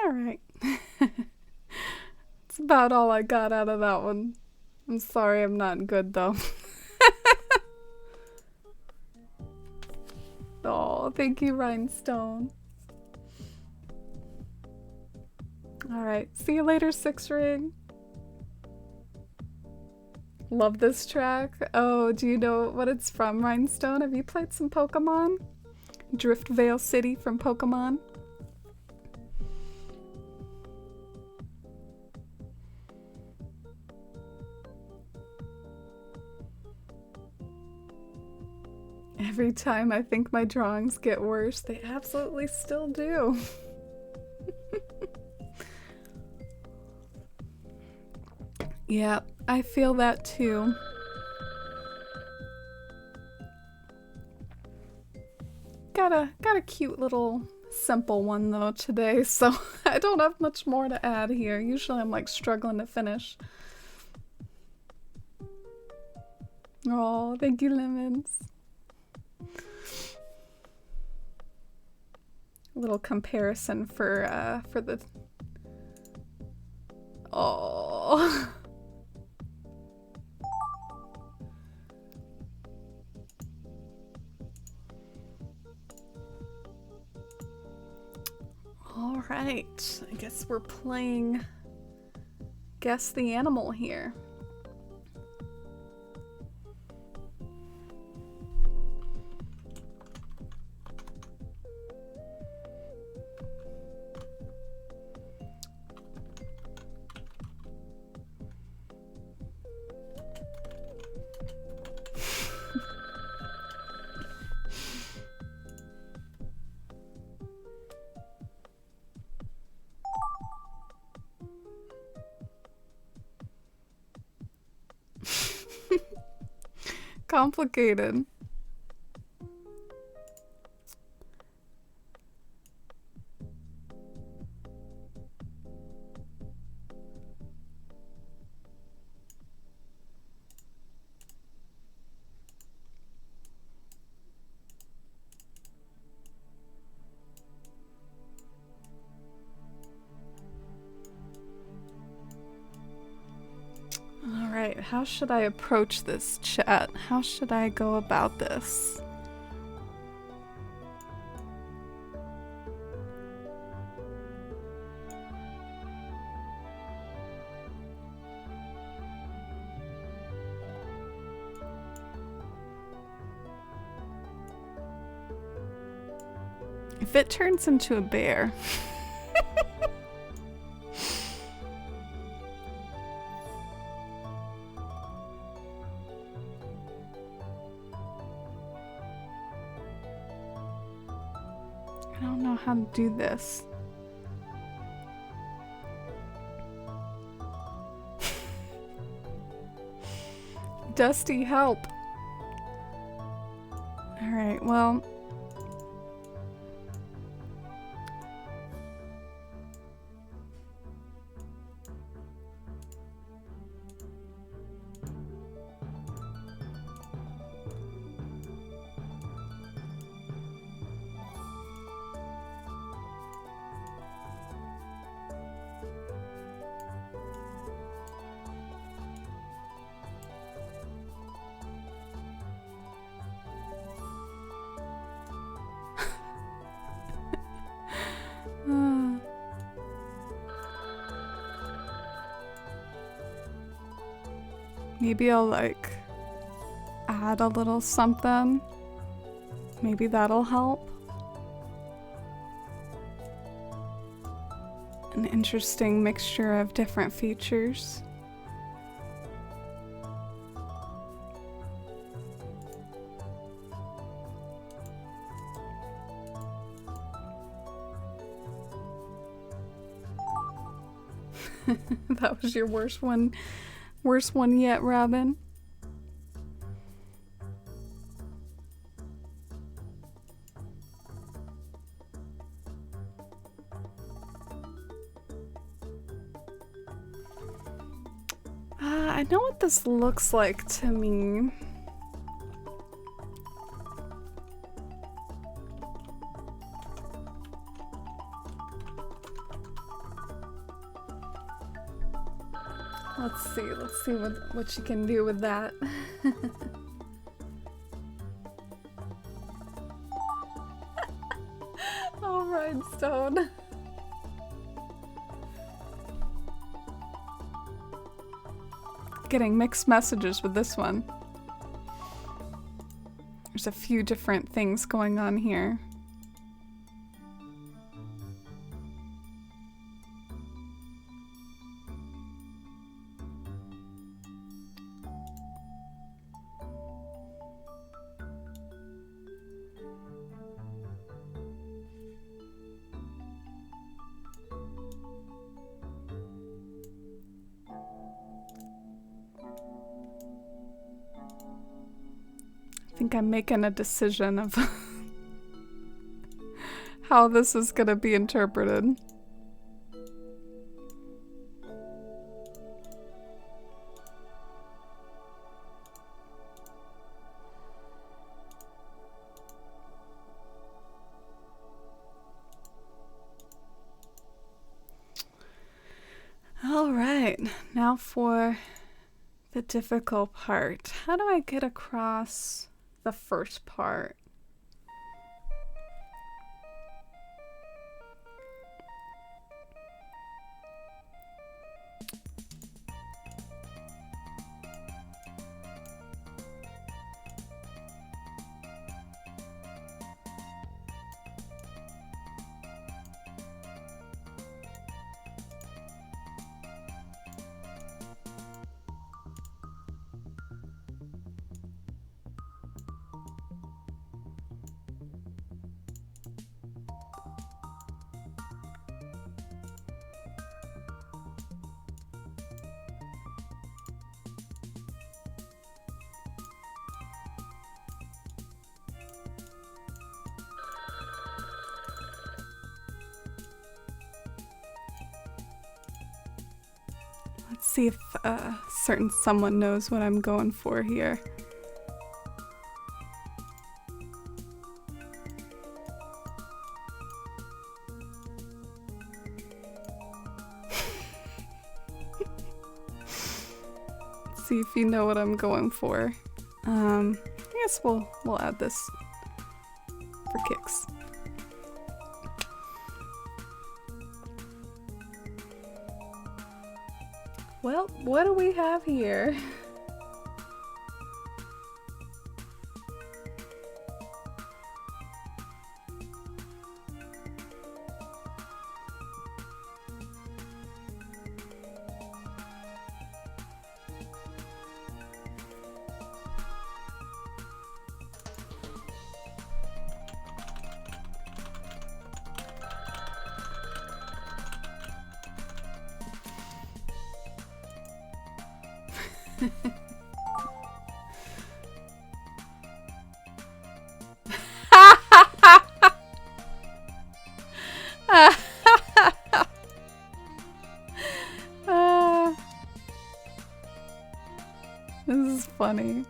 Alright. That's about all I got out of that one. I'm sorry I'm not good though. Oh, thank you, Rhinestone. Alright, see you later, Six Ring. Love this track. Oh, do you know what it's from, Rhinestone? Have you played some Pokemon? Driftvale City from Pokemon? Every time I think my drawings get worse, they absolutely still do. Yeah, I feel that too. Got a cute little simple one though today, so I don't have much more to add here. Usually I'm like struggling to finish. Oh, thank you, Lemons. Little comparison for the. Oh. All right, I guess we're playing Guess the Animal here. Complicated. Alright, how should I approach this, chat? How should I go about this? If it turns into a bear... I don't know how to do this. Dusty, help. Alright, well... Maybe I'll like add a little something. Maybe that'll help. An interesting mixture of different features. That was your worst one. Worst one yet, Robin. I know what this looks like to me. Let's see what you can do with that. Oh, Rhinestone. getting mixed messages with this one. There's a few different things going on here. I think I'm making a decision of how this is gonna be interpreted. All right, now for the difficult part. How do I get across the first part? Let's see if certain someone knows what I'm going for here. Let's see if you know what I'm going for. I guess we'll add this for kicks. Well, what do we have here? This is funny.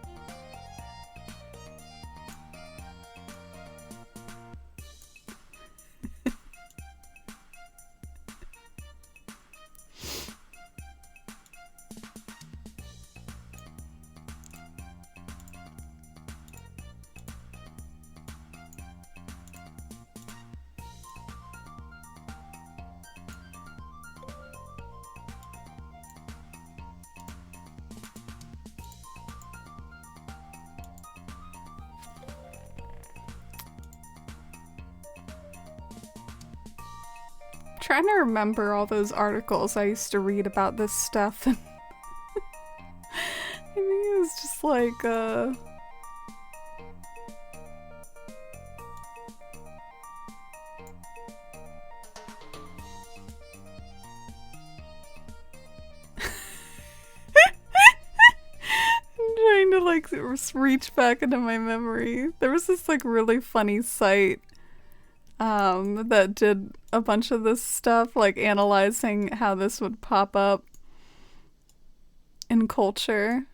Trying to remember all those articles I used to read about this stuff. I think it was just like, I'm trying to like reach back into my memory. There was this like really funny site that did a bunch of this stuff, like analyzing how this would pop up in culture.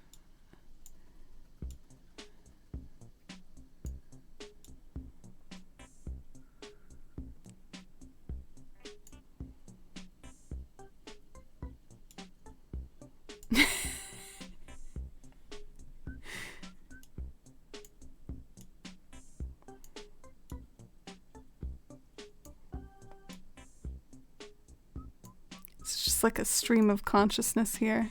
It's just like a stream of consciousness here.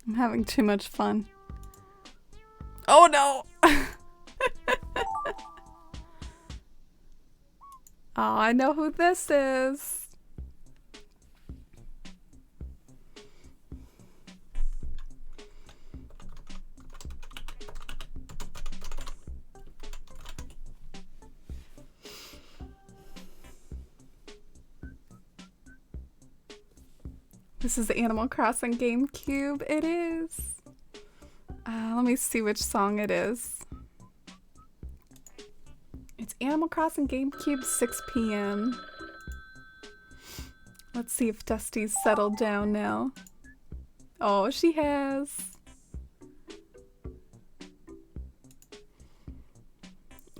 I'm having too much fun. Oh no! Oh, I know who this is. This is Animal Crossing GameCube. It is. Let me see which song it is. It's Animal Crossing GameCube 6 p.m. Let's see if Dusty's settled down now. Oh, she has.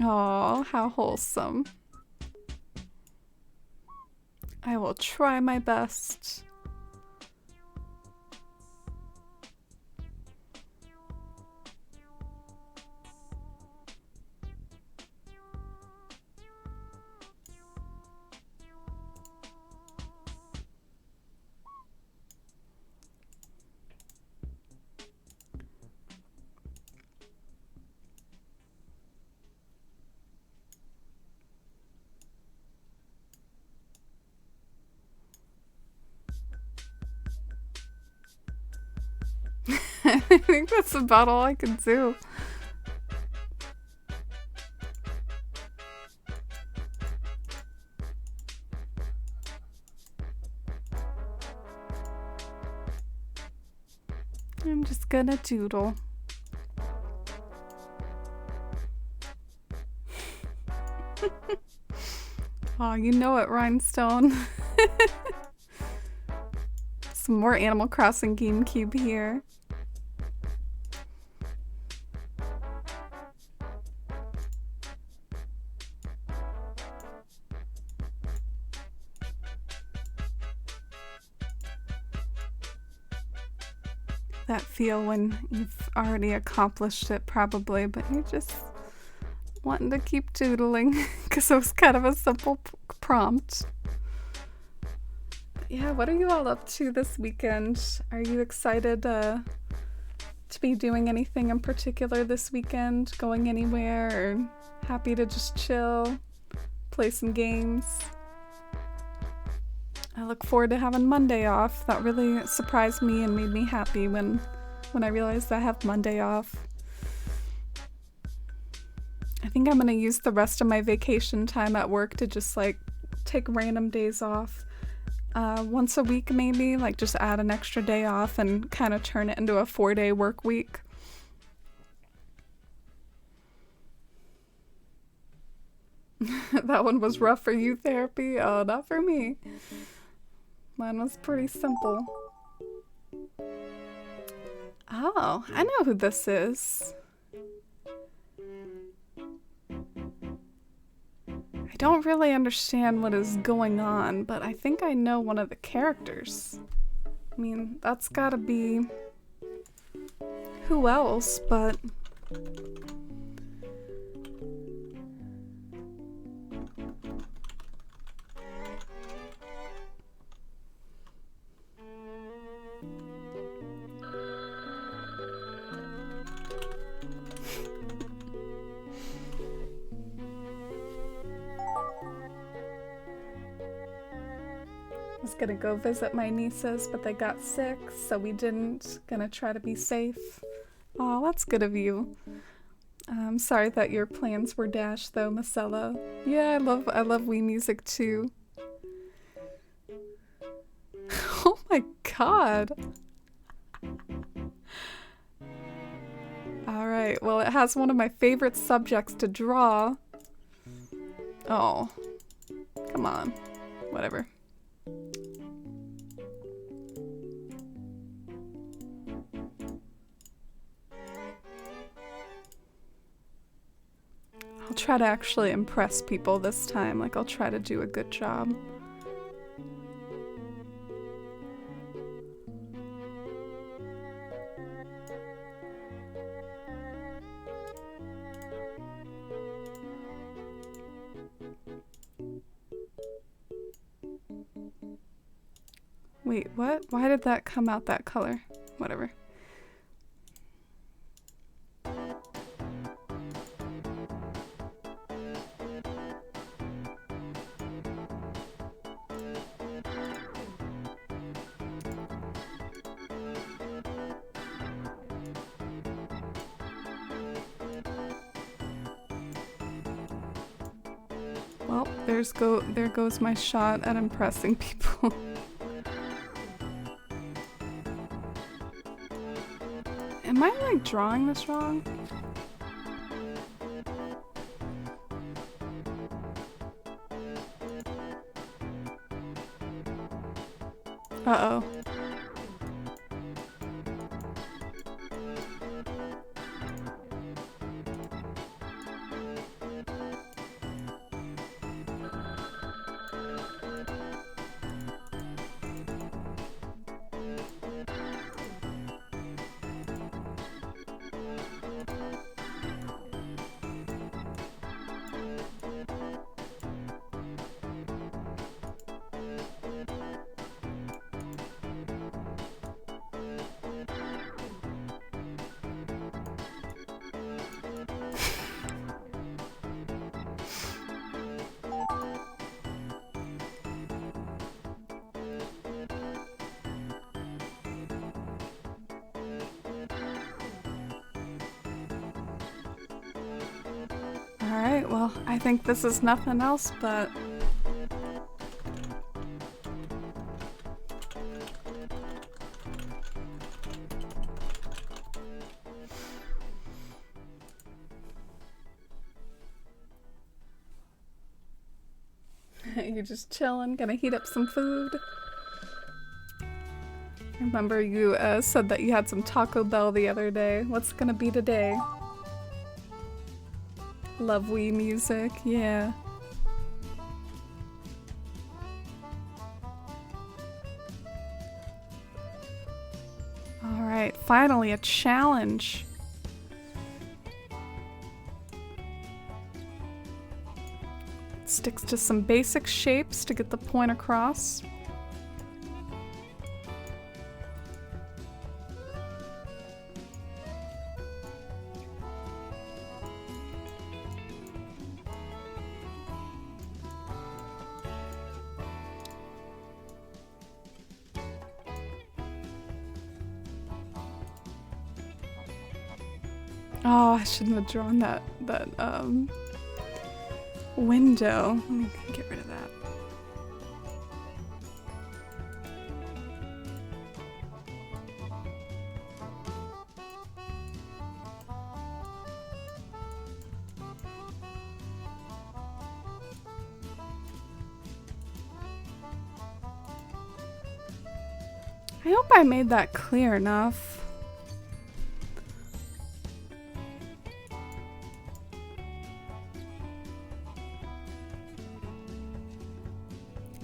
Oh, how wholesome. I will try my best. I think that's about all I can do. I'm just gonna doodle. Oh, you know it, Rhinestone. Some more Animal Crossing GameCube here. That feel when you've already accomplished it, probably, but you're just wanting to keep doodling because it was kind of a simple prompt. Yeah, what are you all up to this weekend? Are you excited to be doing anything in particular this weekend? Going anywhere, or happy to just chill, play some games? I look forward to having Monday off. That really surprised me and made me happy when I realized I have Monday off. I think I'm gonna use the rest of my vacation time at work to just like take random days off. Once a week maybe, like just add an extra day off and kind of turn it into a 4-day work week. That one was rough for you, therapy? Oh, not for me. Mine was pretty simple. Oh, I know who this is. I don't really understand what is going on, but I think I know one of the characters. I mean, that's gotta be... who else, but... I was gonna go visit my nieces, but they got sick, so we didn't. Gonna try to be safe. Oh, that's good of you. I'm sorry that your plans were dashed, though, Marcella. Yeah, I love Wii music too. Oh my god. Alright, well, it has one of my favorite subjects to draw. Oh. Come on. Whatever. I'll try to actually impress people this time. Like, I'll try to do a good job. Wait, what? Why did that come out that color? Whatever. Well, there goes my shot at impressing people. Am I like drawing this wrong? Uh-oh. Alright, well, I think this is nothing else but... You're just chilling, gonna heat up some food. Remember you said that you had some Taco Bell the other day. What's it gonna be today? Love Wii music, yeah. Alright, finally a challenge. Sticks to some basic shapes to get the point across. Oh, I shouldn't have drawn that window. Let me get rid of that. I hope I made that clear enough.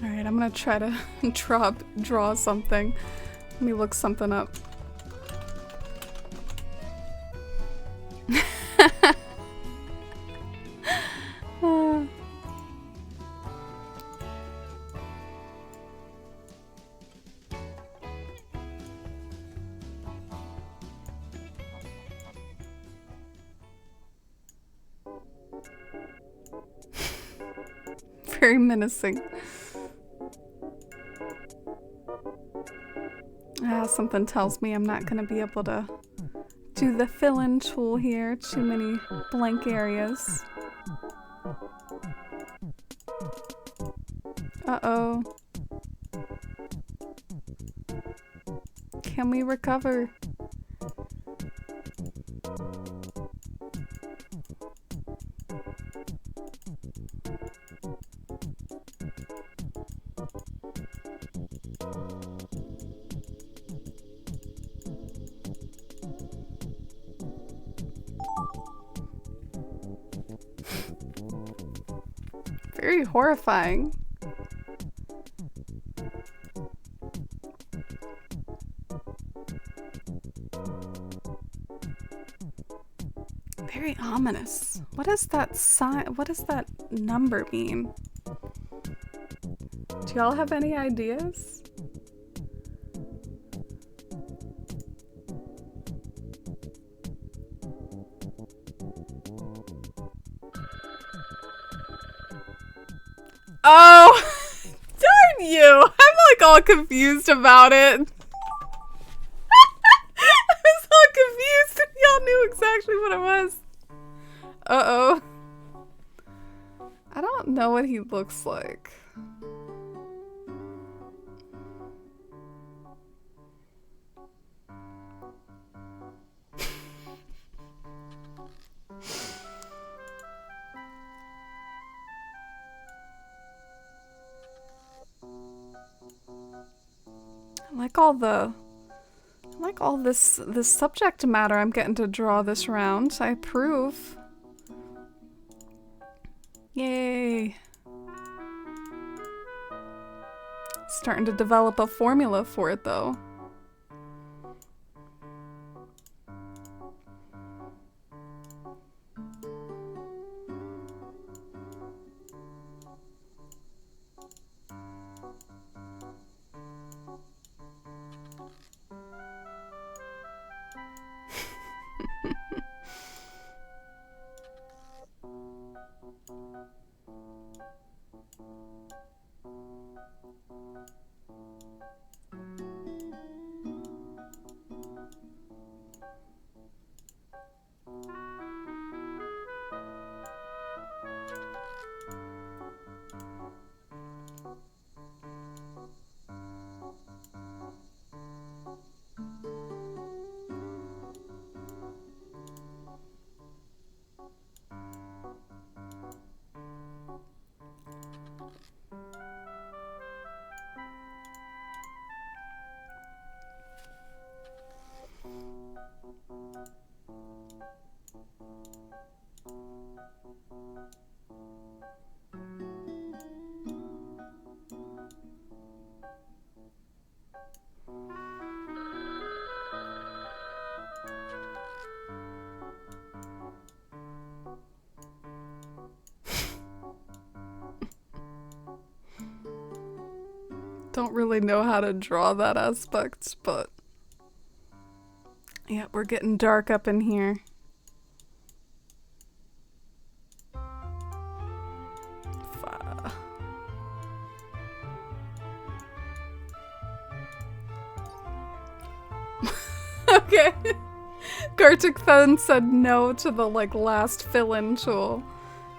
Alright, I'm gonna try to draw something. Let me look something up. Very menacing. Something tells me I'm not going to be able to do the fill-in tool here. Too many blank areas. Uh-oh. Can we recover? Very horrifying. Very ominous. What is that sign? What does that number mean? Do y'all have any ideas? Oh, darn you! I'm like all confused about it. I was all confused. Y'all knew exactly what it was. Uh-oh. I don't know what he looks like. I like all this subject matter I'm getting to draw this round. I approve. Yay. Starting to develop a formula for it though. Don't really know how to draw that aspect, but yeah, we're getting dark up in here. Okay. Gartic then said no to the last fill-in tool.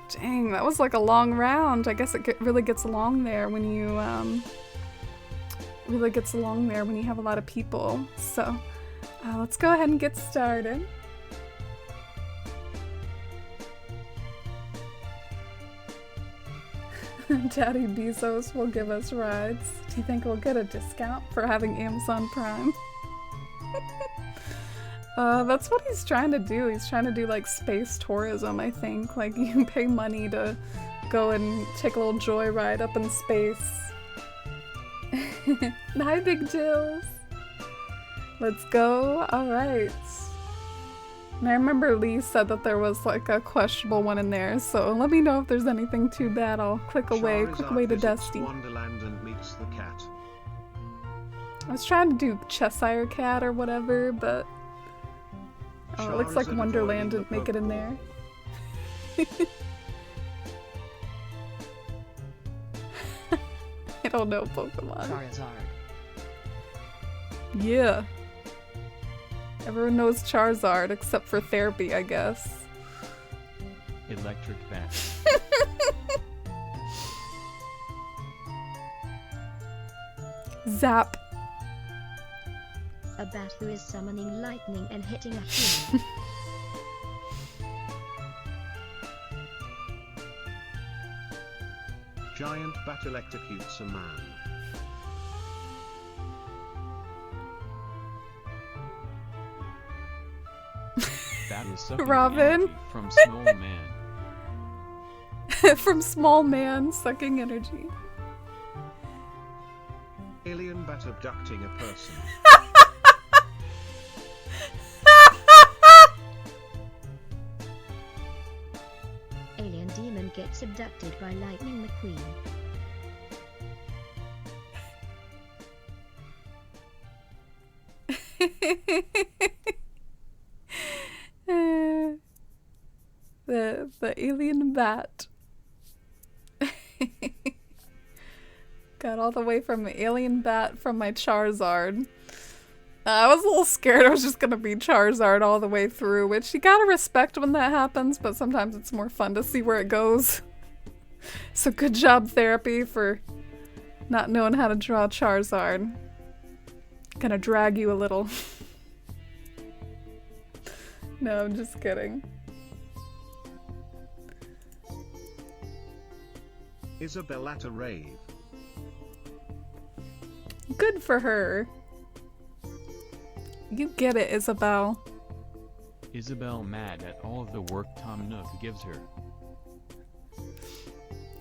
Dang, that was like a long round. I guess it really gets long there when you have a lot of people. So let's go ahead and get started. Daddy Bezos will give us rides. Do you think we'll get a discount for having Amazon Prime? That's what he's trying to do. He's trying to do like space tourism, I think. Like you pay money to go and take a little joyride up in space. Hi, Big Jills. Let's go. Alright. And I remember Lee said that there was like a questionable one in there, so let me know if there's anything too bad. I'll click away to Dusty.
Wonderland and meets the cat.
I was trying to do Cheshire Cat or whatever, but oh, it looks like Wonderland didn't make it in there. I don't know Pokemon.
Charizard.
Yeah. Everyone knows Charizard except for therapy, I guess.
Electric bat.
Zap.
A bat who is summoning lightning and hitting a human.
Giant bat electrocutes a man.
Bat is sucking
Robin.
energy from small man.
From small man sucking energy.
Alien bat abducting a person.
Alien demon gets abducted by Lightning McQueen. The alien bat. Got all the way from the alien bat from my Charizard. I was a little scared I was just gonna be Charizard all the way through, which you gotta respect when that happens, but sometimes it's more fun to see where it goes. So good job, therapy, for not knowing how to draw Charizard. Gonna drag you a little. No, I'm just kidding.
Isabel at a rave.
Good for her. You get it, Isabel.
Isabel mad at all of the work Tom Nook gives her.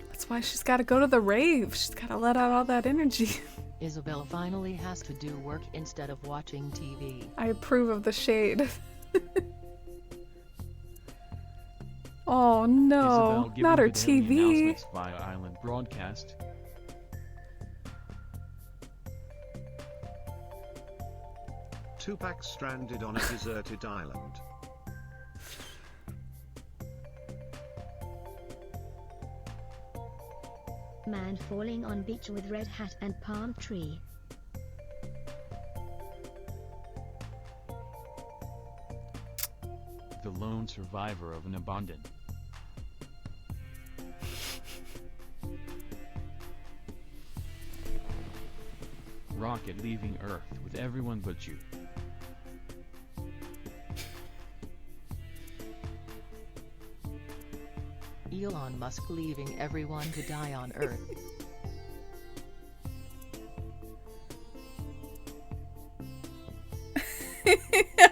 That's why she's gotta go to the rave. She's gotta let out all that energy.
Isabel finally has to do work instead of watching TV.
I approve of the shade. Oh no,
Isabel giving
not her
the daily
TV.
announcements via island broadcast.
Tupac stranded on a deserted island.
Man falling on beach with red hat and palm tree.
The lone survivor of an abandoned. Rocket leaving Earth with everyone but you.
Elon Musk leaving everyone to die on Earth.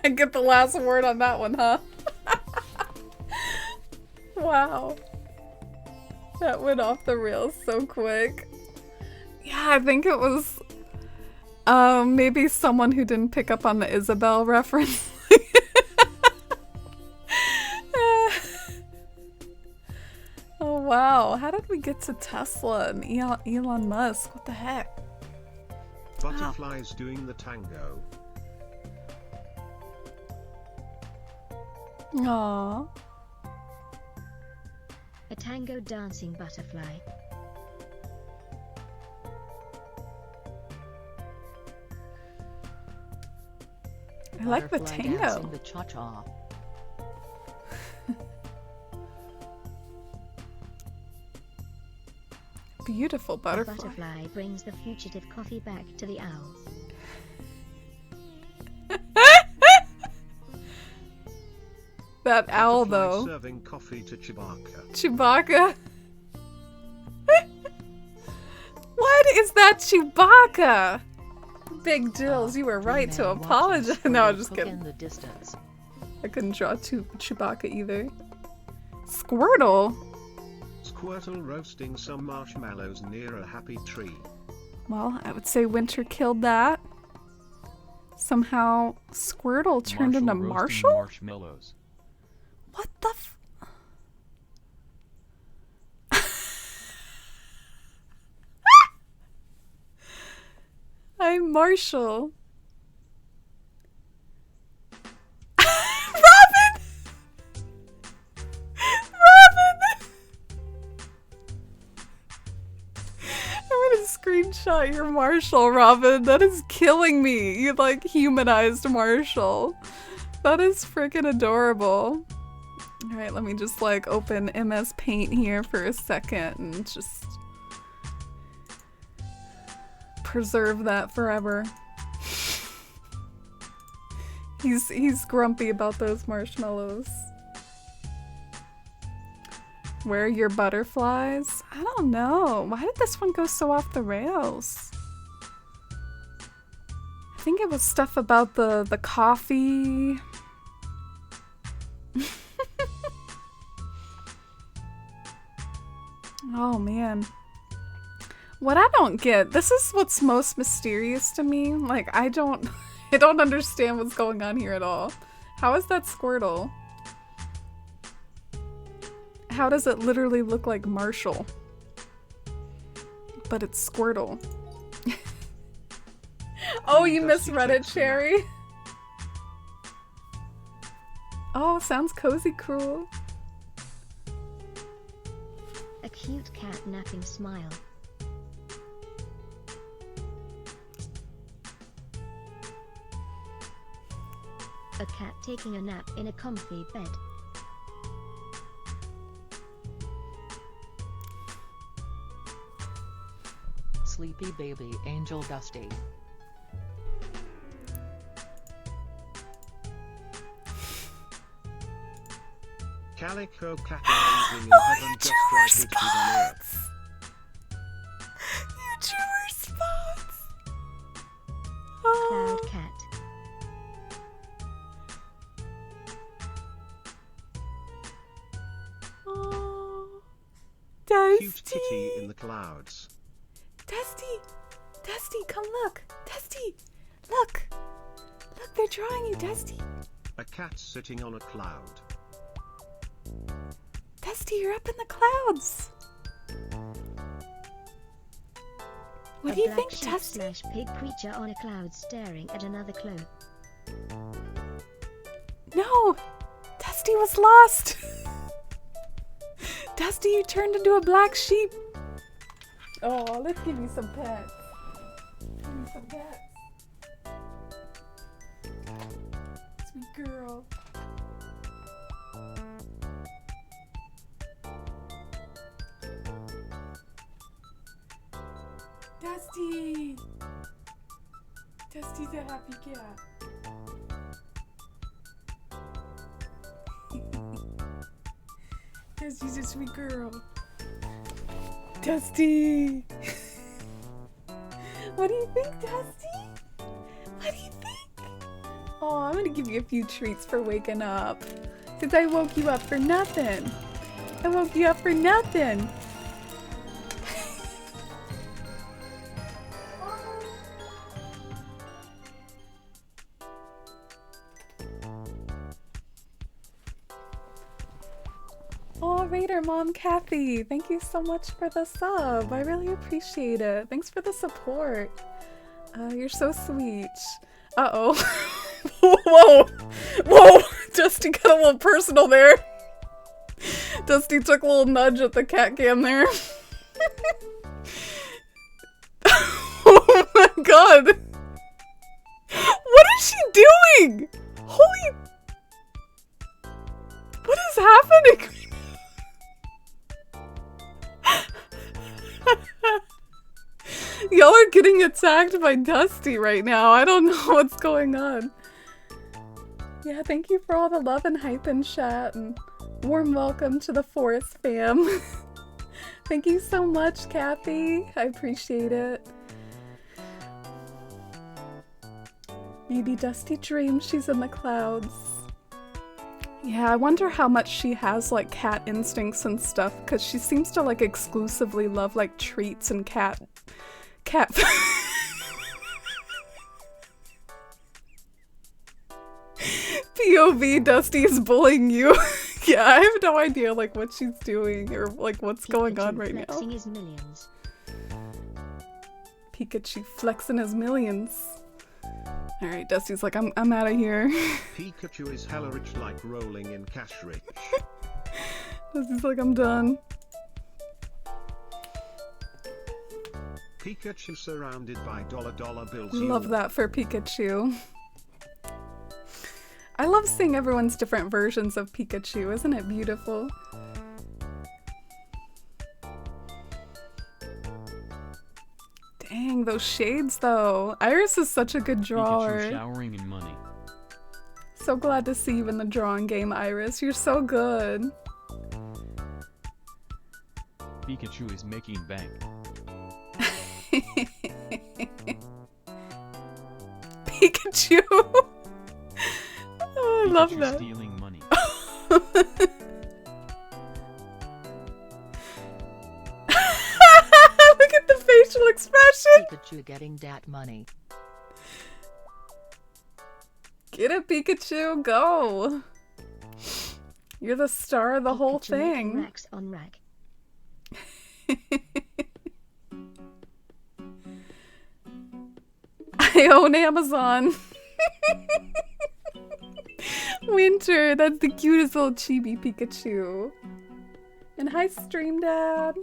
I get the last word on that one, huh? Wow. That went off the rails so quick. Yeah, I think it was maybe someone who didn't pick up on the Isabel reference. Oh wow, how did we get to Tesla and Elon Musk? What the heck?
Butterflies doing the tango.
Aww.
A tango dancing butterfly.
I like the
Butterfly
tango.
dancing the cha-cha.
Beautiful
The
butterfly.
butterfly brings the fugitive coffee back to the owl.
That owl
Butterfly
though.
serving coffee to Chewbacca.
Chewbacca. What is that Chewbacca? Big Dills, you were right to
Dreamman watching
apologize. No, I'm
Squirtle
just
cook
kidding.
in the distance.
I couldn't draw Chewbacca either. Squirtle?
Squirtle roasting some marshmallows near a happy tree.
Well, I would say Winter killed that. Somehow Squirtle turned into
roasting
Marshall?
marshmallows.
What the f- I'm Marshall. Robin! Robin! I'm gonna screenshot your Marshall, Robin. That is killing me. You like humanized Marshall. That is freaking adorable. Alright, let me just like open MS Paint here for a second and just preserve that forever. He's grumpy about those marshmallows. Where are your butterflies? I don't know. Why did this one go so off the rails? I think it was stuff about the coffee. Oh man. What I don't get, this is what's most mysterious to me. Like I don't understand what's going on here at all. How is that Squirtle? How does it literally look like Marshall? But it's Squirtle. Oh, you misread it, Cherry. Oh, sounds cozy cruel.
A cute cat napping smile. A cat taking a nap in a comfy bed.
sleepy baby angel Dusty.
Calico cat amazing in heaven just like it did on earth.
You drew response.
Cloud cat.
Oh,
Cute
Dusty.
kitty in the clouds.
Dusty, Dusty, come look. Dusty, look. Look, they're drawing you, Dusty.
A cat sitting on a cloud.
Dusty, you're up in the clouds. What
A
do you
black
think,
sheep
Dusty?
slash pig creature on a cloud staring at another cloud.
No, Dusty was lost. Dusty, you turned into a black sheep.
Oh, let's give you some pets. Give you some pets. Sweet girl. Dusty! Dusty's a happy cat. Dusty's a sweet girl. Dusty! What do you think, Dusty? What do you think? Oh, I'm gonna give you a few treats for waking up. Because I woke you up for nothing. I woke you up for nothing. Oh, Raider Mom Kathy, thank you so much for the sub. I really appreciate it. Thanks for the support. You're so sweet. Uh-oh. Whoa! Whoa! Dusty got a little personal there. Dusty took a little nudge at the cat cam there. Oh my god! What is she doing? Holy... What is happening? Y'all are getting attacked by Dusty right now. I don't know what's going on. Yeah, thank you for all the love and hype in chat, and warm welcome to the Forest fam. Thank you so much, Kathy. I appreciate it. Maybe Dusty dreams she's in the clouds. Yeah, I wonder how much she has like cat instincts and stuff, because she seems to like exclusively love like treats and cat POV, Dusty is bullying you. Yeah, I have no idea like what she's doing or like what's going on right now.
Flexing his millions.
Pikachu flexing his millions. Alright, Dusty's like, I'm out of here.
Pikachu is hella rich like rolling in cash rich.
Dusty's like, I'm done.
Pikachu surrounded by dollar bills.
Love that for Pikachu. I love seeing everyone's different versions of Pikachu, isn't it beautiful? Dang, those shades though. Iris is such a good drawer.
Pikachu showering in money.
So glad to see you in the drawing game, Iris. You're so good.
Pikachu is making bank.
Pikachu! Oh, I love
Pikachu
that.
stealing money.
Look at the facial expression!
Pikachu getting dat money.
Get it, Pikachu, go! You're the star of the whole
Pikachu making
thing.
racks on rack.
I own Amazon. Winter, that's the cutest little chibi Pikachu. And hi, Stream Dad.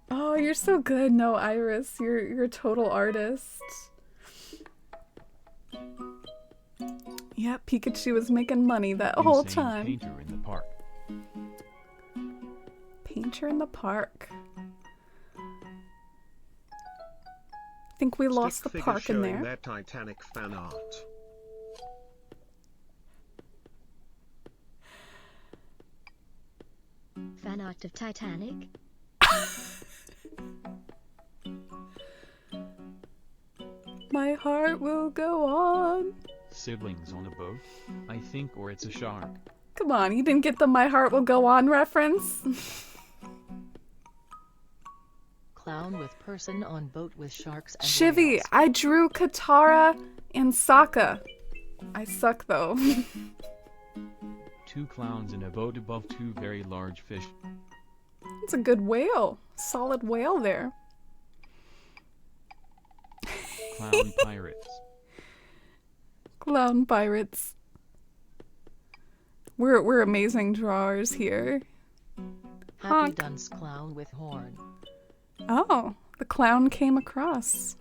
Oh, you're so good. No, Iris, you're a total artist. Yeah, Pikachu was making money that whole
Insane
time.
Painter in the park.
Painter in the park.
think we lost
Stick
the
figure
park in
showing
there.
their Titanic fan art.
Fan art of Titanic?
My heart will go on.
Siblings on a boat? I think, or it's a shark.
Come on, you didn't get the My Heart Will Go On reference?
Clown with person on boat with sharks and
Shivy,
whales.
I drew Katara and Sokka. I suck though.
2 clowns in a boat above 2 very large fish.
It's a good whale. Solid whale there.
Clown pirates.
Clown pirates. We're amazing drawers here.
Happy
honk.
dunce clown with horn.
Oh, the clown came across.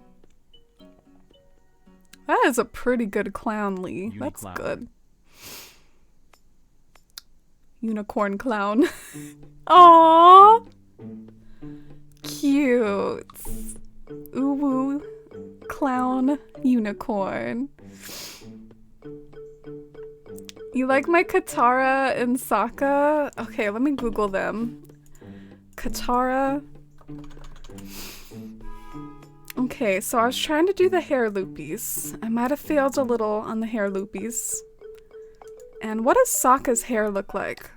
That is a pretty good clown, Lee. That's
Uniclown.
good. Unicorn clown. Aww. Cute. Ooh woo. Clown unicorn. You like my Katara and Sokka? Okay, let me Google them. Katara. Okay, so I was trying to do the hair loopies. I might have failed a little on the hair loopies. And what does Sokka's hair look like?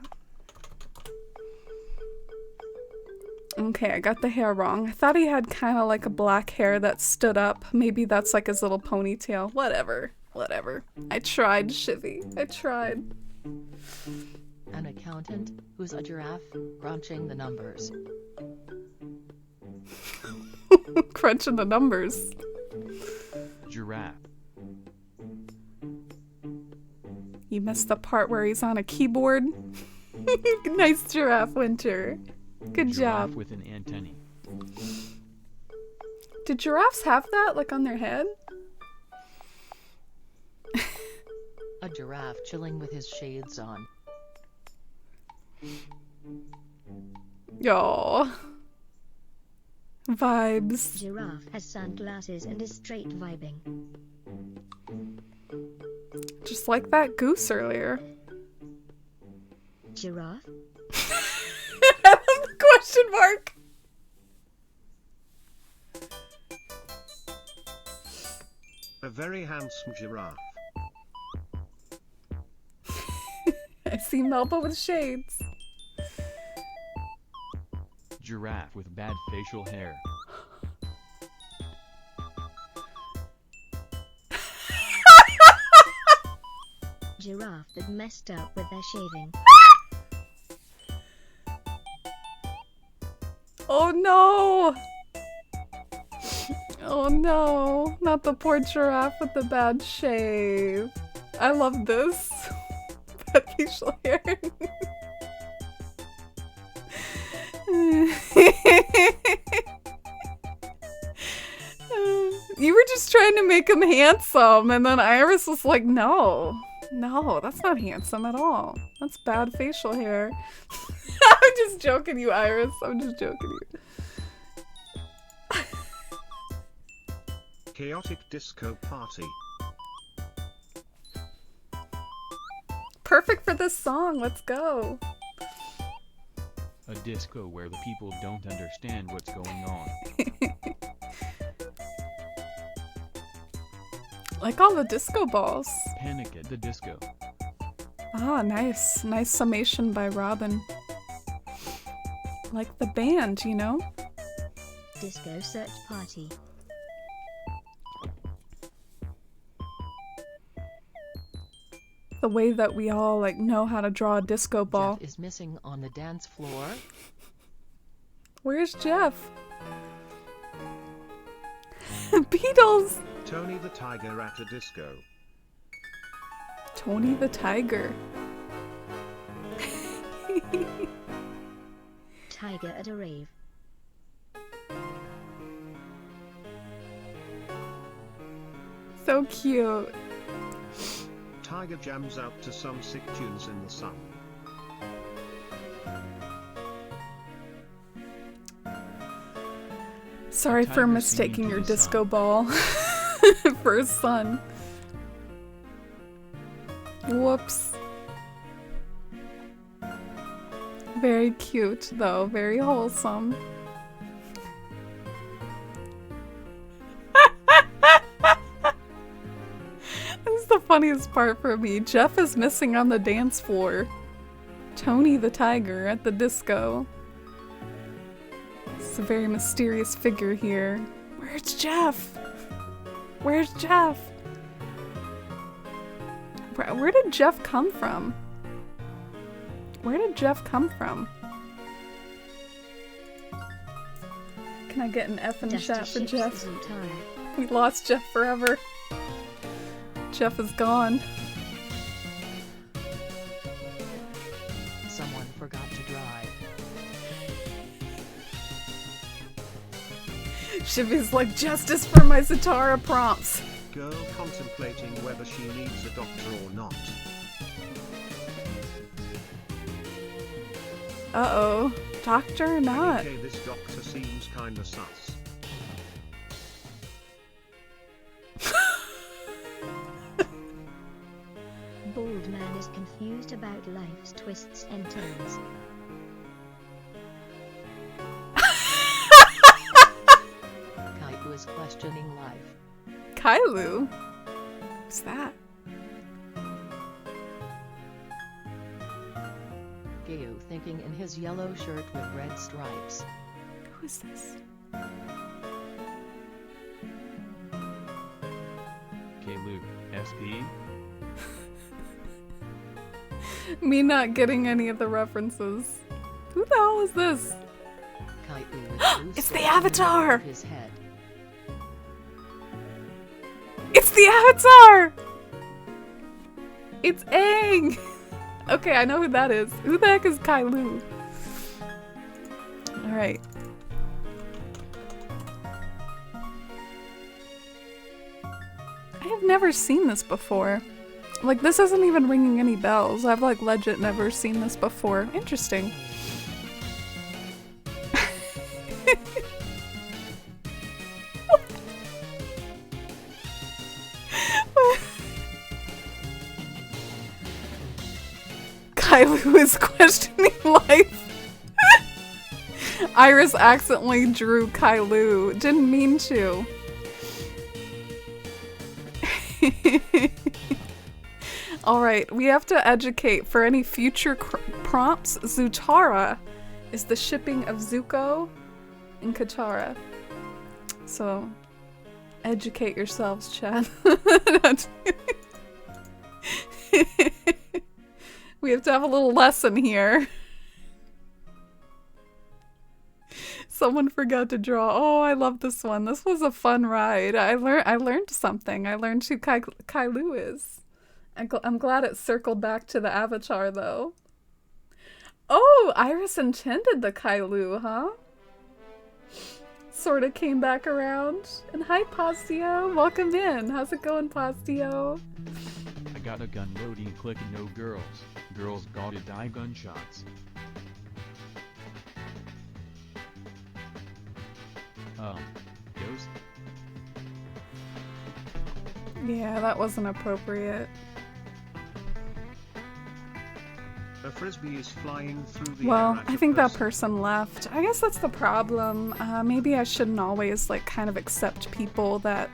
Okay, I got the hair wrong. I thought he had kind of like a black hair that stood up. Maybe that's like his little ponytail. Whatever. Whatever. I tried, Shivy. I tried.
An accountant who's a giraffe crunching the numbers.
Crunching the numbers.
Giraffe.
You missed the part where he's on a keyboard. Nice giraffe, Winter. Good
Giraffe
job.
with an antennae.
Do giraffes have that, like on their head?
A giraffe chilling with his shades on.
Yo. Vibes.
Giraffe has sunglasses and is straight vibing.
Just like that goose earlier.
Giraffe?
Question mark.
A very handsome giraffe.
I see Melba with shades.
Giraffe with bad facial hair.
Giraffe that messed up with their shaving.
Oh no! Oh no, not the poor giraffe with the bad shave. I love this. Bad facial hair. You were just trying to make him handsome, and then Iris was like, no. No, that's not handsome at all. That's bad facial hair. I'm just joking you, Iris. I'm just joking you.
Chaotic disco party.
Perfect for this song. Let's go.
A disco where the people don't understand what's going on.
Like all the disco balls.
Panic at the disco.
Ah, nice. Nice summation by Robin. Like the band, you know?
Disco search party.
The way that we all like know how to draw a disco ball.
Jeff is missing on the dance floor.
Where's Jeff? Beatles!
Tony the Tiger at a disco.
Tony the Tiger.
Tiger at a rave.
So cute.
Tiger jams out to some sick tunes in the sun.
Sorry for
tiger
mistaking
singing to
your
the
disco
sun.
ball for a sun. Whoops. Very cute, though. Very wholesome. This is the funniest part for me. Jeff is missing on the dance floor. Tony the tiger at the disco. It's a very mysterious figure here. Where's Jeff? Where's Jeff? Where did Jeff come from? Where did Jeff come from? Can I get an F in the chat for Jeff? We lost Jeff forever. Jeff is gone.
Someone forgot to drive.
Shivy's like, justice for my Zatara prompts.
Girl contemplating whether she needs a doctor or not.
Uh-oh. Doctor or not?
Okay, this doctor seems kinda sus.
Bald man is confused about life's twists and turns.
Kaiku is questioning life.
Kailu? Who's that?
Gayu thinking in his yellow shirt with red stripes.
Who is this?
K-Luke, SP?
Me not getting any of the references. Who the hell is this?
Kaiku with blue
It's the
stripes
Avatar!
on his head.
It's the Avatar! It's Aang! Okay, I know who that is. Who the heck is Kailu? Alright. I have never seen this before. Like, this isn't even ringing any bells. I've, like, legit never seen this before. Interesting. Kailu is questioning life. Iris accidentally drew Kailu. Didn't mean to. Alright, we have to educate for any future prompts. Zutara is the shipping of Zuko and Katara. So, educate yourselves, Chad. We have to have a little lesson here. Someone forgot to draw. Oh, I love this one. This was a fun ride. I learned something. I learned who Kailu is. I'm glad it circled back to the Avatar, though. Oh, Iris intended the Kailu, huh? Sorta came back around. And hi, Pastio. Welcome in. How's it going, Pastio?
I got a gun loading, click no girls. Girls gotta die gunshots. Ghost?
Yeah, that wasn't appropriate.
A frisbee is flying through the
Well,
air at
I
a
think that person left. I guess that's the problem. Maybe I shouldn't always, like, kind of accept people that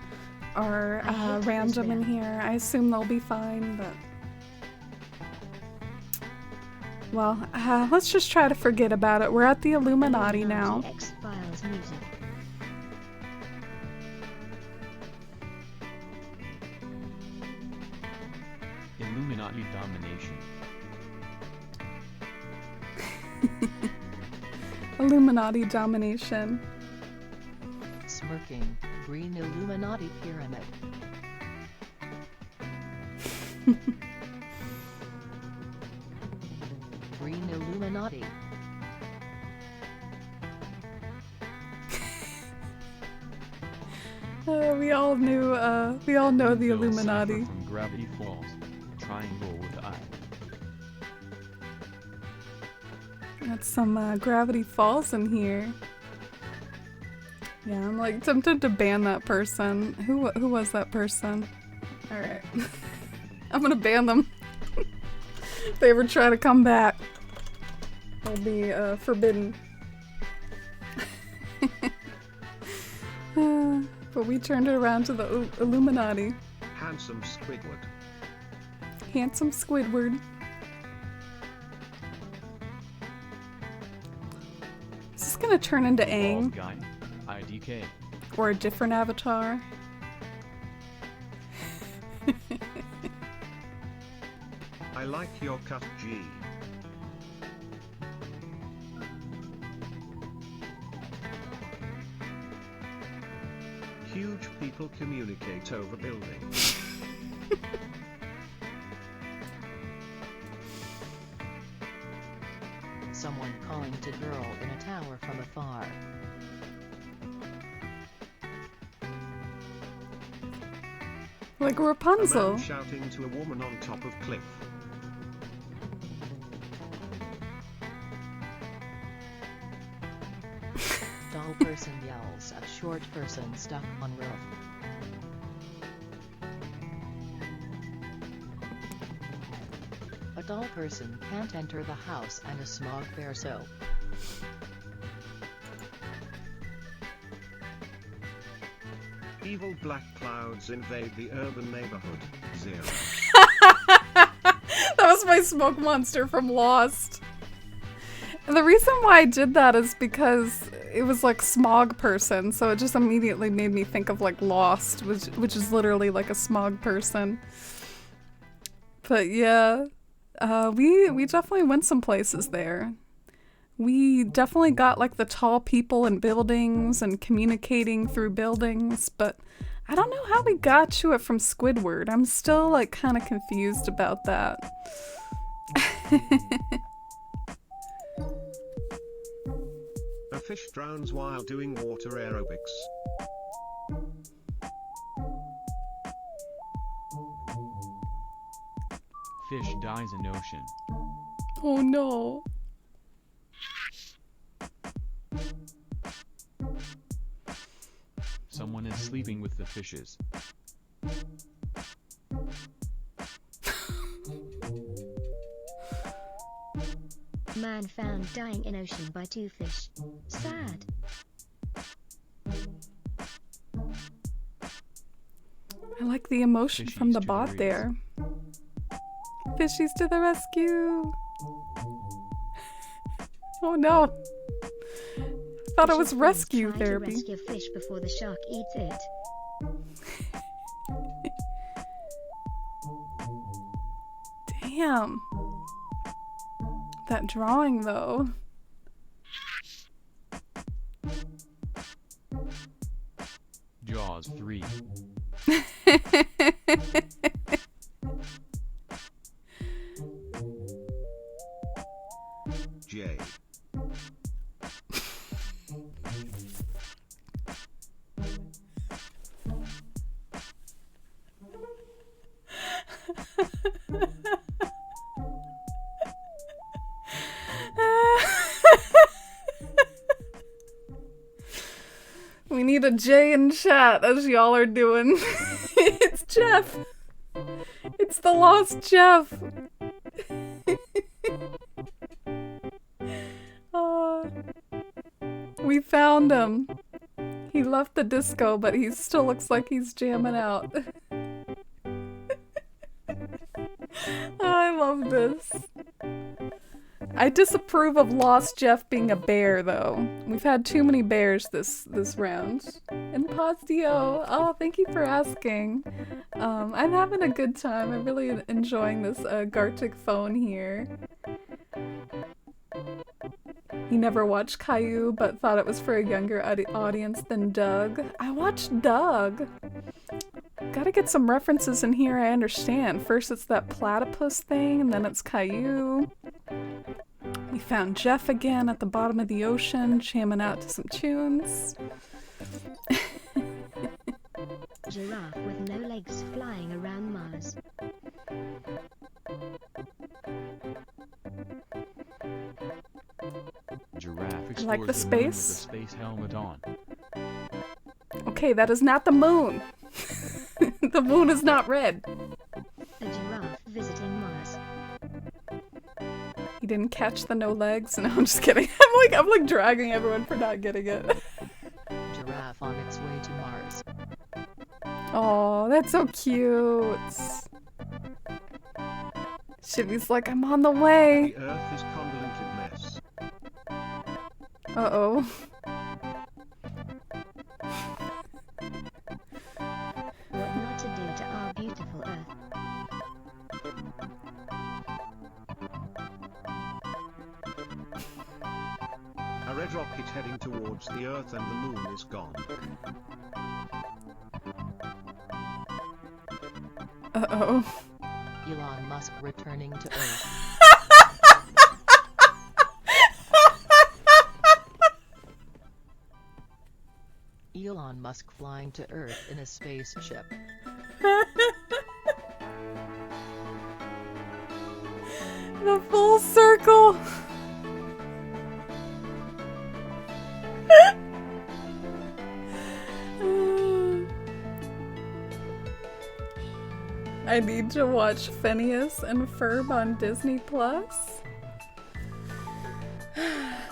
are random in here. I assume they'll be fine, but... Well, let's just try to forget about it. We're at the Illuminati now.
X-Files music.
Illuminati domination.
Illuminati domination.
Smirking, green Illuminati pyramid. Green Illuminati.
We all know the
Girls
Illuminati.
suffer from Gravity Falls. Triangle with eye.
Got some Gravity Falls in here. Yeah, I'm like tempted to ban that person. Who was that person? Alright. I'm gonna ban them. If they ever try to come back, they'll be forbidden. But we turned it around to the Illuminati.
Handsome Squidward.
Handsome Squidward. Is this gonna turn into Aang?
Bald guy. IDK.
Or a different avatar?
I like your cut, G. Huge people communicate over buildings.
Someone calling to girl in a tower from afar.
Like
A
Rapunzel.
man shouting to a woman on top of cliff.
Tall person yells at short person stuck on roof. A tall person can't enter the house and a smog bear so.
Evil black clouds invade the urban neighborhood. 0.
That was my smoke monster from Lost. And the reason why I did that is because it was like smog person, so it just immediately made me think of like Lost, which is literally like a smog person. But yeah, we definitely went some places there. We definitely got like the tall people in buildings and communicating through buildings, but I don't know how we got to it from Squidward. I'm still like kind of confused about that.
A fish drowns while doing water aerobics.
Fish dies in ocean.
Oh no.
Someone is sleeping with the fishes.
Man found dying in ocean by 2 fish. Sad.
I like the emotion from
Fishies
the
to the
bot
rescue.
there. Fishies to the rescue! Oh no! Thought it was
Fishing
rescue
friends try to
therapy.
rescue a fish before the shark eats it.
Damn. That drawing though.
Jaws 3.
J.
We need a J in chat as y'all are doing. It's Jeff. It's the lost Jeff. We found him. He left the disco, but he still looks like he's jamming out. I love this. I disapprove of Lost Jeff being a bear, though. We've had too many bears this round. And Pazdio, oh, thank you for asking. I'm having a good time. I'm really enjoying this Gartic phone here. He never watched Caillou, but thought it was for a younger audience than Doug. I watched Doug. Gotta get some references in here I understand. First it's that platypus thing, and then it's Caillou. We found Jeff again at the bottom of the ocean, jamming out to some tunes.
Giraffe with no legs flying around Mars.
Giraffe explores
like the
the moon with a
space.
space helmet on.
Okay, that is not the moon. The moon is not red.
A giraffe visiting Mars.
You didn't catch the no legs? No, I'm just kidding. I'm like dragging everyone for not getting it.
Giraffe on its way to Mars.
Oh, that's so cute. Shivy's like, I'm on the way.
The Earth is convoluted mess.
Uh-oh.
What not to do to our beautiful Earth.
A red rocket heading towards the Earth and the moon is gone.
Uh-oh.
Elon Musk returning to Earth. Elon Musk flying to Earth in a spaceship.
The full circle. I need to watch Phineas and Ferb on Disney Plus.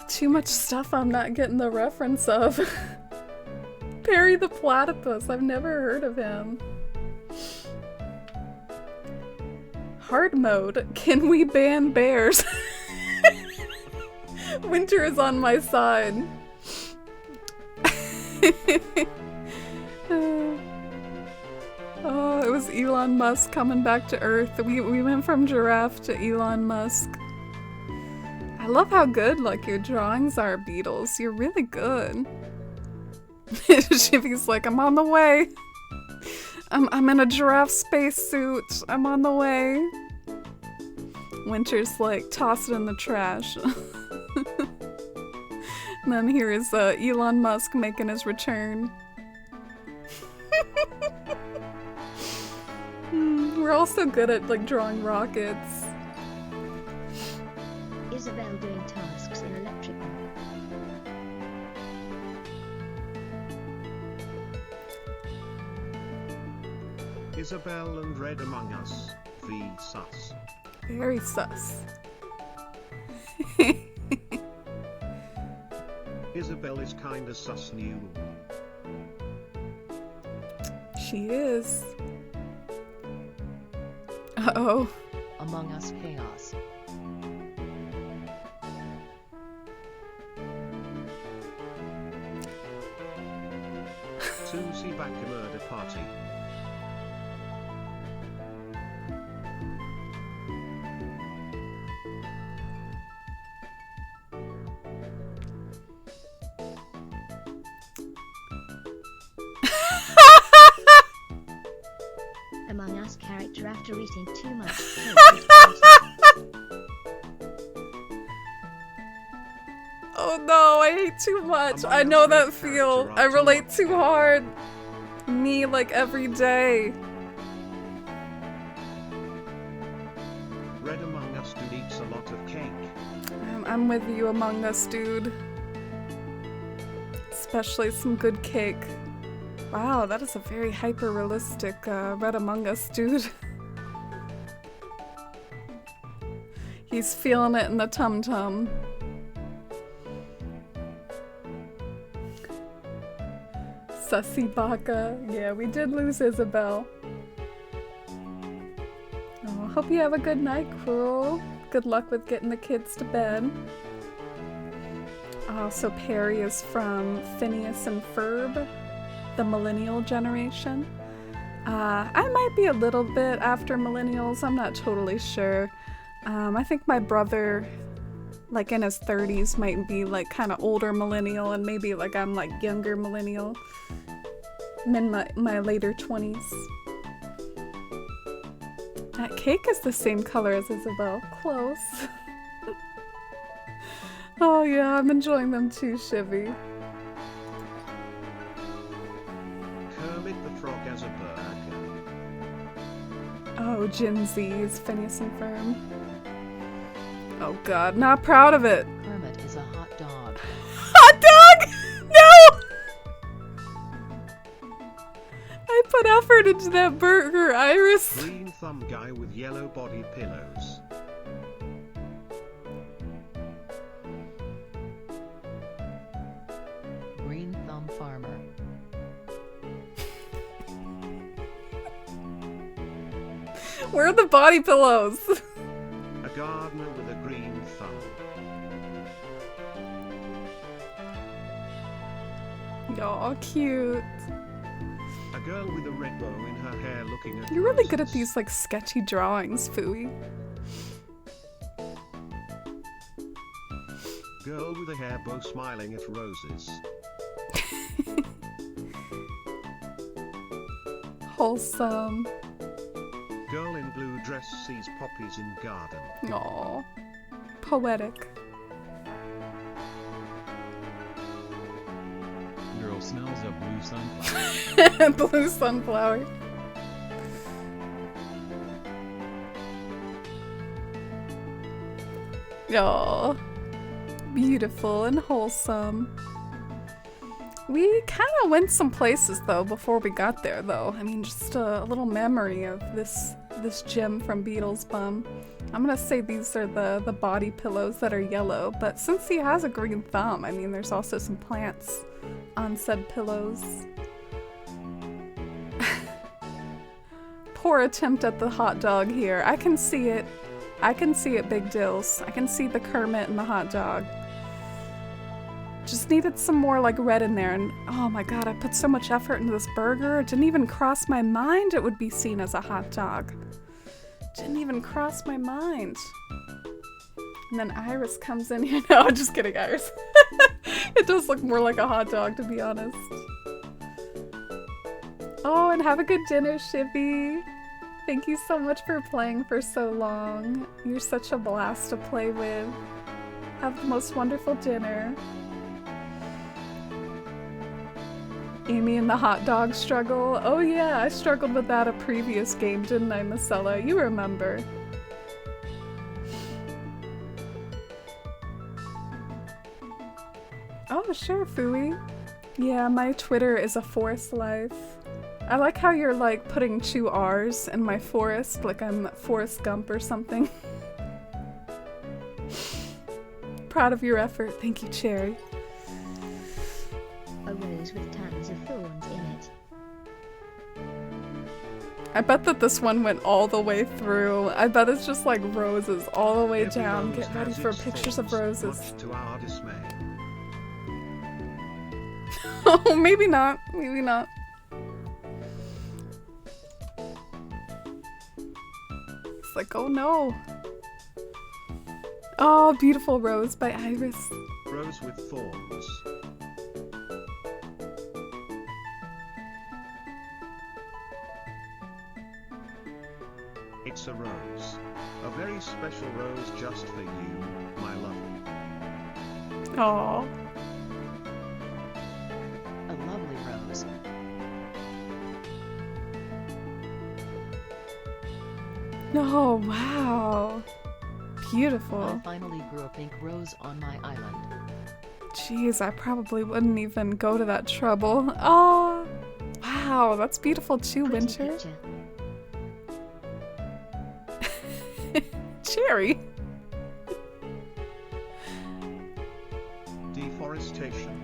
Too much stuff I'm not getting the reference of. Perry the Platypus, I've never heard of him. Hard mode, can we ban bears? Winter is on my side. Oh, it was Elon Musk coming back to Earth. We went from giraffe to Elon Musk. I love how good like your drawings are, Beatles. You're really good. Shivy's like, I'm on the way. I'm in a giraffe spacesuit. I'm on the way. Winter's like, toss it in the trash. And then here is Elon Musk making his return. We're all so good at like drawing rockets.
Isabel doing tasks in electrical.
Isabel and Red Among Us. V sus.
Very sus.
Isabel is kinda sus new.
She is. Uh-oh.
Among Us chaos.
Susie back a murder party.
Among Us character after eating too much cake.
Oh no, I hate too much. I know that feel. I relate too hard. Me like every day.
Red Among Us dude eats a lot of cake.
I'm with you, Among Us, dude. Especially some good cake. Wow, that is a very hyper-realistic Red Among Us, dude. He's feeling it in the tum-tum. Sussy Baka. Yeah, we did lose Isabel. Oh, hope you have a good night, Cruel. Good luck with getting the kids to bed. Oh, so Perry is from Phineas and Ferb, the millennial generation. I might be a little bit after millennials, I'm not totally sure. I think my brother, like in his 30s, might be like kind of older millennial, and maybe like I'm like younger millennial. I'm in my later 20s. That cake is the same color as Isabel. Close. Oh yeah, I'm enjoying them too, Shivy.
Kermit the Frog as a burger.
Oh, Gen Z is Phineas and Ferb. Oh god, not proud of it.
Kermit is a hot dog.
Hot dog! No!
I put effort into that burger, Iris.
Green thumb guy with yellow body pillows.
Green thumb farmer.
Where are the body pillows?
A gardener with a green thumb.
Aw, cute.
A girl with a red bow in her hair looking at
You're really good at
roses.
these like sketchy drawings, Fooey.
Girl with a hair bow smiling at roses.
Wholesome.
Girl in blue dress sees poppies in garden.
Aw. Poetic.
Girl smells a blue sunflower.
Blue sunflower. Aw. Beautiful and wholesome. We kind of went some places though before we got there though. I mean, just a little memory of this gym from Beetle's Bum. I'm gonna say these are the body pillows that are yellow, but since he has a green thumb, I mean, there's also some plants on said pillows. Poor attempt at the hot dog here. I can see it. I can see it, Big Dills. I can see the Kermit and the hot dog. Just needed some more like red in there, and oh my god, I put so much effort into this burger. It didn't even cross my mind it would be seen as a hot dog. Didn't even cross my mind. And then Iris comes in here. No, just kidding, Iris. It does look more like a hot dog, to be honest. Oh, and have a good dinner, Shivy. Thank you so much for playing for so long. You're such a blast to play with. Have the most wonderful dinner. Amy and the hot dog struggle. Oh yeah, I struggled with that a previous game, didn't I, Marcella? You remember. Oh, sure, Fooey. Yeah, my Twitter is a forest life. I like how you're like putting 2 R's in my forest, like I'm Forrest Gump or something. Proud of your effort. Thank you, Cherry.
A rose with tons of thorns in it.
I bet that this one went all the way through. I bet it's just like roses all the way
Every
down.
rose
Get ready
has
for
its
pictures of
thorns,
roses.
much to our dismay.
Oh, maybe not. Maybe not. It's like, oh no. Oh, Beautiful Rose by Iris.
Rose with thorns. It's a rose. A very special rose just for you, my love.
Oh.
A lovely rose.
Oh, wow.
I
Beautiful.
finally grew a pink rose on my island.
Jeez, I probably wouldn't even go to that trouble. Oh, wow, that's beautiful too,
Pretty
Winter.
picture.
Cherry.
Deforestation.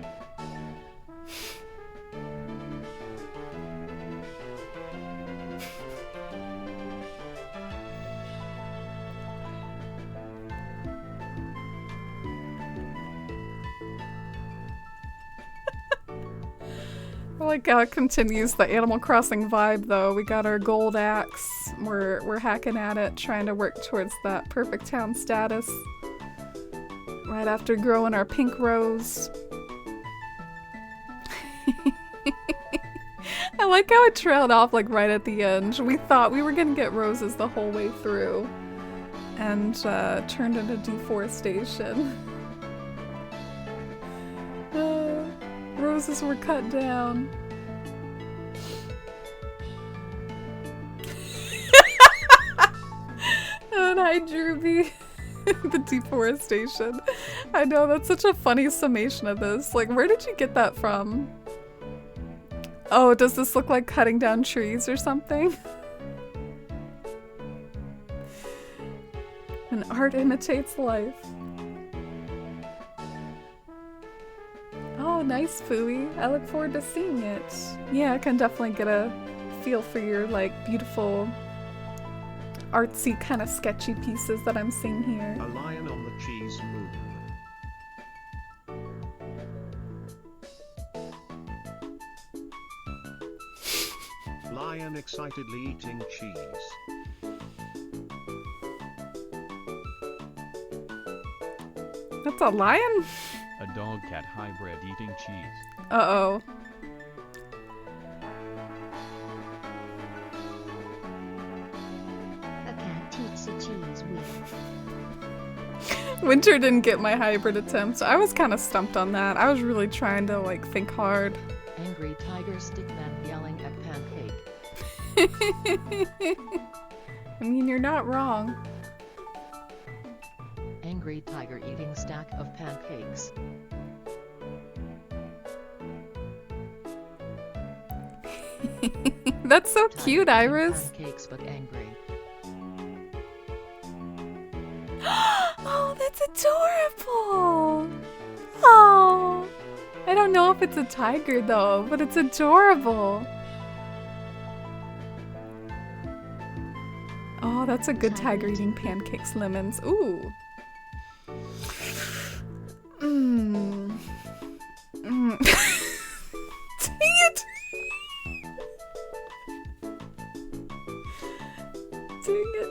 I like how it continues the Animal Crossing vibe though. We got our gold axe. We're hacking at it, trying to work towards that perfect town status. Right after growing our pink rose. I like how it trailed off like right at the end. We thought we were gonna get roses the whole way through. And turned into deforestation. Roses were cut down. And hi, Drewby. The deforestation. I know, that's such a funny summation of this. Like, where did you get that from? Oh, does this look like cutting down trees or something? And art imitates life. Oh, nice, Fooey. I look forward to seeing it. Yeah, I can definitely get a feel for your, like, beautiful, artsy, kind of sketchy pieces that I'm seeing here.
A lion on the cheese moon. Lion excitedly eating cheese.
That's a lion?
A dog-cat hybrid eating cheese.
Uh-oh.
A cat eats a cheese with.
Winter didn't get my hybrid attempt, so I was kind of stumped on that. I was really trying to, like, think hard.
Angry tiger stickman yelling at pancake.
I mean, you're not wrong.
Angry tiger eating stack of pancakes.
That's so
Tiger
cute,
eating
Iris.
Pancakes but angry.
Oh, that's adorable. Oh, I don't know if it's a tiger though, but it's adorable. Oh, that's a good tiger eating pancakes, lemons. Ooh. Mmm. Mmm. Dang it. Dang it.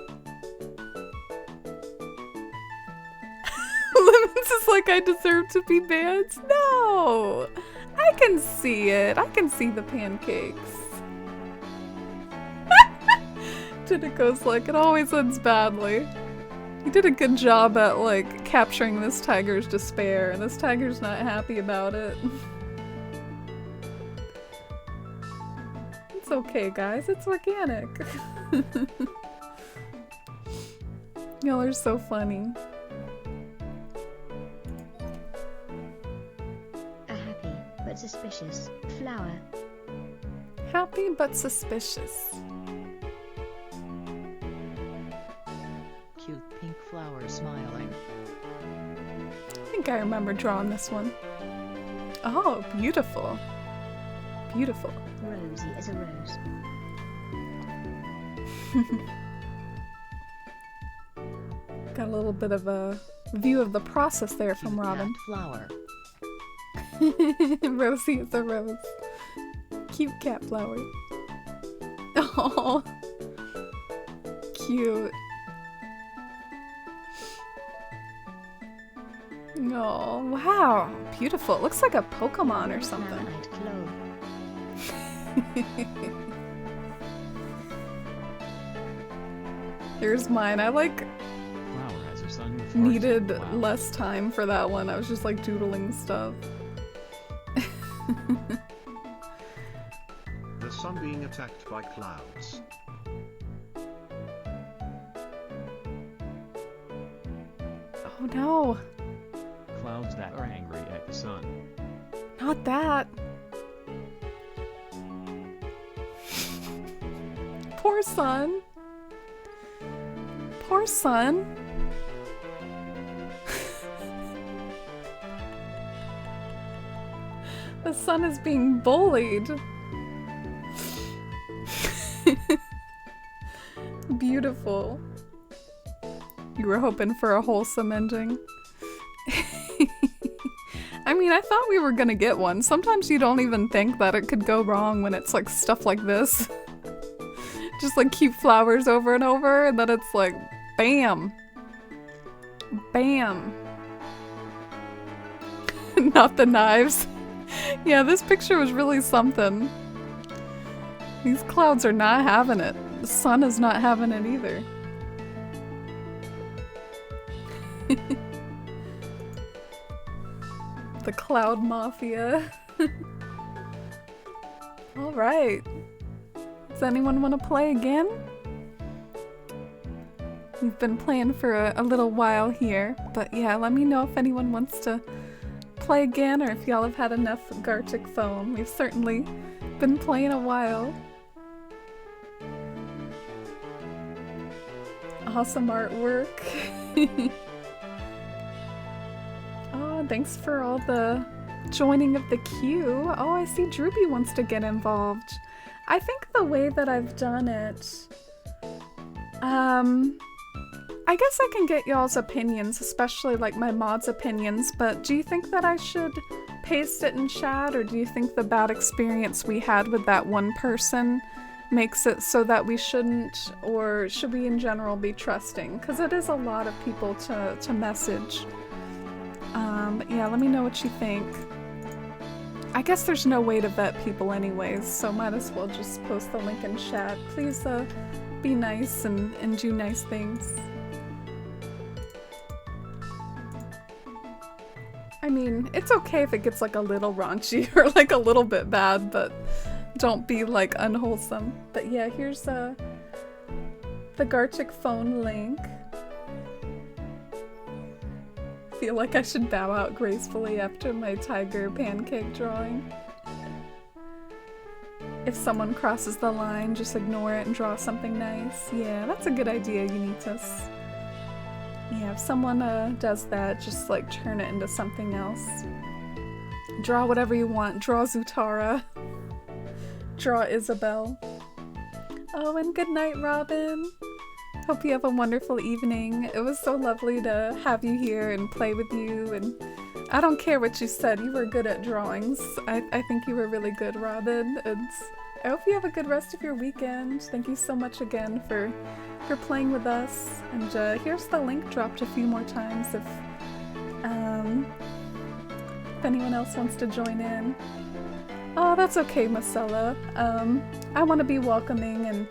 Lemons is like, I deserve to be banned. No! I can see it. I can see the pancakes. Tinako's like, it always ends badly. You did a good job at, like, capturing this tiger's despair, and this tiger's not happy about it. It's okay, guys. It's organic. Y'all are so funny.
A happy but suspicious flower.
Happy but suspicious.
Cute pink flower smiling.
I think I remember drawing this one. Oh, beautiful. Beautiful.
Rosy as a rose.
Got a little bit of a view of the process there from
Cute
Robin.
cat flower.
Rosie is a rose. Cute cat flower. Oh, cute. Oh, wow. Beautiful. It looks like a Pokemon or something.
Flower-eyed clove.
Here's mine. I like
Flower has a son with
needed
hearts. Wow.
less time for that one. I was just like doodling stuff.
The sun being attacked by clouds.
Oh no,
Clouds that are angry at the sun.
not that. Poor sun. Poor sun. The sun is being bullied. Beautiful. You were hoping for a wholesome ending. I mean, I thought we were gonna get one. Sometimes you don't even think that it could go wrong when it's like stuff like this. Just like cute flowers over and over, and then it's like, bam. Bam. Not the knives. Yeah, this picture was really something. These clouds are not having it. The sun is not having it either. The cloud mafia. All right. Does anyone want to play again? We've been playing for a little while here, but yeah, let me know if anyone wants to play again or if y'all have had enough Gartic foam. We've certainly Been playing a while. Awesome artwork. Oh, thanks for all the joining of the queue. Oh, I see Droopy wants to get involved. I think the way that I've done it, I guess I can get y'all's opinions, especially like my mods' opinions, but do you think that I should paste it in chat, or do you think the bad experience we had with that one person makes it so that we shouldn't, or should we in general be trusting? Because it is a lot of people to message. But yeah, let me know what you think. I guess there's no way to vet people anyways, so might as well just post the link in chat. Please be nice and do nice things. I mean, it's okay if it gets like a little raunchy or like a little bit bad, but don't be like unwholesome. But yeah, here's the Gartic phone link. Feel like I should bow out gracefully after my tiger pancake drawing. If someone crosses the line, just ignore it and draw something nice. Yeah, that's a good idea, Unitas. Yeah, if someone does that, just like turn it into something else. Draw whatever you want. Draw Zutara. Draw Isabel. Oh, and good night, Robin. Hope you have a wonderful evening. It was so lovely to have you here and play with you, and I don't care what you said, you were good at drawings. I think you were really good, Robin, and I hope you have a good rest of your weekend. Thank you so much again for playing with us, and here's the link dropped a few more times if anyone else wants to join in. Oh, that's okay, Marcella. I want to be welcoming, and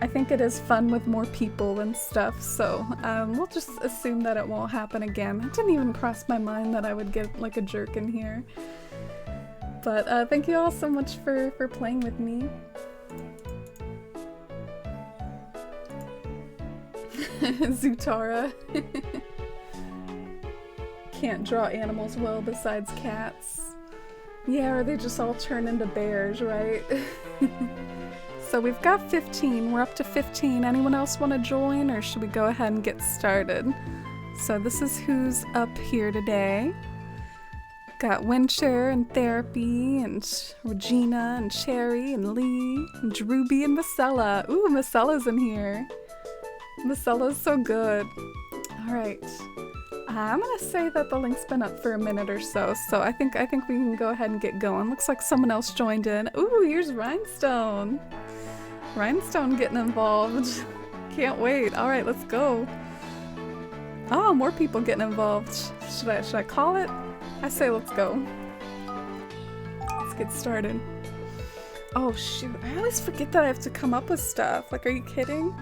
I think it is fun with more people and stuff, so we'll just assume that it won't happen again. It didn't even cross my mind that I would get like a jerk in here. But thank you all so much for playing with me. Zutara. Can't draw animals well besides cats. Yeah, or they just all turn into bears, right? So we've got 15. We're up to 15. Anyone else want to join, or should we go ahead and get started? So this is who's up here today. Got Wincher and Therapy and Regina and Cherry and Lee and Drewby and Marcella. Ooh, Marcella's in here. Marcella's so good. All right. I'm gonna say that the link's been up for a minute or so, so I think we can go ahead and get going. Looks like someone else joined in. Ooh, here's Rhinestone. Rhinestone getting involved. Can't wait. All right, let's go. Oh, more people getting involved. Should I call it? I say let's go. Let's get started. Oh shoot, I always forget that I have to come up with stuff. Like, are you kidding?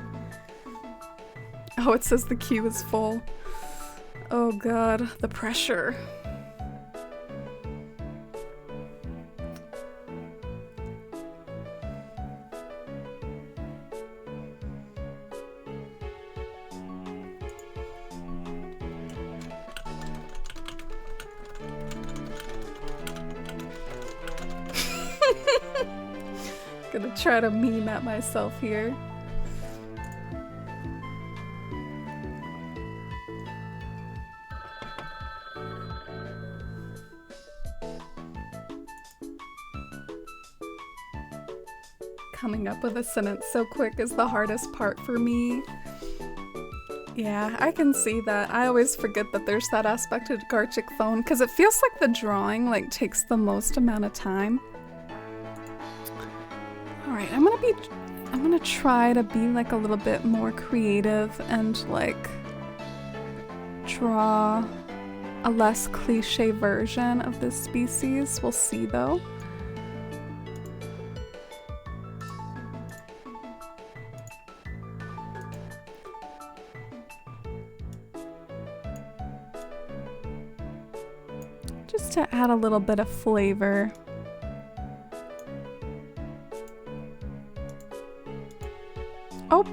Oh, it says the queue is full. Oh god, the pressure. Gonna try to meme at myself here. Coming up with a sentence so quick is the hardest part for me. Yeah, I can see that. I always forget that there's that aspect of Gartic phone because it feels like the drawing like takes the most amount of time. Alright, I'm gonna try to be like a little bit more creative and like draw a less cliche version of this species. We'll see though. Just to add a little bit of flavor. Oh!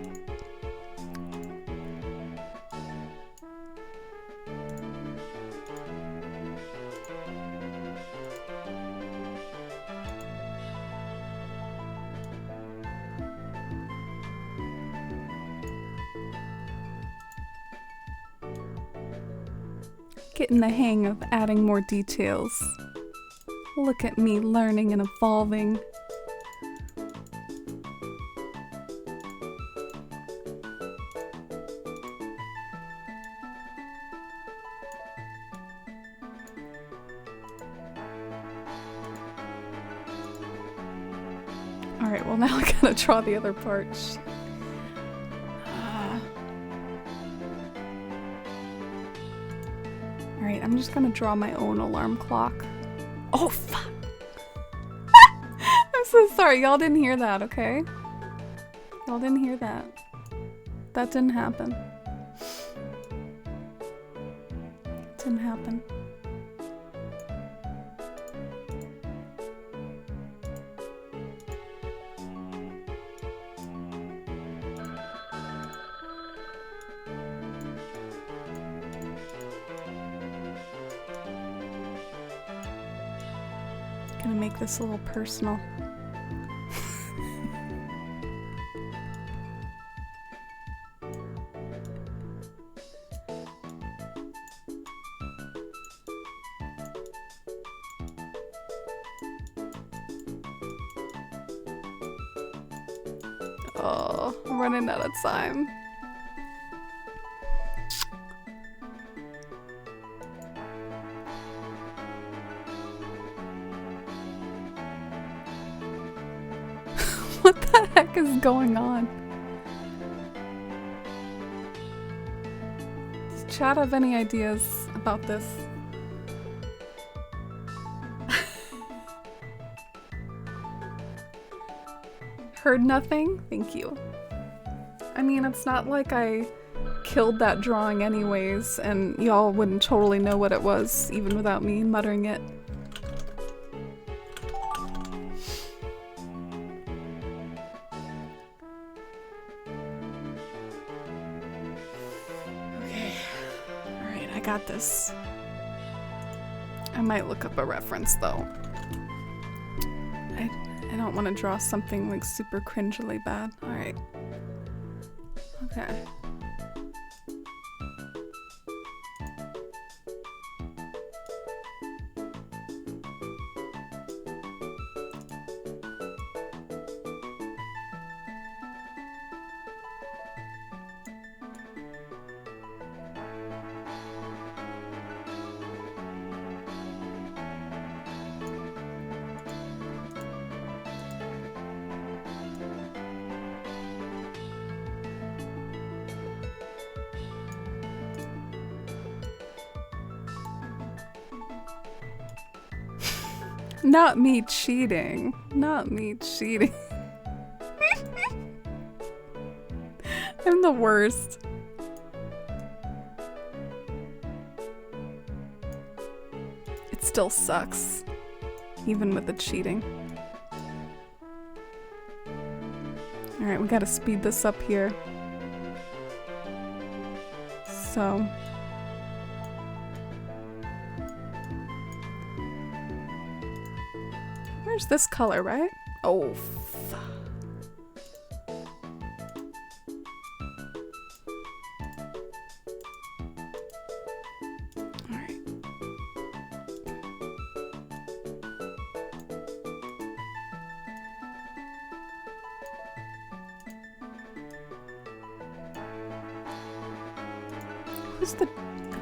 Getting the hang of adding more details. Look at me learning and evolving. Alright, well now I gotta draw the other part. Alright, I'm just gonna draw my own alarm clock. Oh, fuck! I'm so sorry, y'all didn't hear that, okay? Y'all didn't hear that. That didn't happen. Didn't happen. Gonna make this a little personal. Oh, I'm running out of time. What the heck is going on? Does chat have any ideas about this? Heard nothing? Thank you. I mean, it's not like I killed that drawing anyways, and y'all wouldn't totally know what it was, even without me muttering it. Okay. Alright, I got this. I might look up a reference, though. I don't want to draw something like super cringily bad. Alright. Okay. Not me cheating. Not me cheating. I'm the worst. It still sucks. Even with the cheating. Alright, we gotta speed this up here. So... Where's this color, right? Oh, fuck. Alright.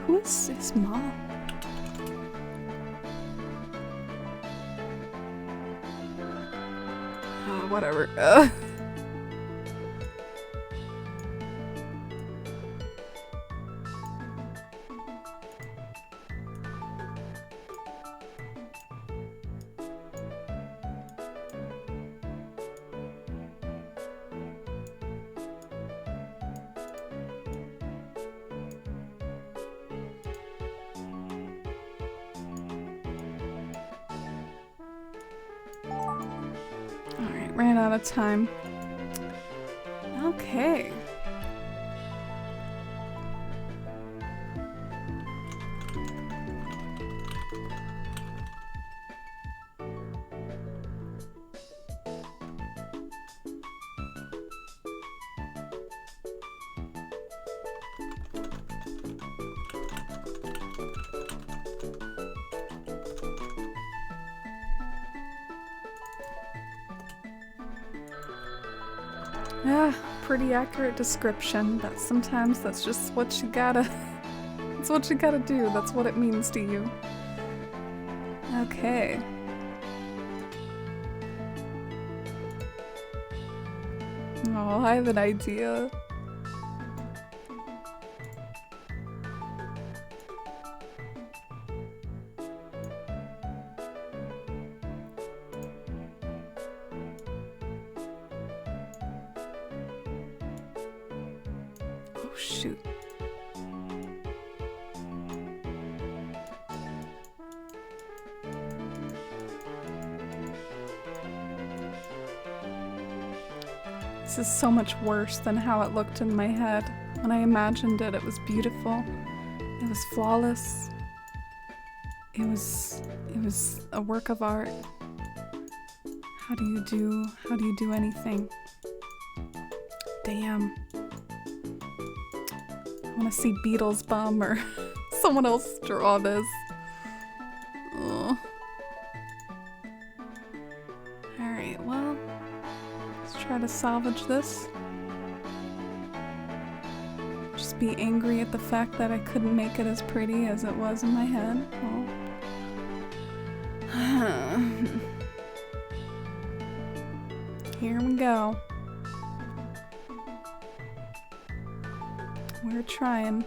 Who is his mom? Whatever. Alright, ran out of time. Okay. Pretty accurate description, but sometimes that's just what you gotta. That's what you gotta do. That's what it means to you. Okay. Oh, I have an idea. Oh, shoot. This is so much worse than how it looked in my head. When I imagined it, it was beautiful. It was flawless. It was a work of art. How do you do anything? Damn. I want to see Beatles Bum or someone else draw this. Ugh. Alright, well, let's try to salvage this. Just be angry at the fact that I couldn't make it as pretty as it was in my head. Well. Here we go. We're trying.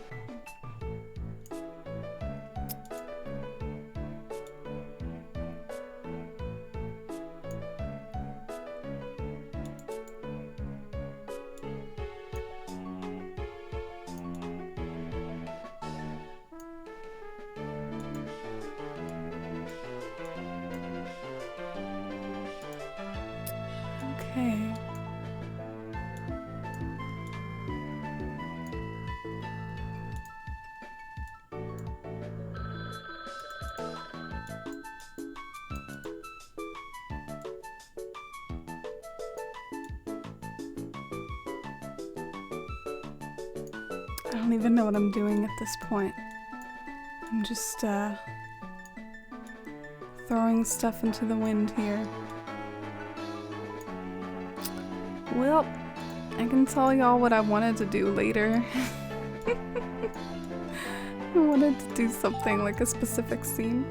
Okay. I don't even know what I'm doing at this point. I'm just throwing stuff into the wind here. Well, I can tell y'all what I wanted to do later. I wanted to do something like a specific scene.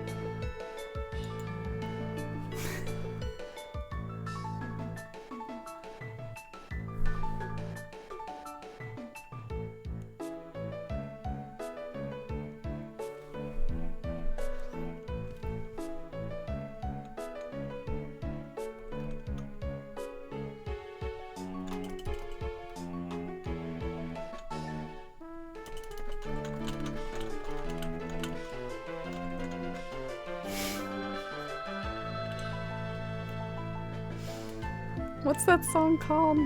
What's that song called?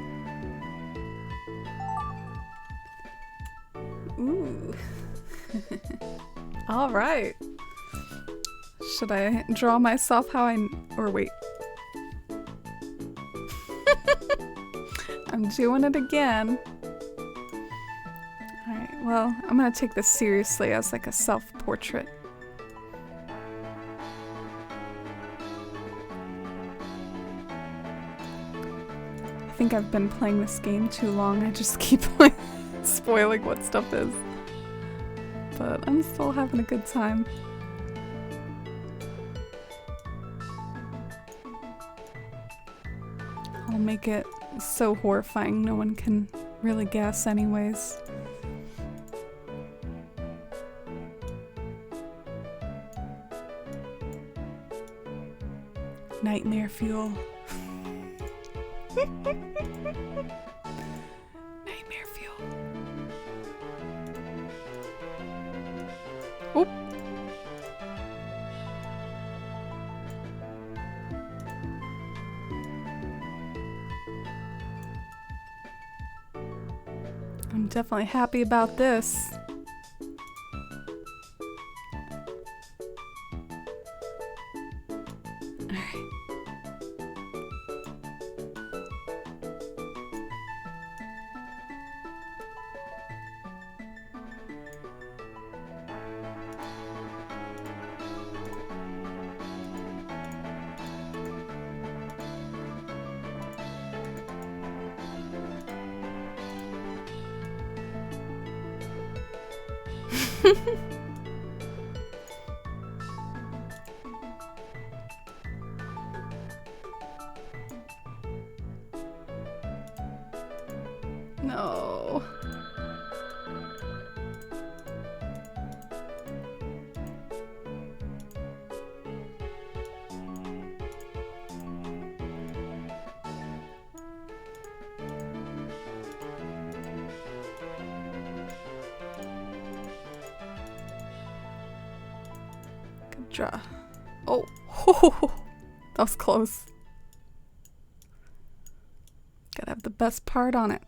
Ooh. All right. Should I draw myself how or wait. I'm doing it again. All right, well, I'm gonna take this seriously as like a self-portrait. I think I've been playing this game too long. I just keep like spoiling what stuff is. But I'm still having a good time. I'll make it so horrifying no one can really guess anyways. Nightmare fuel. Nightmare fuel. Oop. I'm definitely happy about this. No. Good draw. Oh, that was close. Gotta have the best part on it.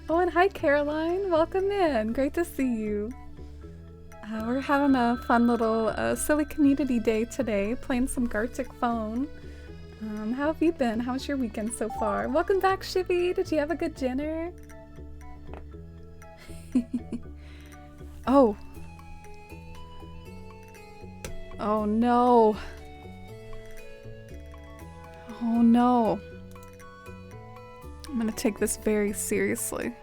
Oh, and hi Caroline, welcome in. Great to see you. We're having a fun little silly community day today, playing some Gartic phone. How have you been? How's your weekend so far? Welcome back, Shivy. Did you have a good dinner? Oh. Oh no. Oh no. I'm gonna take this very seriously.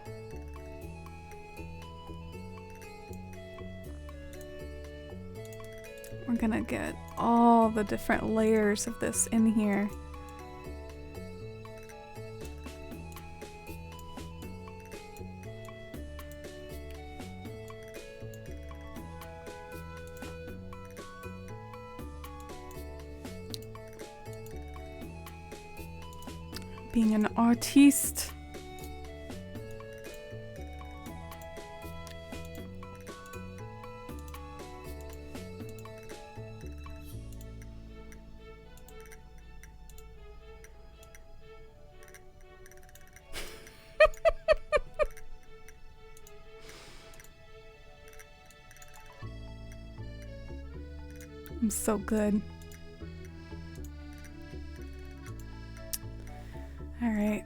We're gonna get all the different layers of this in here. Being an artiste. I'm so good. All right.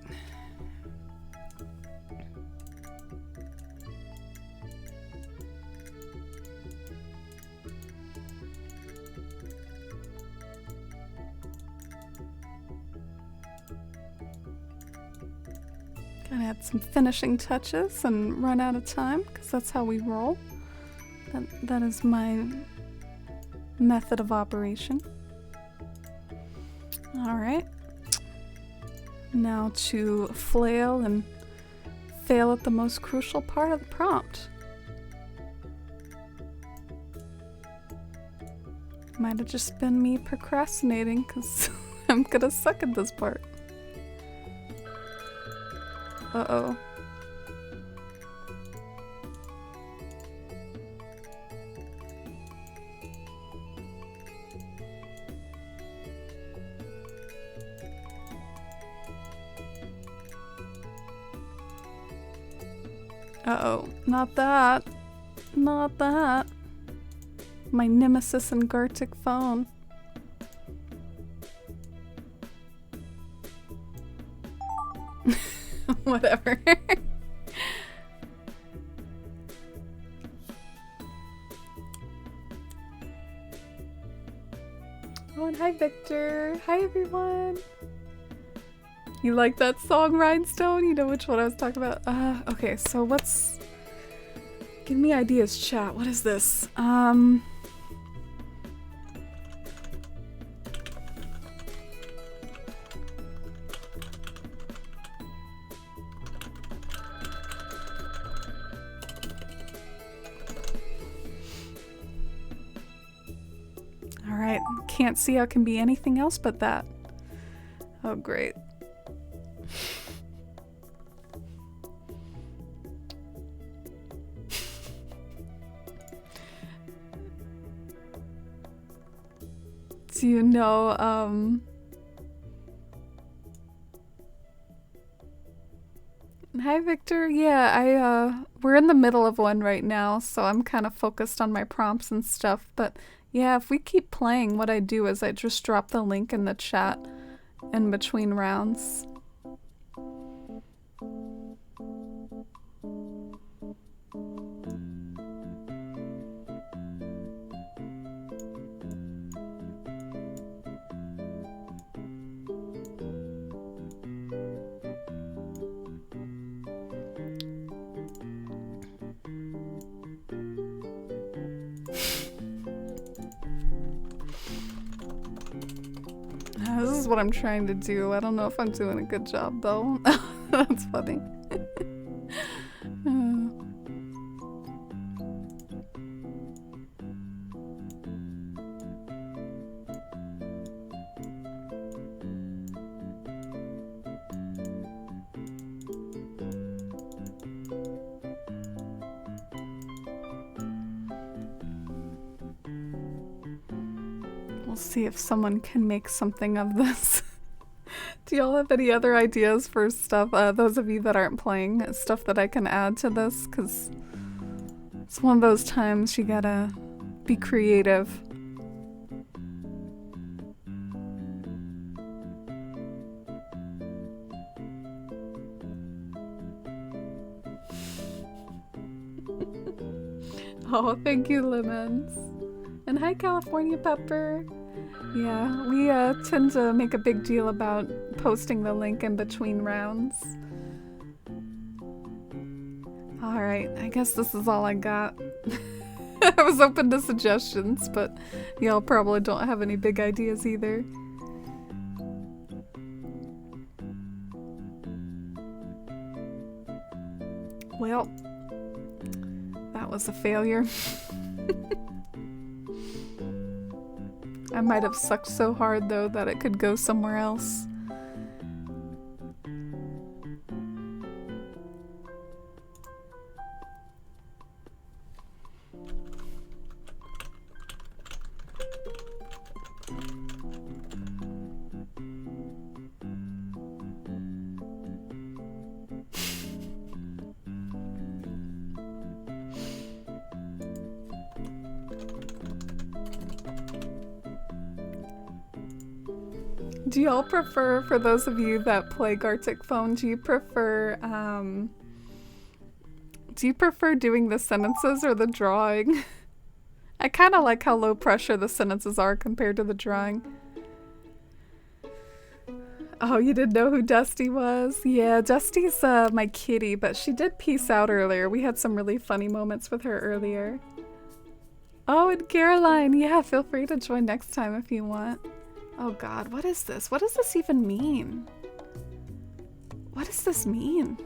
Gonna add some finishing touches and run out of time because that's how we roll. That is my method of operation. All right. Now to flail and fail at the most crucial part of the prompt. Might have just been me procrastinating because I'm gonna suck at this part. Uh-oh. Uh-oh, not that. Not that. My nemesis and Gartic phone. Whatever. Oh, and hi Victor. Hi everyone. You like that song, Rhinestone? You know which one I was talking about? Okay, so what's... Give me ideas, chat. What is this? Alright, can't see how it can be anything else but that. Oh, great. Do you know,
Hi, Victor. Yeah, we're in the middle of one right now, so I'm kind of focused on my prompts and stuff. But yeah, if we keep playing, what I do is I just drop the link in the chat in between rounds. This is what I'm trying to do. I don't know if I'm doing a good job though. That's funny. We'll see if someone can make something of this. Do y'all have any other ideas for stuff? Those of you that aren't playing, stuff that I can add to this? Because it's one of those times you gotta be creative. Oh, thank you, Lemons. And hi, California Pepper. Yeah, we tend to make a big deal about posting the link in between rounds. Alright, I guess this is all I got. I was open to suggestions, but y'all probably don't have any big ideas either. Well, that was a failure. I might have sucked so hard though that it could go somewhere else. Do y'all prefer, for those of you that play Gartic Phone, do you prefer doing the sentences or the drawing? I kind of like how low pressure the sentences are compared to the drawing. Oh, you didn't know who Dusty was? Yeah, Dusty's my kitty, but she did peace out earlier. We had some really funny moments with her earlier. Oh, and Caroline, yeah, feel free to join next time if you want. Oh god, what is this? What does this even mean? What does this mean?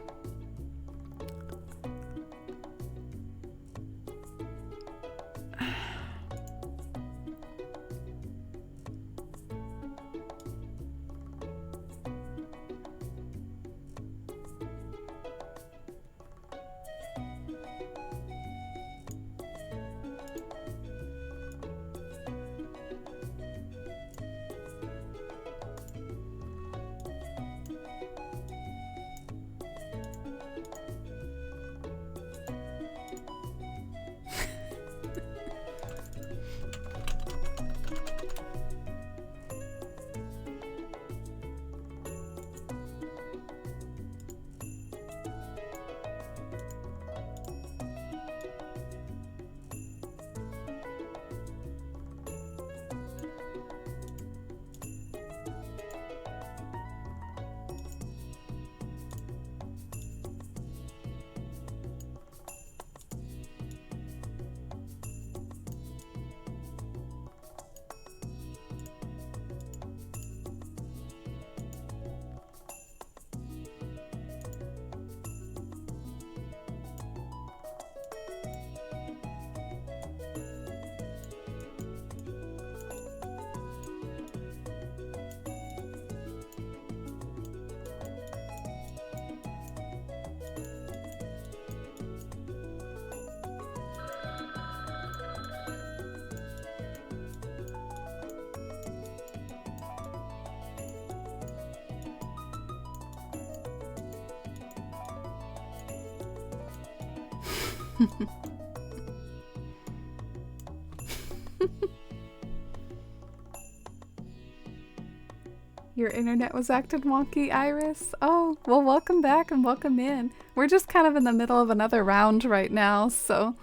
Your internet was acting wonky, Iris? Oh, well, welcome back and welcome in. We're just kind of in the middle of another round right now, so...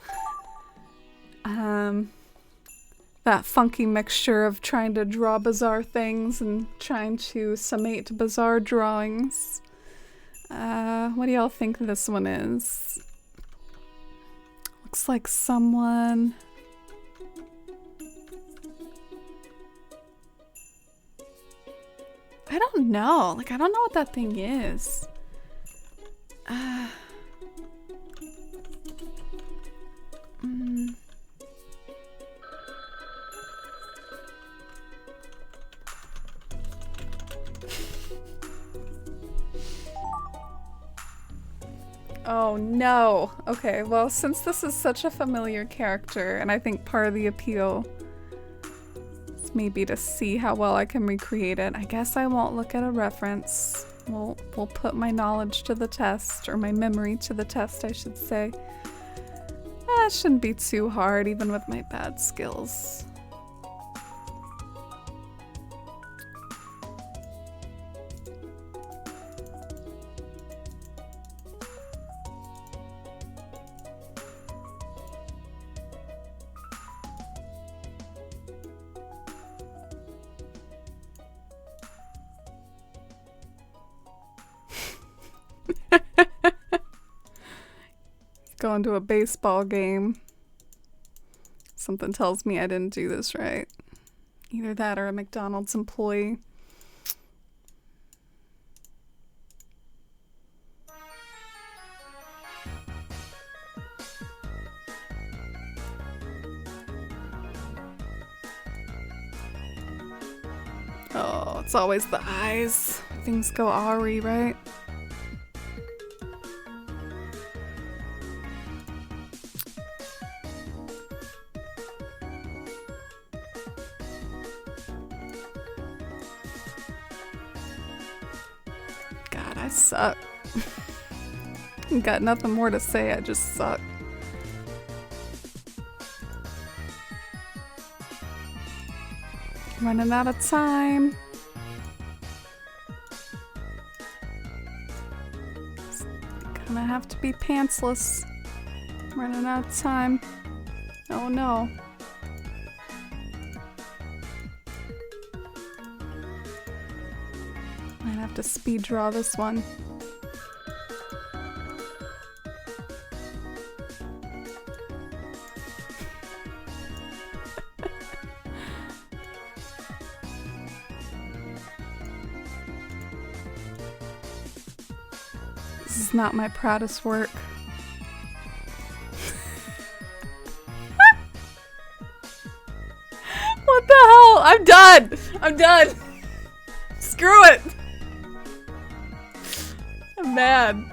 that funky mixture of trying to draw bizarre things and trying to summate bizarre drawings. What do y'all think this one is? Looks like someone... I don't know. Like, I don't know what that thing is. Oh no. Okay, well, since this is such a familiar character, and I think part of the appeal is maybe to see how well I can recreate it, I guess I won't look at a reference. We'll put my knowledge to the test, or my memory to the test, I should say. It shouldn't be too hard, even with my bad skills. Going to a baseball game. Something tells me I didn't do this right. Either that or a McDonald's employee. Oh, it's always the eyes. Things go awry, right? God, I suck. Got nothing more to say, I just suck. Running out of time. Gonna have to be pantsless. Running out of time. Oh no. Might have to speed draw this one. This is not my proudest work. What the hell? I'm done! I'm done! Screw it! I'm mad.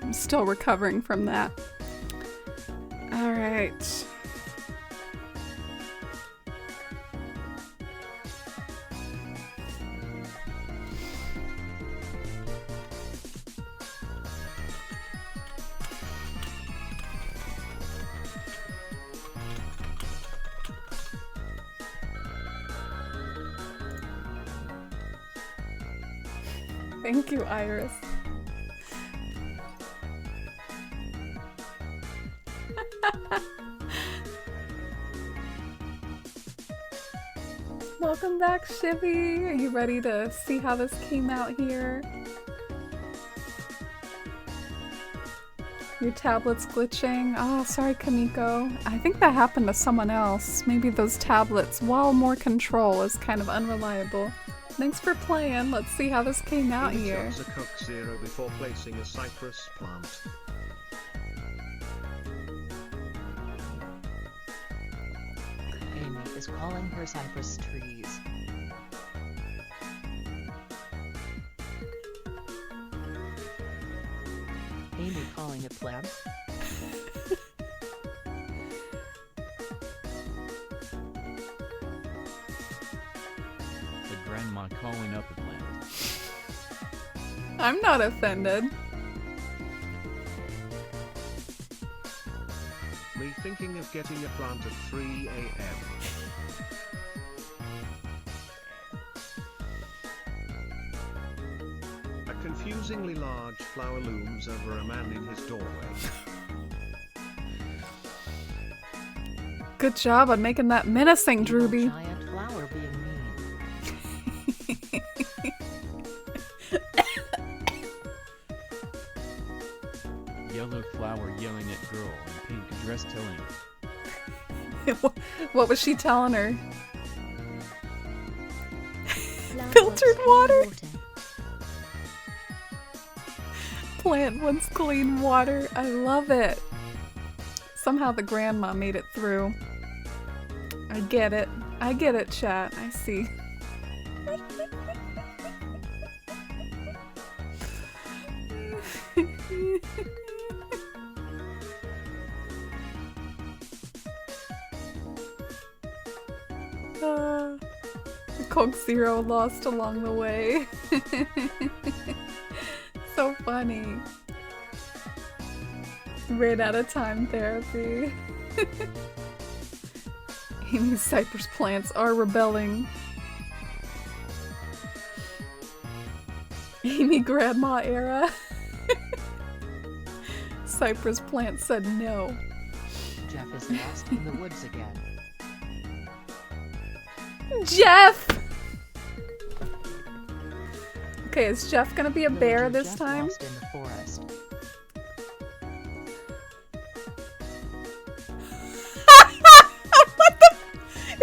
I'm still recovering from that. Alright. Thank you, Iris. Welcome back, Shivy. Are you ready to see how this came out here? Your tablet's glitching. Oh, sorry, Kamiko. I think that happened to someone else. Maybe those tablets, while more control, is kind of unreliable. Thanks for playing. Let's see how this came out here.
A Coke Zero before placing a cypress plant.
Amy is calling her cypress trees. Amy calling it plant?
grandma calling up a plant.
I'm not offended.
Me thinking of getting a plant at 3 a.m. A confusingly large flower looms over a man in his doorway.
Good job on making that menacing,
Evil
Drewby.
giant flower being mean.
Yellow flower yelling at girl in pink dress telling.
What was she telling her?
Flower
Filtered
wants
water?
clean
Plant wants clean water. I love it. Somehow the grandma made it through. I get it. I get it, chat. I see. The Coke Zero lost along the way. So funny. Ran out of time therapy. Amy's cypress plants are rebelling. Amy grandma era. Cypress plant said no.
Jeff is lost in the woods again.
Jeff! Okay, is Jeff gonna be a bear
Villager
this
Jeff
time?
lost in the forest.
What the?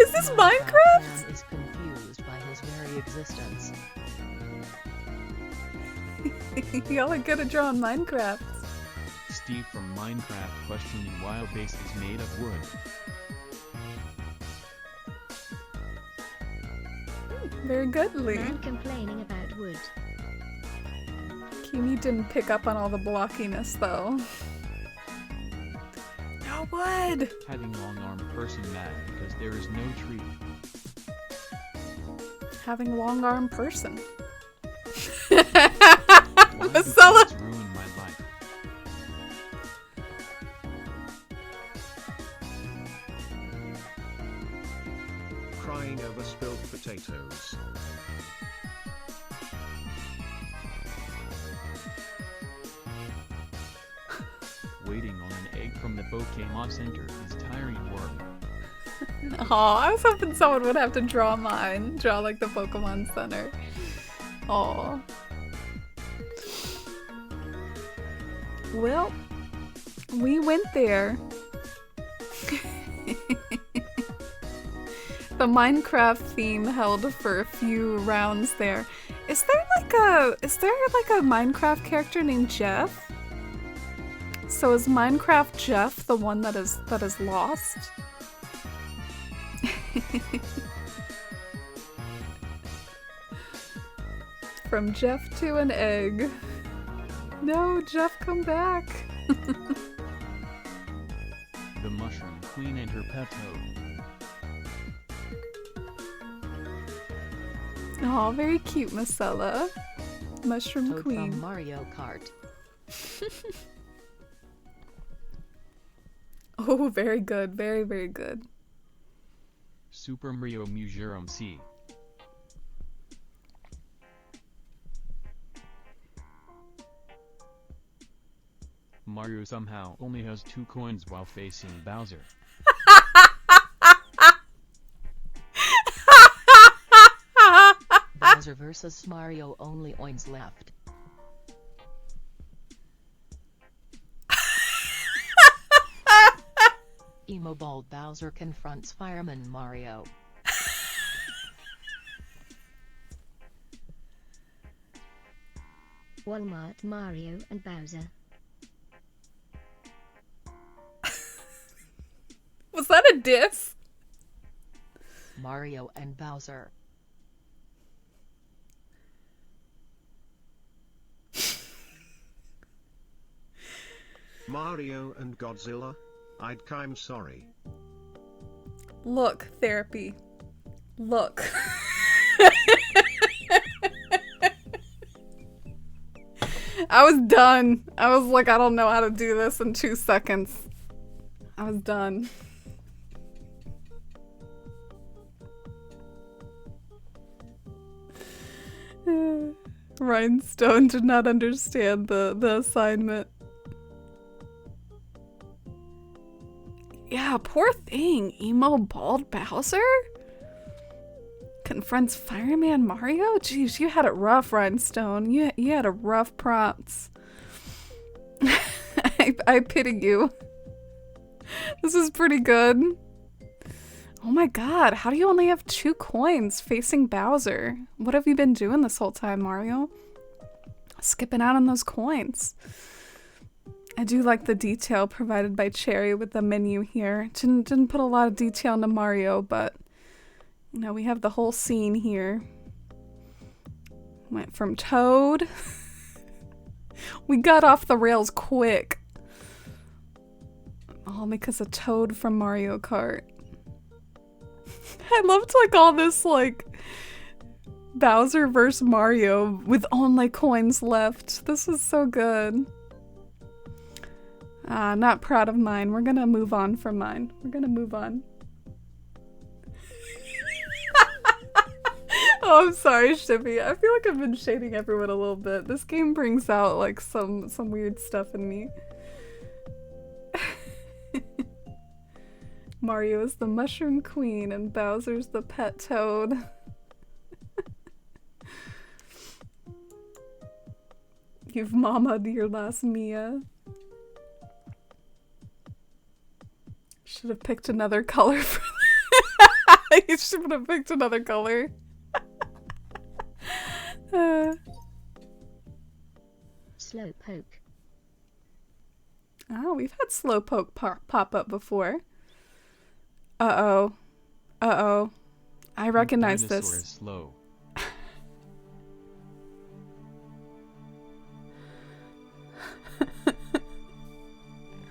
Is this Minecraft?
Man is confused by his very existence.
Y'all are good at drawing Minecraft.
Steve from Minecraft questioning why a base is made of wood.
Very good,
water.
Lee.
Man complaining about wood.
Kimi didn't pick up on all the blockiness, though. No wood!
Having long arm person mad because there is no tree.
Having long arm person.
Why do
Marcella!
trees ruin my life?
Crying over spilled potatoes.
Waiting on an egg from the Pokemon Center is tiring work.
Aw, I was hoping someone would have to draw mine. Draw like the Pokemon Center. Aw. Well, we went there. The Minecraft theme held for a few rounds there. Is there like a Minecraft character named Jeff? So is Minecraft Jeff the one that is lost? From Jeff to an egg. No, Jeff, come back.
The Mushroom Queen and her pet toad.
Aw, very cute, Marcella. Mushroom
Toad
Queen.
from Mario Kart.
Oh, very good. Very, very good.
Super Mario Museum C. Mario somehow only has 2 coins while facing Bowser.
Bowser vs Mario, only oins left. Emo bald Bowser confronts fireman Mario.
Walmart, Mario, and Bowser.
Was that a diss?
Mario and Bowser.
Mario and Godzilla? I'm sorry.
Look, therapy. Look.
I was done. I was like, I don't know how to do this in 2 seconds. I was done. Rhinestone did not understand the assignment. Yeah, poor thing. Emo bald Bowser? Confronts Fireman Mario? Jeez, you had it rough, Rhinestone. You had a rough prompts. I pity you. This is pretty good. Oh my god, how do you only have 2 coins facing Bowser? What have you been doing this whole time, Mario? Skipping out on those coins. I do like the detail provided by Cherry with the menu here. Didn't put a lot of detail into Mario, but you know, we have the whole scene here. Went from Toad. We got off the rails quick. All because of Toad from Mario Kart. I loved like all this like Bowser versus Mario with only coins left. This is so good. Not proud of mine. We're gonna move on from mine. We're gonna move on. Oh, I'm sorry, Shippy. I feel like I've been shading everyone a little bit. This game brings out like some weird stuff in me. Mario is the Mushroom Queen and Bowser's the pet toad. You've mamaed your last Mia. Should have picked another color for that. You should have picked another color.
Slowpoke.
Oh, we've had Slowpoke pop up before. Uh-oh. Uh-oh. I recognize
Dinosaur
this.
is slow.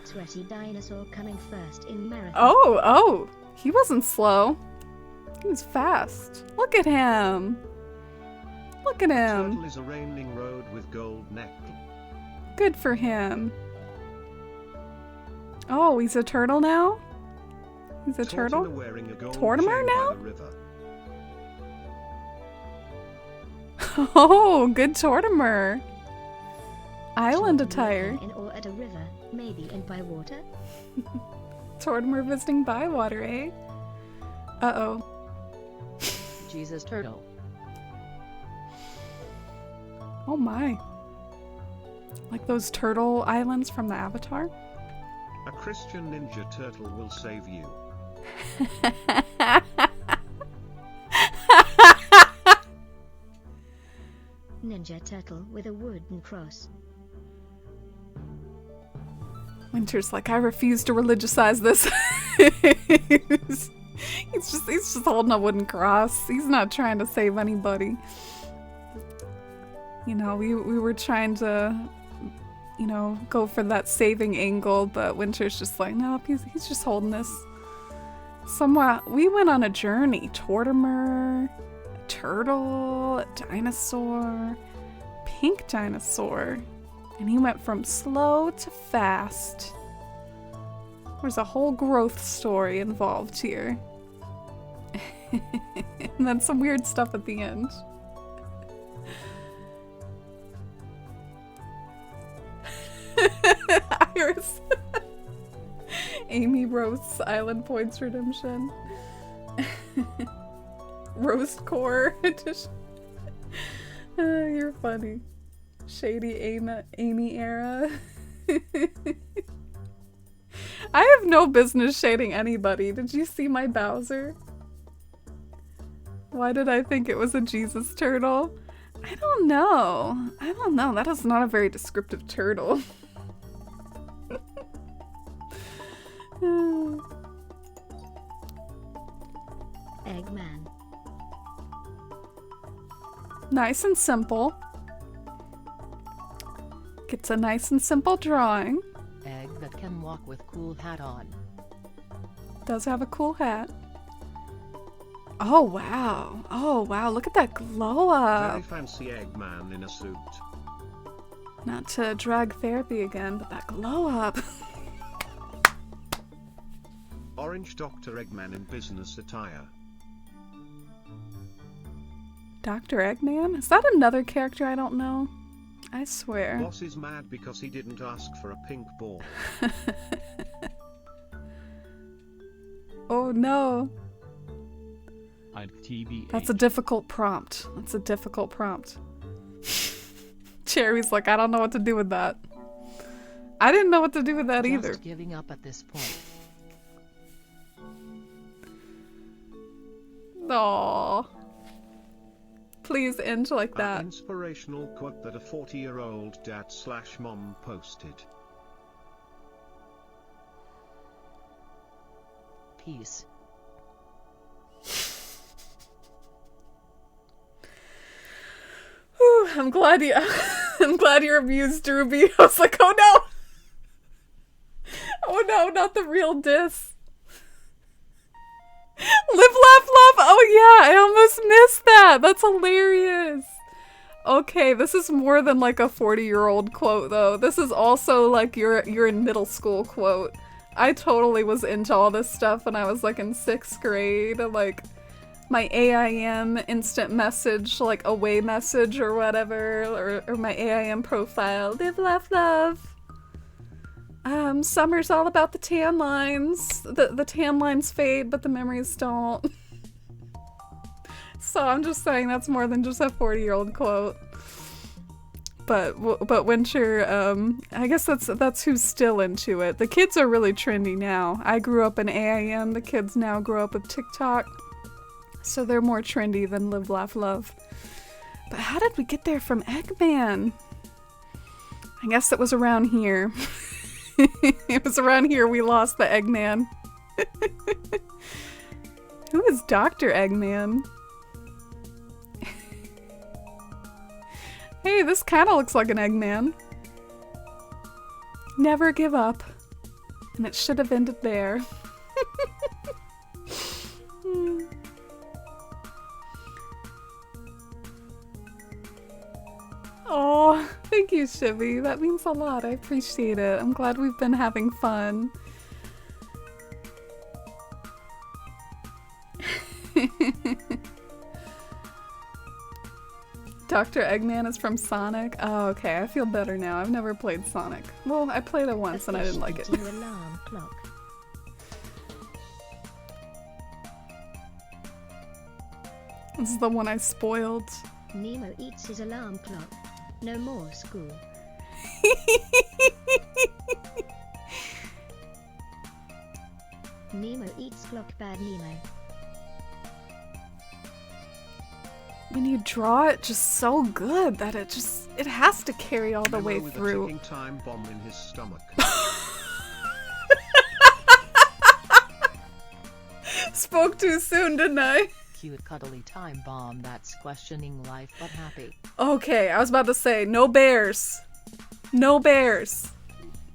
Sweaty dinosaur coming first in marathon.
Oh! He wasn't slow. He was fast. Look at him. Look at him.
Turtle is a raining road with gold necklace.
Good for him. Oh, he's a turtle now? He's a turtle?
Tortimer wearing a gold
Tortimer
chain
now?
by the river.
Oh, good Tortimer. Island attire.
In or at a river, maybe in by water.
Tortimer visiting Bywater, eh? Uh-oh.
Jesus Turtle.
Oh my. Like those turtle islands from the Avatar?
A Christian ninja turtle will save you.
Ninja turtle with a wooden cross.
Winter's like, I refuse to religiousise this. he's just holding a wooden cross. He's not trying to save anybody. You know, we were trying to, you know, go for that saving angle, but Winter's just like, no, he's just holding this. Somewhat, we went on a journey. Tortimer, a turtle, a dinosaur, pink dinosaur. And he went from slow to fast. There's a whole growth story involved here. And then some weird stuff at the end. Iris. Amy roasts Island Points Redemption. Roast Core edition. You're funny. Shady Amy era. I have no business shading anybody. Did you see my Bowser? Why did I think it was a Jesus turtle? I don't know. That is not a very descriptive turtle.
Eggman.
Nice and simple. Gets a nice and simple drawing.
Egg that can walk with cool hat on.
Does have a cool hat. Oh wow. Oh wow, look at that glow
Very
up.
fancy Eggman in a suit.
Not to drag therapy again, but that glow up.
Orange Dr. Eggman in business attire.
Dr. Eggman? Is that another character I don't know? I swear.
Boss is mad because he didn't ask for a pink ball.
Oh no.
I'd TBH.
That's a difficult prompt. That's a difficult prompt. Cherry's like, I don't know what to do with that. I didn't know what to do with that either.
Just giving up at this point.
Aww. Please end like
An
that.
inspirational quote that a 40-year-old dad/mom posted.
Peace.
Whew, I'm glad you I'm glad you abused Ruby. I was like, oh no! Oh no, not the real diss. Live, laugh, love! Oh yeah, I almost missed that! That's hilarious! Okay, this is more than like a 40-year-old quote though. This is also like you're in middle school quote. I totally was into all this stuff when I was like in 6th grade. Like my AIM instant message, like away message or whatever, or my AIM profile. Live, laugh, love. Summer's all about the tan lines. The tan lines fade, but the memories don't. So I'm just saying that's more than just a 40-year-old quote. But Winter, I guess that's who's still into it. The kids are really trendy now. I grew up in AIM. The kids now grow up with TikTok. So they're more trendy than Live, Laugh, Love. But how did we get there from Eggman? I guess it was around here. It was around here we lost the Eggman. Who is Dr. Eggman? Hey, this kind of looks like an Eggman. Never give up. And it should have ended there. Oh, thank you, Shivy. That means a lot. I appreciate it. I'm glad we've been having fun. Dr. Eggman is from Sonic. Oh, okay. I feel better now. I've never played Sonic. Well, I played it once and I didn't like it.
Alarm clock.
This is the one I spoiled.
Nemo eats his alarm clock. No more school. Nemo eats clock. Bad Nemo.
When you draw it just so good that it has to carry all the
Nemo
way
with
through.
a ticking time bomb in his stomach.
Spoke too soon, didn't I?
Cute cuddly time bomb that's questioning life but happy.
Okay, I was about to say, no bears. No bears.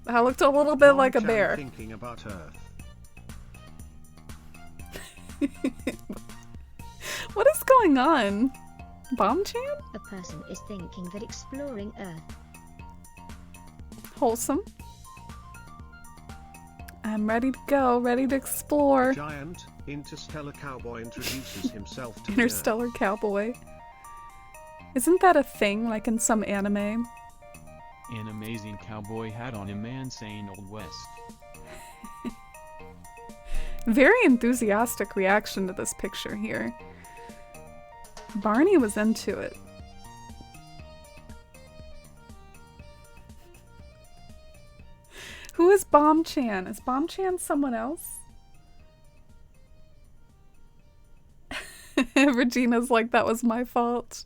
I looked a little bit like a
Bob-chan
bear.
Thinking about Earth.
What is going on? Bomb-chan?
A person is thinking that exploring Earth.
Wholesome. I'm ready to go, ready to explore.
Giant, interstellar cowboy introduces himself to the Earth.
Interstellar Cowboy. Isn't that a thing, like in some anime?
An amazing cowboy hat on a man saying Old West.
Very enthusiastic reaction to this picture here. Barney was into it. Who is Bomb-chan? Is Bomb-chan someone else? Regina's like, that was my fault.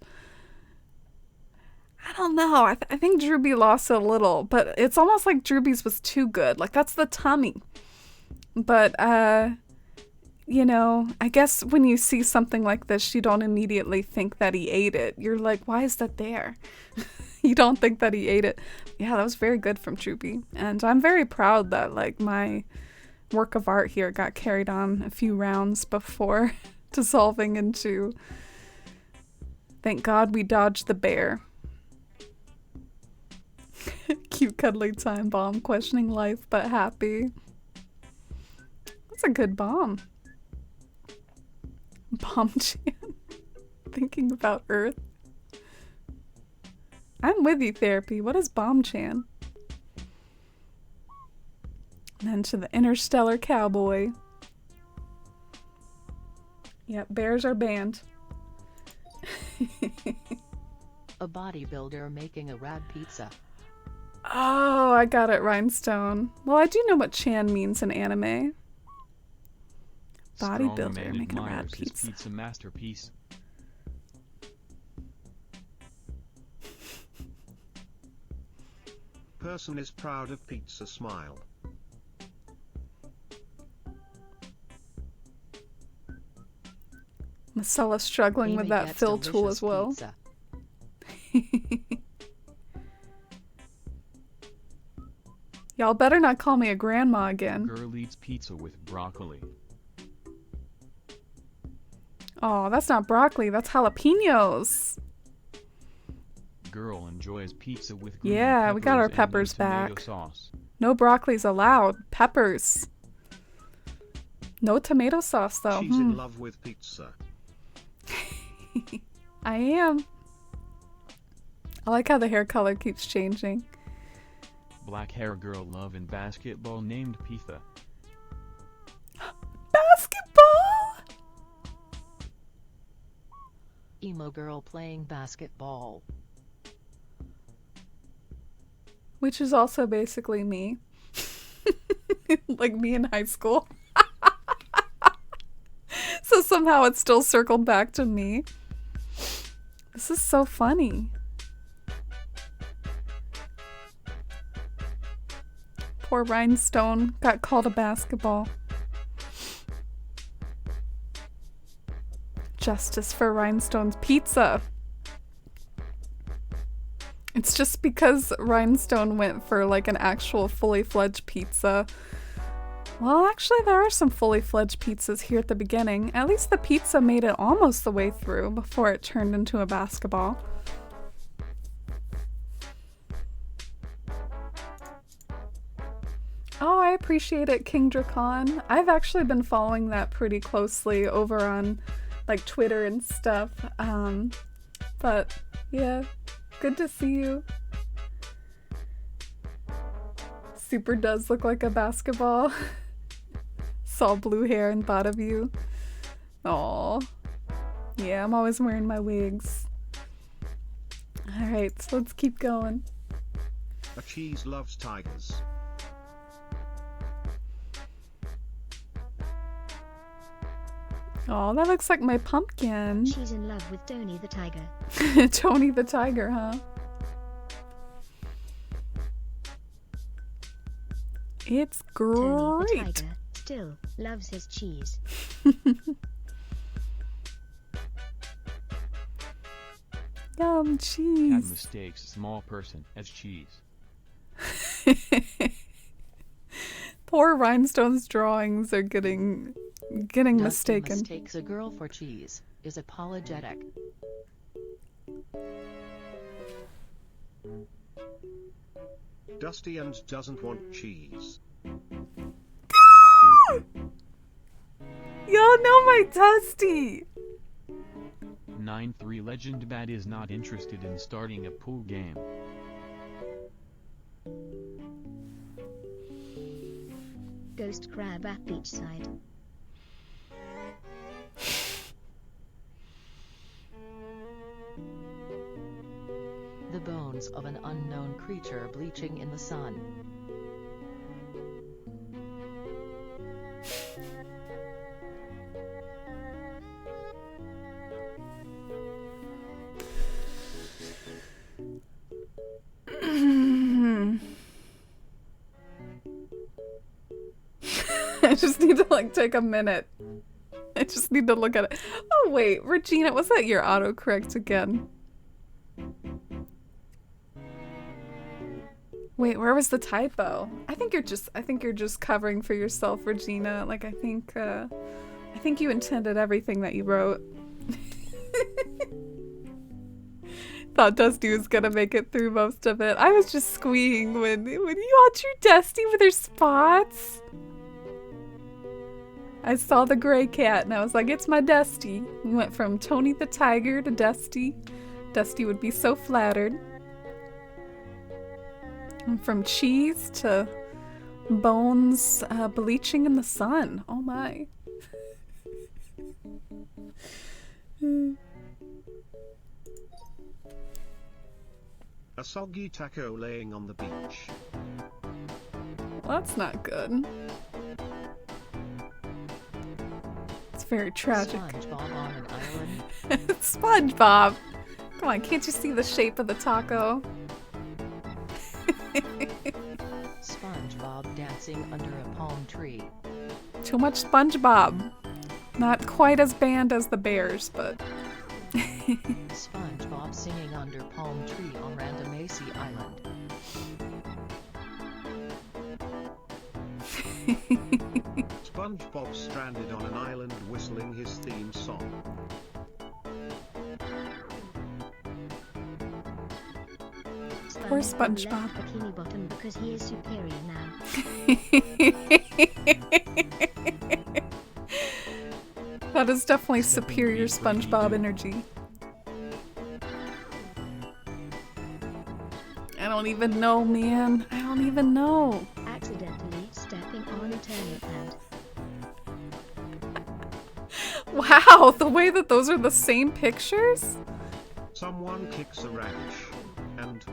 I don't know. I think Drewby lost it a little, but it's almost like Drewby's was too good. Like, that's the tummy. But, you know, I guess when you see something like this, you don't immediately think that he ate it. You're like, why is that there? You don't think that he ate it. Yeah, that was very good from Droopy. And I'm very proud that, like, my work of art here got carried on a few rounds before dissolving into... Thank God we dodged the bear.
Cute cuddly time bomb, questioning life but happy. That's a good bomb. Bomb Chan. Thinking about Earth. I'm with you, therapy. What is Bomb Chan? And then to the interstellar cowboy. Yep, bears are banned.
A bodybuilder making a rad pizza.
Oh, I got it, Rhinestone. Well, I do know what Chan means in anime.
Strong
Bodybuilder
man
making a rad
admires his
pizza.
pizza masterpiece.
Person is proud of pizza smile.
Masala struggling with
Amy
that
gets
fill tool
delicious
as well.
pizza.
Y'all better not call me a grandma again.
Girl eats pizza with broccoli.
Oh, that's not broccoli, that's jalapenos.
Girl enjoys pizza with green
Yeah, we got our
peppers
peppers
and no tomato
back.
sauce.
No broccoli's allowed. Peppers. No tomato sauce though.
She's in love with pizza.
I am. I like how the hair color keeps changing.
Black hair girl love in basketball named Pitha.
Basketball!
Emo girl playing basketball.
Which is also basically me. Like me in high school. So somehow it's still circled back to me. This is so funny. Poor Rhinestone got called a basketball. Justice for Rhinestone's pizza. It's just because Rhinestone went for like an actual fully fledged pizza. Well, actually, there are some fully fledged pizzas here at the beginning. At least the pizza made it almost the way through before it turned into a basketball. Oh, I appreciate it, King Dracon. I've actually been following that pretty closely over on like Twitter and stuff. But yeah, good to see you. Super does look like a basketball. Saw blue hair and thought of you. Aw. Yeah, I'm always wearing my wigs. Alright, so let's keep going.
A cheese loves tigers.
Oh, that looks like my pumpkin.
She's in love with Tony the tiger.
Tony the tiger, huh? It's
Tony the
great.
tiger still loves his cheese.
Yum
Cat
cheese.
mistakes small person as cheese.
Poor Rhinestone's drawings are getting
Dusty
mistaken.
mistakes a girl for cheese. Is apologetic.
Dusty and doesn't want cheese.
Y'all know my Dusty.
9-3 Legend Bad is not interested in starting a pool game.
Ghost crab at beachside.
The bones of an unknown creature bleaching in the sun.
I just need to like take a minute. I just need to look at it. Oh wait, Regina, was that your autocorrect again? Wait, where was the typo? I think you're just covering for yourself, Regina. Like I think you intended everything that you wrote. thought Dusty was gonna make it through most of it. I was just squeeing when you watch your Dusty with her spots. I saw the gray cat and I was like, it's my Dusty. We went from Tony the Tiger to Dusty. Dusty would be so flattered. And from cheese to bones bleaching in the sun. Oh my.
A soggy taco laying on the beach.
Well, that's not good. It's very tragic.
SpongeBob on an island.
SpongeBob! Come on, can't you see the shape of the taco?
SpongeBob dancing under a palm tree.
Too much SpongeBob. Not quite as banned as the bears, but...
SpongeBob singing under palm tree on Random AC Island.
SpongeBob stranded on an island whistling his theme song.
Poor SpongeBob.
left Bikini Bottom because he is superior now.
That is definitely
Stepping
superior
deep,
SpongeBob
breathing
energy. I don't even know, man. I don't even know.
Accidentally stepping on a turnip plant.
Wow, the way that those are the same pictures?
Someone kicks a radish. And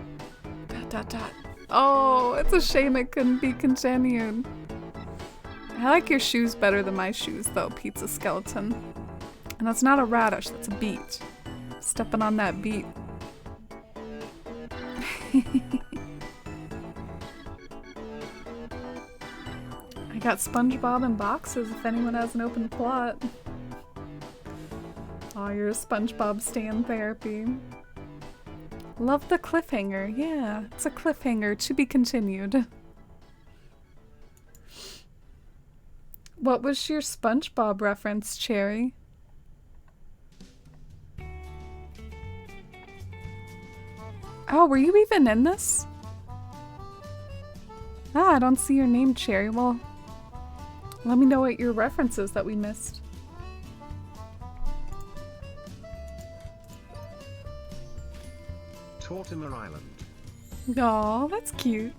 Dot, dot, dot. Oh, it's a shame it couldn't be continued. I like your shoes better than my shoes, though, Pizza Skeleton. And that's not a radish, that's a beet. Stepping on that beet. I got SpongeBob in boxes if anyone has an open plot. Oh, you're a SpongeBob stan therapy. Love the cliffhanger. Yeah, it's a cliffhanger to be continued. What was your SpongeBob reference, Cherry? Oh, were you even in this? Ah, I don't see your name, Cherry. Well, let me know what your reference is that we missed.
Tortimer Island.
Aw, that's cute.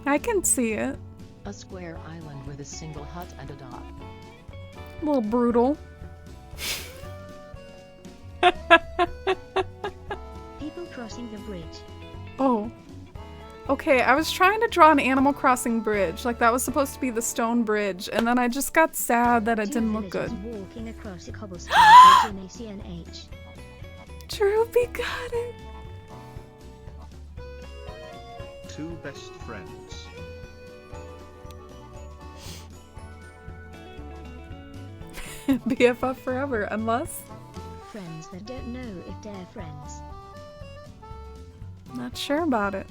I can see it.
A square island with a single hut and a dock.
A little brutal.
People crossing the bridge.
Oh. Okay, I was trying to draw an Animal Crossing bridge. Like, that was supposed to be the stone bridge. And then I just got sad that it
Two
didn't look
villagers
good.
walking across a cobblestone bridge in ACNH.
Droopy got it.
Two best friends.
BFF forever, unless...
Friends that don't know if they're friends.
Not sure about it.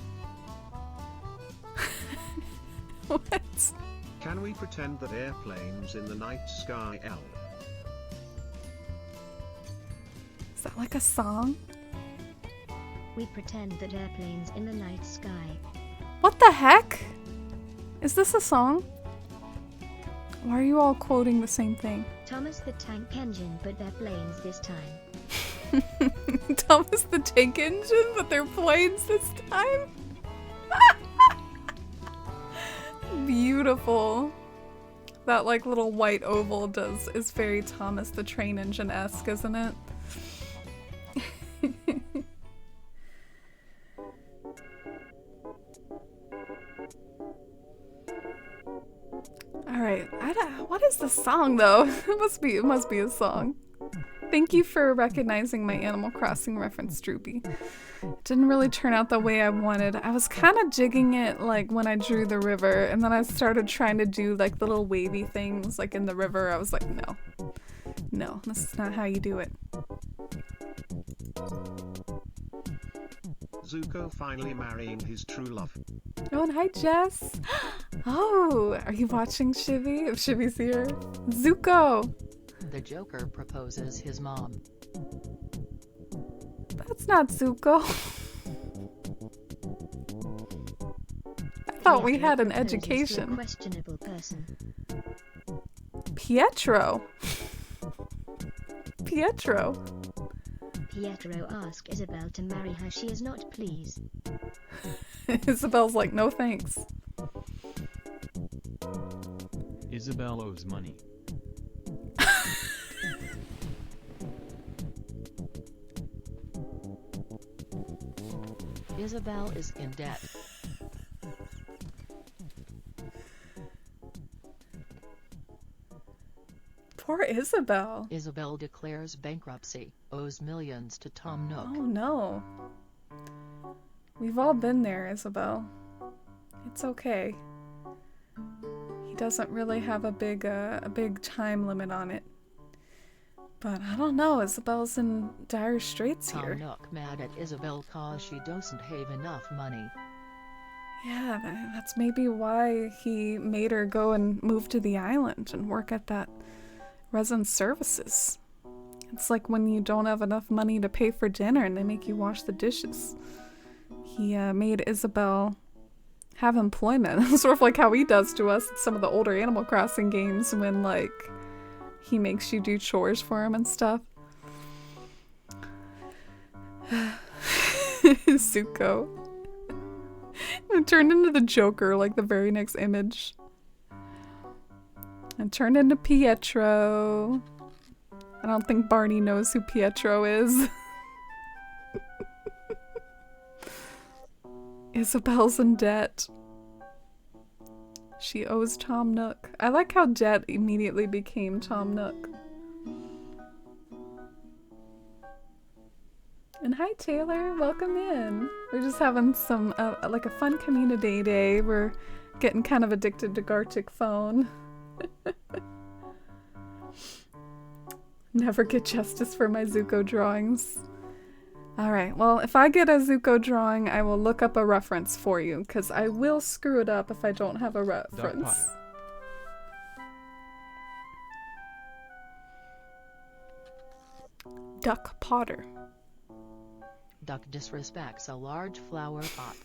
What?
Can we pretend that airplanes in the night sky L?
Is that like a song?
We pretend that airplanes in the night sky.
What the heck? Is this a song? Why are you all quoting the same thing?
Thomas the Tank Engine, but they're planes this time.
Thomas the Tank Engine, but they're planes this time? Beautiful. That like little white oval is very Thomas the Train Engine-esque, isn't it? Alright, what is the song though? It must be a song. Thank you for recognizing my Animal Crossing reference, Droopy. Didn't really turn out the way I wanted. I was kind of jigging it like when I drew the river, and then I started trying to do like the little wavy things like in the river. I was like, no, this is not how you do it.
Zuko finally marrying his true love.
Oh, and hi, Jess. Oh, are you watching Shivy? If Shivy's here. Zuko.
The Joker proposes his mom.
That's not Zuko. I thought we had an
Proposes to a
education.
questionable person.
Pietro. Pietro.
Pietro asks Isabel to marry her. She is not pleased.
Isabel's like, no thanks.
Isabel owes money.
Isabel is in debt.
Poor Isabel.
Isabel declares bankruptcy, owes millions to Tom Nook.
Oh no. We've all been there, Isabel. It's okay. He doesn't really have a big time limit on it. But I don't know, Isabel's in dire straits
Tom
here.
Nook mad at Isabel cause she doesn't have enough money.
Yeah, that's maybe why he made her go and move to the island and work at that resident services. It's like when you don't have enough money to pay for dinner and they make you wash the dishes. He made Isabel have employment. Sort of like how he does to us in some of the older Animal Crossing games when, like, he makes you do chores for him and stuff. Zuko. It turned into the Joker, like the very next image. And turned into Pietro. I don't think Barney knows who Pietro is. Isabel's in debt. She owes Tom Nook. I like how Jet immediately became Tom Nook. And hi Taylor, welcome in. We're just having some, like a fun community day. We're getting kind of addicted to Gartic phone. Never get justice for my Zuko drawings. Alright, well, if I get a Zuko drawing, I will look up a reference for you, because I will screw it up if I don't have a reference. Duck Potter.
Duck disrespects a large flower pot.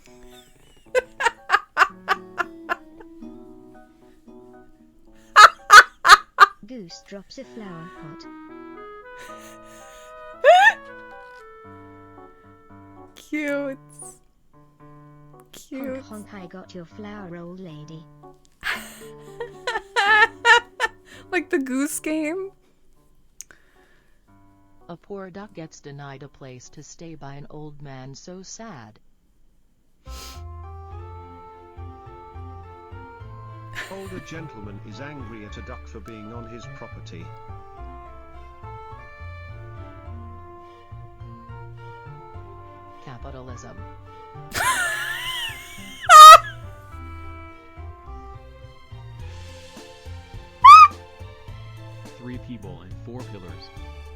Goose drops a flower pot.
Cute. Cute.
Honk honk, I got your flower, old lady.
Like the goose game?
A poor duck gets denied a place to stay by an old man, so sad.
Older gentleman is angry at a duck for being on his property.
Capitalism.
Three people and four pillars.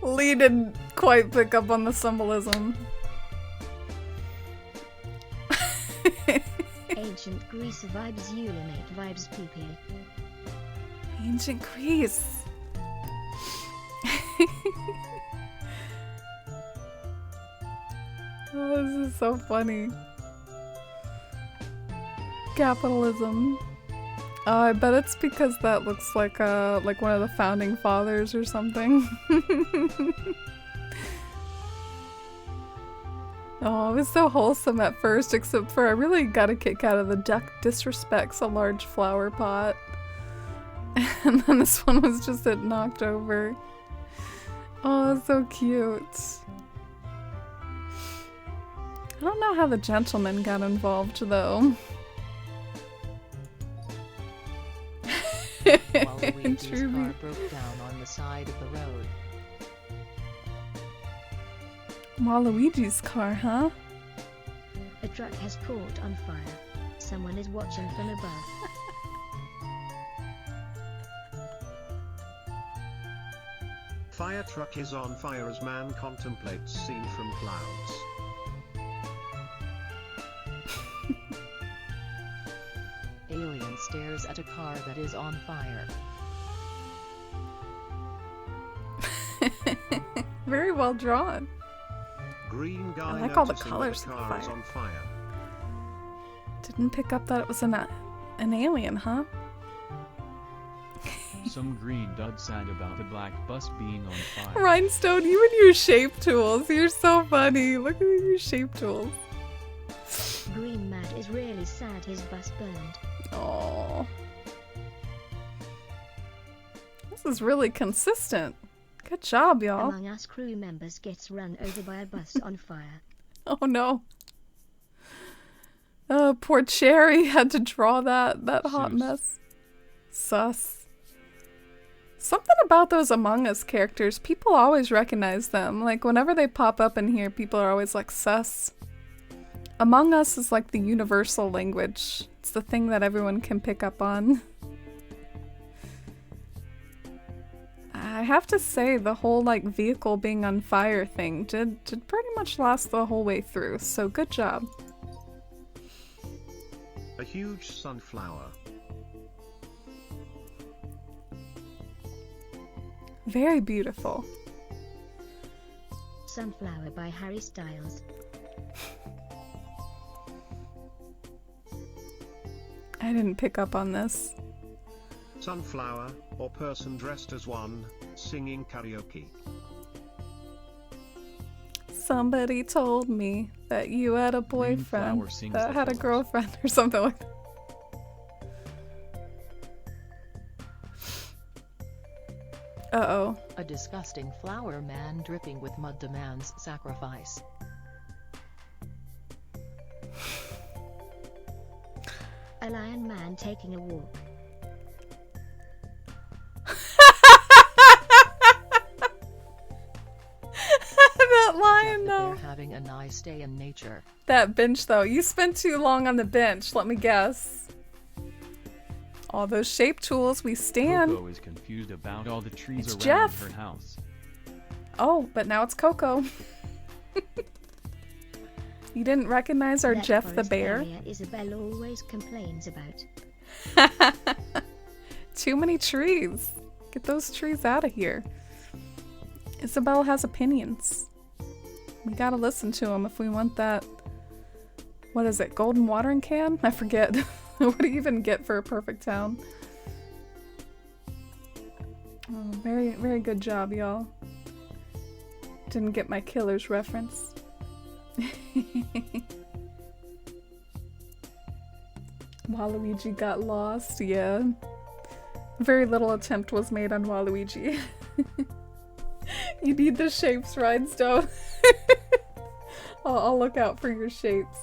Lee didn't quite pick up on the symbolism.
Ancient Greece vibes, Ulanate vibes, pee-pee.
Ancient Greece. Oh, this is so funny. Capitalism. I bet it's because that looks like one of the founding fathers or something. Oh, it was so wholesome at first, except for I really got a kick out of the duck disrespects a large flower pot. And then this one was just knocked over. Oh, so cute. I don't know how the gentleman got involved, though.
Waluigi's car broke down on the side of the road.
Waluigi's car, huh?
A truck has caught on fire. Someone is watching from above.
Fire truck is on fire as man contemplates scene from clouds.
Alien stares at a car that is on fire.
Very well drawn.
Green guy
I like all the
noticing
colors
the
of
car
the
is
fire.
on fire.
Didn't pick up that it was an alien, huh?
Some green dud sad about the black bus being on fire.
Rhinestone, you and your shape tools. You're so funny. Look at your shape tools.
Green Matt is really sad his bus burned.
Oh. This is really consistent. Good job, y'all.
Among Us crew members gets run over by a bus on fire.
Oh no. Oh, poor Cherry had to draw that hot
Sus.
mess. Sus. Something about those Among Us characters, people always recognize them. Like, whenever they pop up in here, people are always like, sus. Among Us is like the universal language. It's the thing that everyone can pick up on. I have to say, the whole, like, vehicle being on fire thing did pretty much last the whole way through, so good job.
A huge sunflower.
Very beautiful.
Sunflower by Harry Styles.
I didn't pick up on this.
Sunflower, or person dressed as one, singing karaoke.
Somebody told me that you had a
Green
boyfriend
flower sings
that
the
had a
chorus.
girlfriend or something like that. Uh-oh.
A disgusting flower man dripping with mud demands sacrifice.
A lion man taking a walk.
That
Jeff
lion,
the
though.
bear having a nice day in nature.
That bench, though. You spent too long on the bench, let me guess. All those shape tools, we stand.
Coco is confused about all the trees
It's
around
Jeff.
her house.
Oh, but now it's Coco. You didn't recognize our
That
Jeff the
forest
bear?
area Isabel always complains about.
Too many trees. Get those trees out of here. Isabel has opinions. We gotta listen to them if we want that. What is it? Golden watering can? I forget. What do you even get for a perfect town? Oh, very, very good job, y'all. Didn't get my killer's reference. Waluigi got lost, yeah. Very little attempt was made on Waluigi. You need the shapes, Rhinestone. I'll look out for your shapes.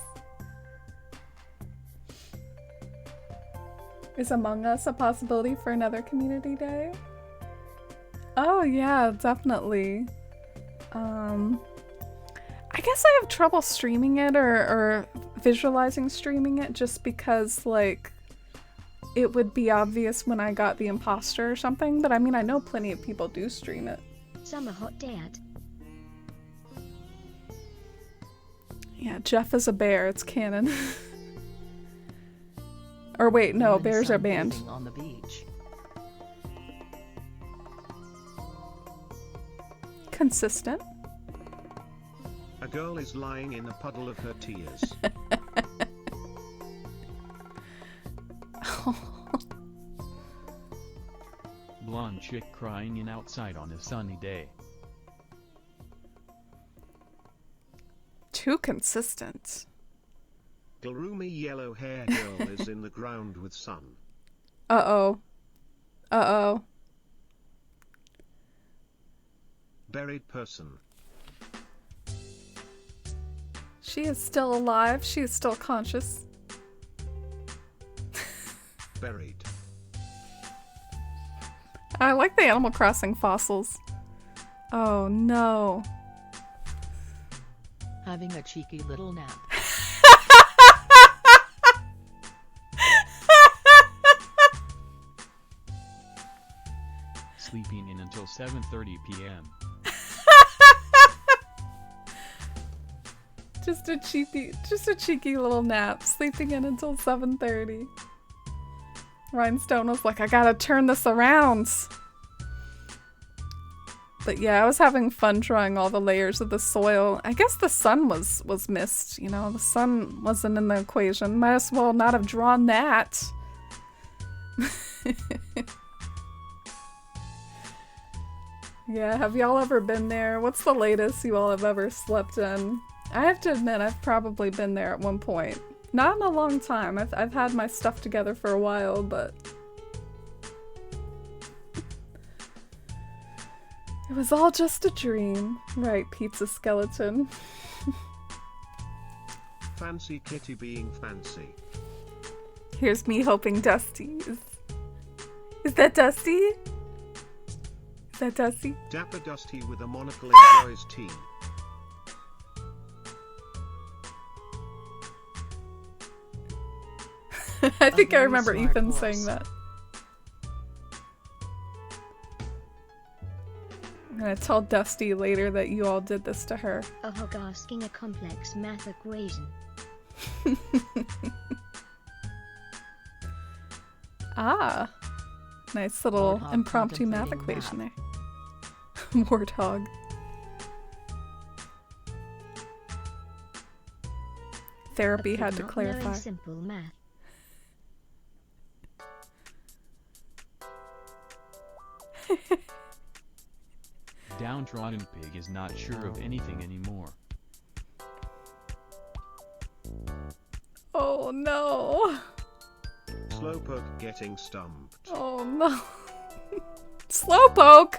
Is Among Us a possibility for another community day? Oh yeah, definitely. I guess I have trouble streaming it or visualizing streaming it just because, like, it would be obvious when I got the imposter or something, but I mean, I know plenty of people do stream it.
Summer hot day at.
Yeah, Jeff is a bear, it's canon. Or wait, no,
Woman
bears are
sunbathing
banned.
on the beach.
Consistent.
A girl is lying in a puddle of her tears.
Blonde chick crying in outside on a sunny day.
Too consistent.
Gloomy yellow hair girl is in the ground with sun.
Uh-oh. Uh-oh.
Buried person.
She is still alive. She is still conscious.
Buried.
I like the Animal Crossing fossils. Oh no.
Having a cheeky little nap.
Sleeping in until 7:30 p.m.
Just a cheeky little nap, sleeping in until 7:30. Rhinestone was like, I gotta turn this around. But yeah, I was having fun drawing all the layers of the soil. I guess the sun was missed, you know, the sun wasn't in the equation. Might as well not have drawn that. Yeah, have y'all ever been there? What's the latest you all have ever slept in? I have to admit, I've probably been there at one point. Not in a long time. I've had my stuff together for a while, but it was all just a dream. Right, Pizza Skeleton.
Fancy Kitty being fancy.
Here's me hoping Dusty is that Dusty? Is that Dusty?
Dapper Dusty with a monocle enjoys tea.
I think I
very
remember
smart
Ethan
horse.
saying that. I'm gonna tell Dusty later that you all did this to her.
A hog asking a complex math equation.
Ah, nice little
Warthog
impromptu math
contemplating
equation there. Warthog. Therapy
A
had to
kid not knowing
clarify.
simple math.
Downtrodden pig is not sure of anything anymore.
Oh no!
Slowpoke getting stumped.
Oh no! Slowpoke!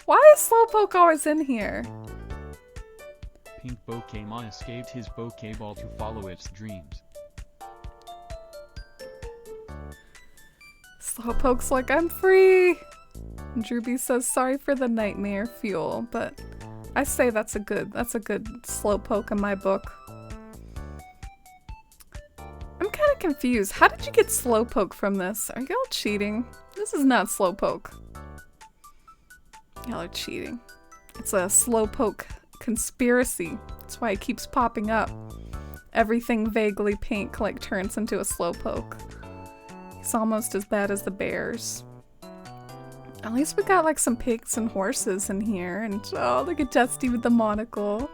Why is Slowpoke always in here?
Pink Pokemon escaped his Pokeball to follow its dreams.
Slowpoke's like, I'm free! And Drewby says, sorry for the nightmare fuel, but I say that's a good Slowpoke in my book. I'm kind of confused. How did you get Slowpoke from this? Are y'all cheating? This is not Slowpoke. Y'all are cheating. It's a Slowpoke conspiracy. That's why it keeps popping up. Everything vaguely pink like turns into a Slowpoke. It's almost as bad as the bears. At least we got like some pigs and horses in here, and oh, look at Dusty with the monocle.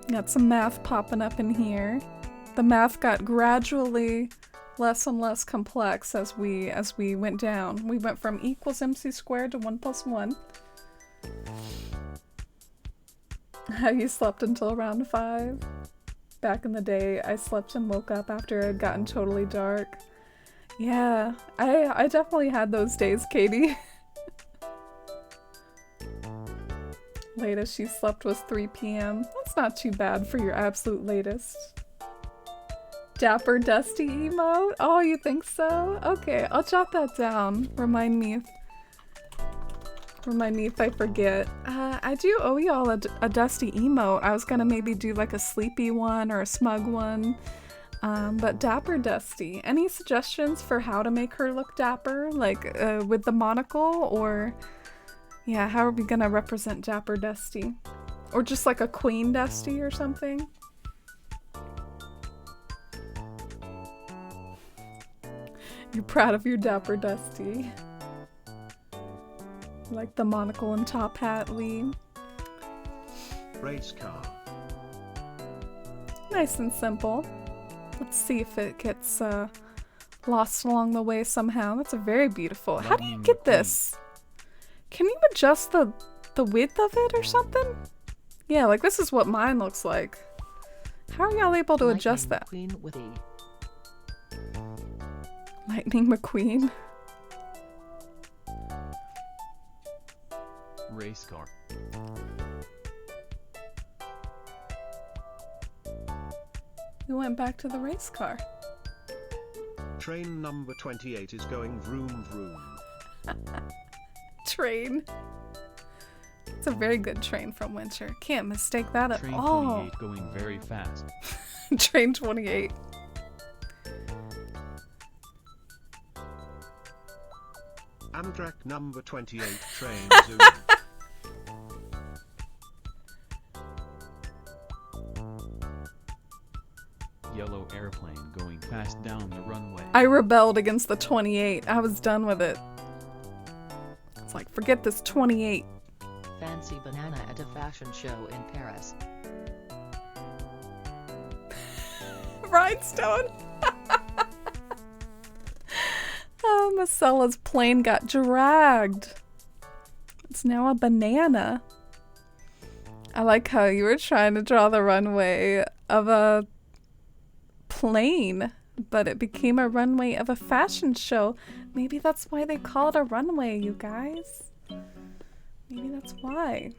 Got some math popping up in here. The math got gradually less and less complex as we went down. We went from equals MC squared to 1 + 1. How you slept until around 5? Back in the day, I slept and woke up after it had gotten totally dark. Yeah, I definitely had those days, Katie. Latest she slept was 3 p.m. That's not too bad for your absolute latest. Dapper Dusty emote? Oh, you think so? Okay, I'll jot that down. Remind me if I forget. I do owe y'all a Dusty emote. I was gonna maybe do like a sleepy one or a smug one. But Dapper Dusty. Any suggestions for how to make her look dapper? Like with the monocle, or yeah, how are we gonna represent Dapper Dusty? Or just like a Queen Dusty or something? You're proud of your Dapper Dusty. Like the monocle and top hat, Lee.
Race car.
Nice and simple. Let's see if it gets lost along the way somehow. That's a very beautiful. How do you get this? Can you adjust the width of it or something? Yeah, like this is what mine looks like. How are y'all able to adjust that?
Queen with E.
Lightning McQueen.
Race car.
We went back to the race car.
Train number 28 is going vroom vroom.
Train. It's a very good train from Winter. Can't mistake that at
Train
all.
28 going very fast.
Train 28.
Amtrak number 28 train zoom.
Yellow airplane going fast down the runway.
I rebelled against the 28. I was done with it.
It's like, forget this 28.
Fancy banana at a fashion show in Paris.
Rhinestone. Macella's plane got dragged. It's now a banana. I like how you were trying to draw the runway of a plane, but it became a runway of a fashion show. Maybe that's why they call it a runway, you guys. Maybe that's why.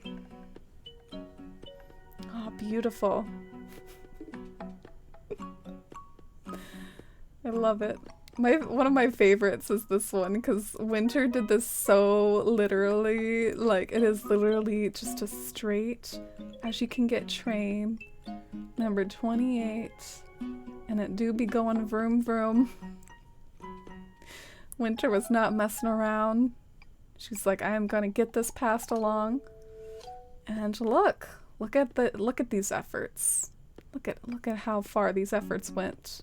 Oh, beautiful. I love it. One of my favorites is this one because Winter did this so literally. Like, it is literally just a straight as you can get train. Number 28. And it do be going vroom vroom. Winter was not messing around. She's like, I am gonna get this passed along. And look at these efforts. Look at how far these efforts went.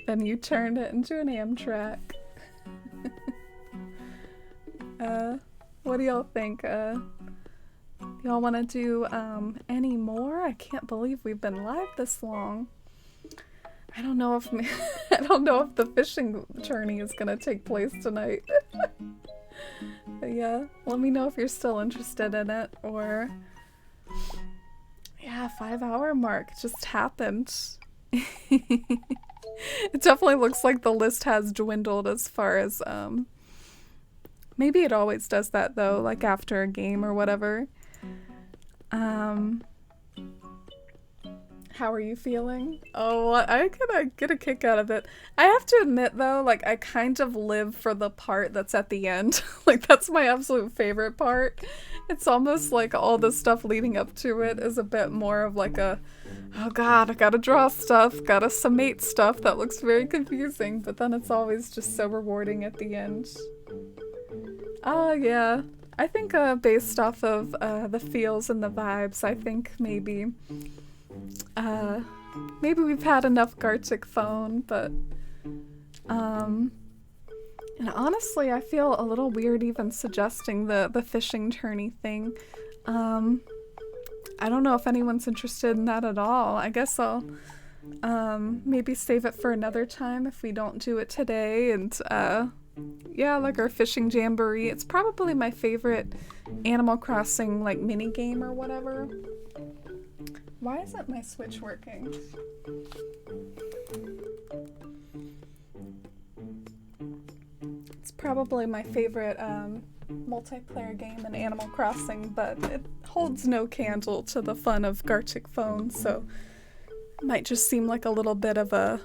Then you turned it into an Amtrak. What do y'all think? Y'all want to do any more? I can't believe we've been live this long. I don't know if the fishing tourney is gonna take place tonight. But yeah, let me know if you're still interested in it, or yeah, 5-hour mark just happened. It definitely looks like the list has dwindled as far as maybe it always does that though, like after a game or whatever. How are you feeling? Oh, I get a kick out of it. I have to admit though, like I kind of live for the part that's at the end. Like that's my absolute favorite part. It's almost like all the stuff leading up to it is a bit more of like a, oh god, I gotta draw stuff, gotta summate stuff that looks very confusing, but then it's always just so rewarding at the end. Yeah. I think based off of the feels and the vibes, I think maybe we've had enough Gartic phone, but and honestly I feel a little weird even suggesting the fishing tourney thing. I don't know if anyone's interested in that at all. I guess I'll maybe save it for another time if we don't do it today. And yeah, like our fishing jamboree. It's probably my favorite Animal Crossing like mini game or whatever. Why isn't my Switch working? It's probably my favorite multiplayer game in Animal Crossing, but it holds no candle to the fun of Gartic phone, so it might just seem like a little bit of a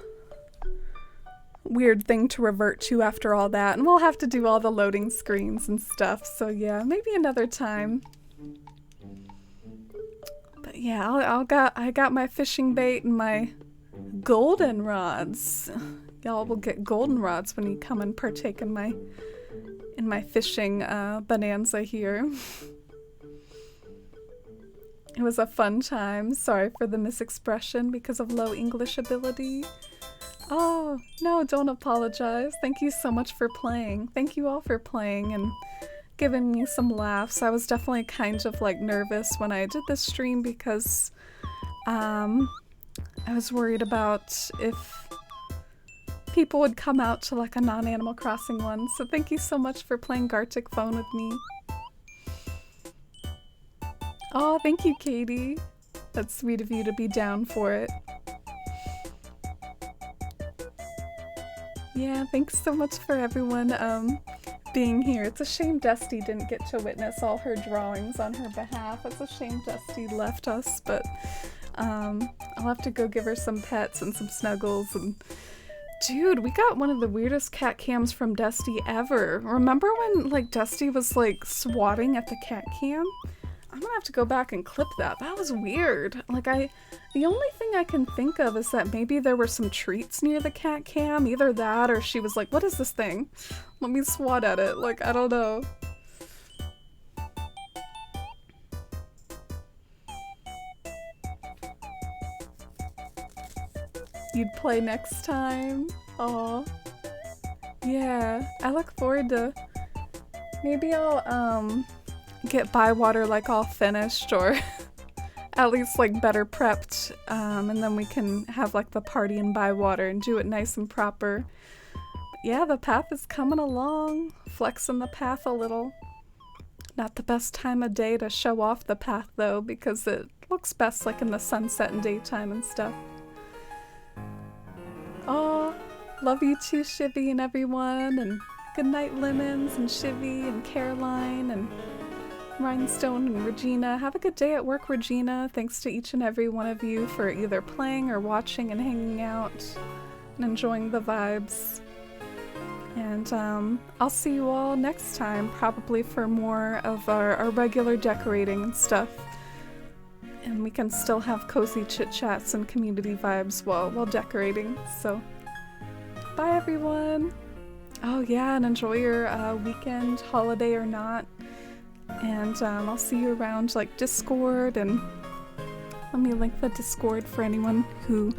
weird thing to revert to after all that, and we'll have to do all the loading screens and stuff, so yeah, maybe another time. But yeah, I got my fishing bait and my golden rods. Y'all will get golden rods when you come and partake in my fishing bonanza here. It was a fun time. Sorry for the misexpression because of low English ability. Oh, no, don't apologize. Thank you so much for playing. Thank you all for playing and giving me some laughs. I was definitely kind of like nervous when I did this stream because I was worried about if people would come out to like a non-Animal Crossing one. So thank you so much for playing Gartic phone with me. Oh, thank you, Katie. That's sweet of you to be down for it. Yeah, thanks so much for everyone being here. It's a shame Dusty didn't get to witness all her drawings on her behalf. It's a shame Dusty left us, but I'll have to go give her some pets and some snuggles. And dude, we got one of the weirdest cat cams from Dusty ever. Remember when like Dusty was like swatting at the cat cam? I'm gonna have to go back and clip that. That was weird. Like the only thing I can think of is that maybe there were some treats near the cat cam. Either that or she was like, what is this thing? Let me swat at it. Like, I don't know.
you'd play next time. Aw. Yeah, I look forward to... Maybe I'll, get Bywater, like, all finished, or at least, like, better prepped, and then we can have, like, the party in Bywater and do it nice and proper. But yeah, the path is coming along. Flexing the path a little. Not the best time of day to show off the path, though, because it looks best, like, in the sunset and daytime and stuff. Aw, love you too, Shivy and everyone, and good night, Lemons, and Shivy, and Caroline, and Rhinestone, and Regina. Have a good day at work, Regina. Thanks to each and every one of you for either playing or watching and hanging out and enjoying the vibes. And I'll see you all next time, probably for more of our regular decorating and stuff. And we can still have cozy chit-chats and community vibes while decorating, so... Bye, everyone! Oh yeah, and enjoy your weekend, holiday or not. And I'll see you around, like, Discord, and let me link the Discord for anyone who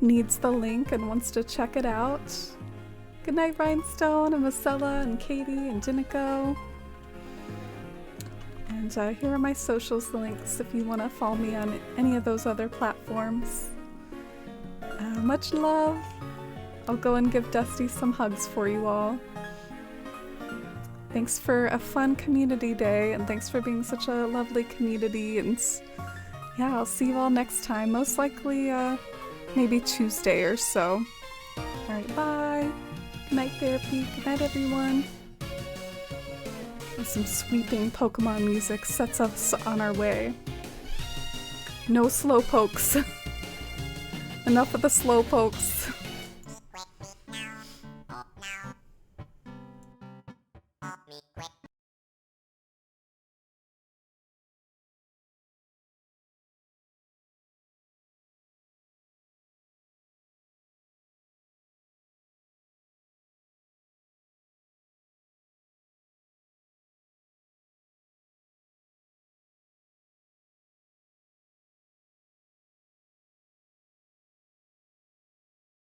needs the link and wants to check it out. Good night, Rhinestone, and Marcella, and Katie, and Dinico. And here are my socials links if you want to follow me on any of those other platforms. Much love. I'll go and give Dusty some hugs for you all. Thanks for a fun community day, and thanks for being such a lovely community, and yeah, I'll see you all next time. Most likely, maybe Tuesday or so. Alright, bye! Good night, Therapy. Good night, everyone. And some sweeping Pokemon music sets us on our way. No slowpokes. Enough of the slowpokes.